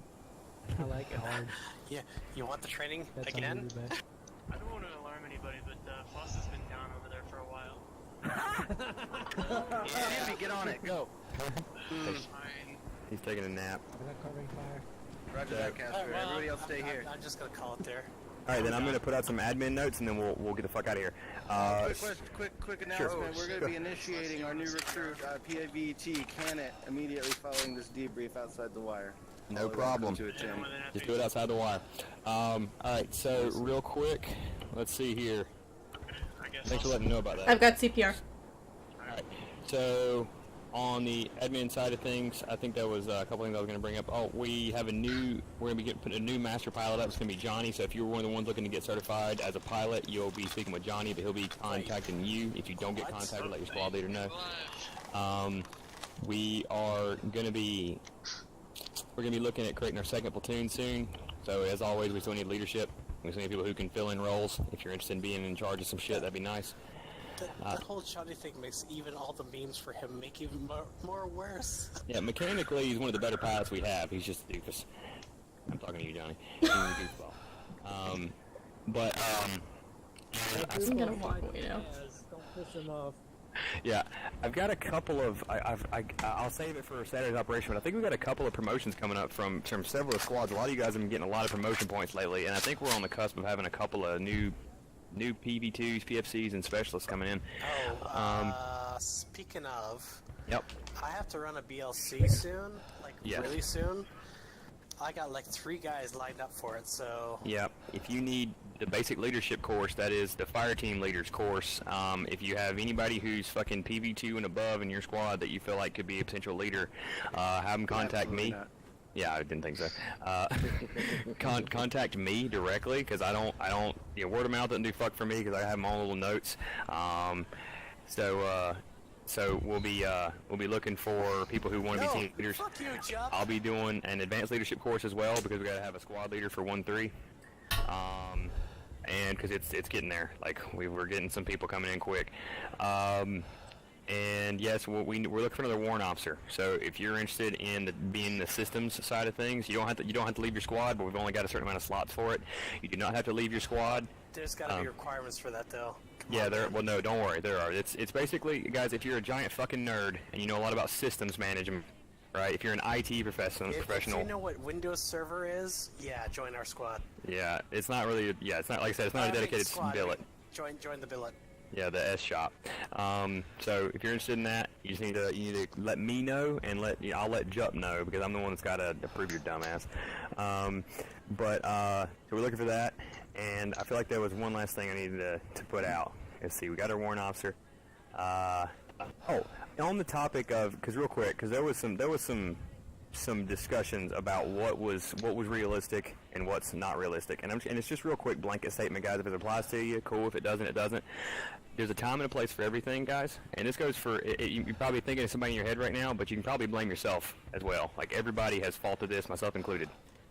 I like it hard. Yeah, you want the training again? I don't want to alarm anybody, but Foss has been down over there for a while. Andy, get on it. Go. He's taking a nap. Roger that, Casper. Everybody else stay here. I'm just going to call it there. All right, then I'm going to put out some admin notes, and then we'll get the fuck out of here. Quick announcement. We're going to be initiating our new recruit, PAVT, Canet, immediately following this debrief outside the wire. No problem. Just do it outside the wire. All right, so real quick, let's see here. Thanks for letting me know about that. I've got CPR. All right, so on the admin side of things, I think that was a couple things I was going to bring up. Oh, we're going to be putting a new master pilot up. It's going to be Johnny. So if you're one of the ones looking to get certified as a pilot, you'll be speaking with Johnny, but he'll be contacting you. If you don't get contacted, let your squad leader know. We are going to be looking at creating our second platoon soon. So as always, we still need leadership. We still need people who can fill in roles. If you're interested in being in charge of some shit, that'd be nice. That whole Johnny thing makes even all the memes for him make even more worse. Yeah, mechanically, he's one of the better pilots we have. He's just a doofus. I'm talking to you, Johnny. He's a goofball. I'm gonna walk away now. Don't piss him off. Yeah, I've got a couple of. I'll save it for Saturday's operation, but I think we've got a couple of promotions coming up from several squads. A lot of you guys have been getting a lot of promotion points lately, and I think we're on the cusp of having a couple of new PV2s, PFCs, and specialists coming in. Speaking of, yep. I have to run a BLC soon, Yes. really soon. I got like 3 guys lined up for it, so... Yep. If you need the basic leadership course, that is the fire team leaders course, if you have anybody who's fucking PV2 and above in your squad that you feel like could be a potential leader, have them contact me. Not. Yeah, I didn't think so. Contact me directly, because I don't, word of mouth doesn't do fuck for me, because I have my own little notes. So we'll be looking for people who want to be team leaders. Fuck you, Chuck. I'll be doing an advanced leadership course as well, because we got to have a squad leader for 1-3. And because it's getting there, like we're getting some people coming in quick. And yes, we're looking for another warrant officer. So if you're interested in being the systems side of things, you don't have to leave your squad, but we've only got a certain amount of slots for it. You do not have to leave your squad. There's got to be requirements for that, though. Yeah, no, don't worry, there are. It's basically, guys, if you're a giant fucking nerd and you know a lot about systems management, right? If you're an IT professional. If you know what Windows Server is, yeah, join our squad. Yeah, it's not really. It's not like I said. It's not a dedicated billet. Join the billet. Yeah, the S shop. So if you're interested in that, you just need to let me know, and I'll let Jup know, because I'm the one that's got to approve your dumbass. So we're looking for that, and I feel like there was one last thing I needed to put out. Let's see, we got our warrant officer. On the topic of, because there was some discussions about what was realistic and what's not realistic, and it's just real quick blanket statement, guys. If it applies to you, cool. If it doesn't, it doesn't. There's a time and a place for everything, guys, and this goes for you're probably thinking of somebody in your head right now, but you can probably blame yourself as well. Like, everybody has faulted this, myself included.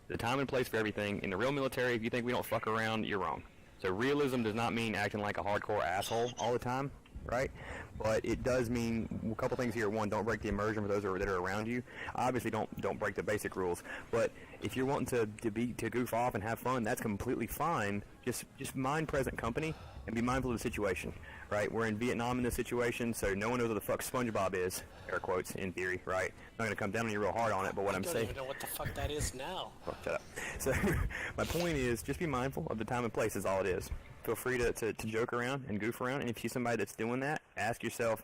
There's a time and place for everything. In the real military, if you think we don't fuck around, you're wrong. So realism does not mean acting like a hardcore asshole all the time, right? But it does mean a couple things here. One, don't break the immersion for those that are around you. Obviously, don't break the basic rules. But if you're wanting to goof off and have fun, that's completely fine. Just mind present company and be mindful of the situation, right? We're in Vietnam in this situation, so no one knows what the fuck SpongeBob is, air quotes, in theory, right? I'm not going to come down on you real hard on it, but what I'm saying... I don't even know what the fuck that is now. Oh, shut up. So my point is, just be mindful of the time and place is all it is. Feel free to joke around and goof around, and if you see somebody that's doing that, ask yourself,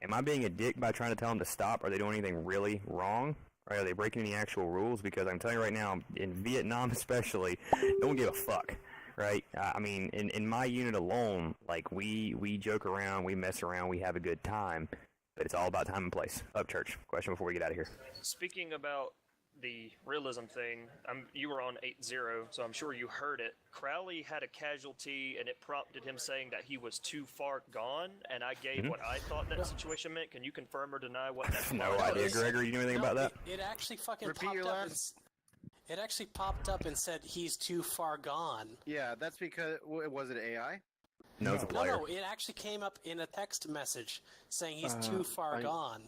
am I being a dick by trying to tell them to stop? Are they doing anything really wrong? Right? Are they breaking any actual rules? Because I'm telling you right now, in Vietnam especially, no one gave a fuck. Right? I mean, in my unit alone, like, we joke around, we mess around, we have a good time, but it's all about time and place. Up, Church. Question before we get out of here. Speaking about the realism thing, you were on 8-0, so I'm sure you heard it. Crowley had a casualty, and it prompted him saying that he was too far gone, and I gave what I thought that situation meant. Can you confirm or deny what that No idea, Gregor. You know anything about that? It actually fucking popped up. It actually popped up and said he's too far gone. Yeah, that's because was it AI? No, it's a player. No, it actually came up in a text message saying he's too far gone.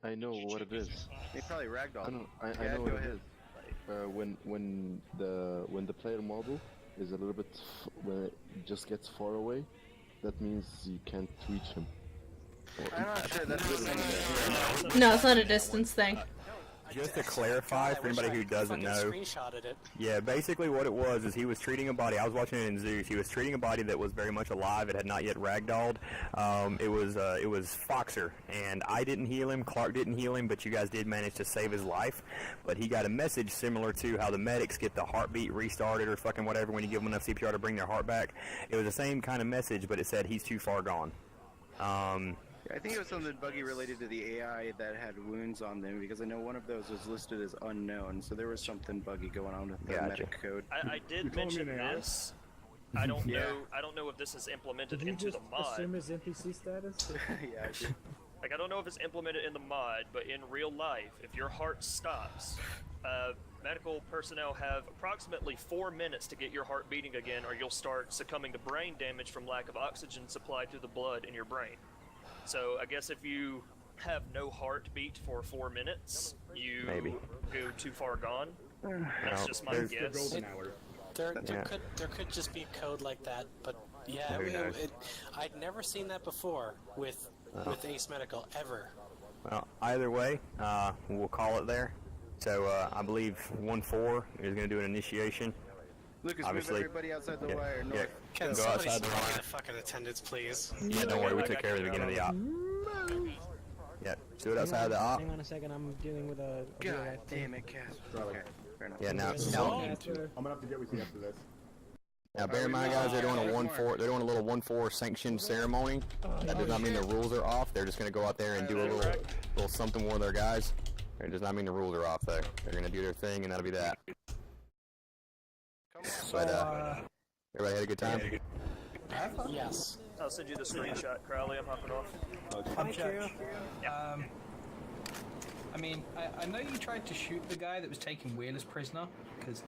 I know what it is. He probably ragdolled. I know what it is. When the player model is a little bit when it just gets far away, that means you can't reach him. I'm not sure that's No, it's not a distance thing. Just to clarify for anybody who doesn't know, screenshotted it. Yeah, basically what it was is he was treating a body. I was watching it in Zeus. He was treating a body that was very much alive. It had not yet ragdolled. It was Foxer, and I didn't heal him. Clark didn't heal him, but you guys did manage to save his life. But he got a message similar to how the medics get the heartbeat restarted or fucking whatever when you give them enough CPR to bring their heart back. It was the same kind of message, but it said he's too far gone. I think it was something buggy related to the AI that had wounds on them, because I know one of those was listed as unknown, so there was something buggy going on with the medic code. I did mention this. I don't know if this is implemented into the mod. Assume his NPC status? Yeah, I did. Like, I don't know if it's implemented in the mod, but in real life, if your heart stops, medical personnel have approximately 4 minutes to get your heart beating again, or you'll start succumbing to brain damage from lack of oxygen supplied through the blood in your brain. So I guess if you have no heartbeat for 4 minutes, you go too far gone. That's just my guess. There could just be a code like that, but yeah, I'd never seen that before with with Ace Medical ever. Well, either way, we'll call it there. So I believe 1-4 is going to do an initiation. Lucas, Obviously, move everybody outside the wire. Yeah, Can go somebody outside the call wire. the fucking attendants, please? Yeah, don't worry, we took care of the beginning of the op. Yeah, do it outside of the op. Hang on a second, I'm dealing with a. God damn it, Cass. Okay, fair enough. Yeah, now. I'm gonna have to get with you after this. Now, bear in mind, guys, they're doing a 1-4. They're doing a little 1-4 sanctioned ceremony. That does not mean the rules are off. They're just going to go out there and do a little something with their guys. It does not mean the rules are off, though. They're going to do their thing, and that'll be that. But everybody had a good time. Yes. I'll send you the screenshot, Crowley. I'm hopping off. Thank you. I mean, I know you tried to shoot the guy that was taking Wheeler's prisoner, because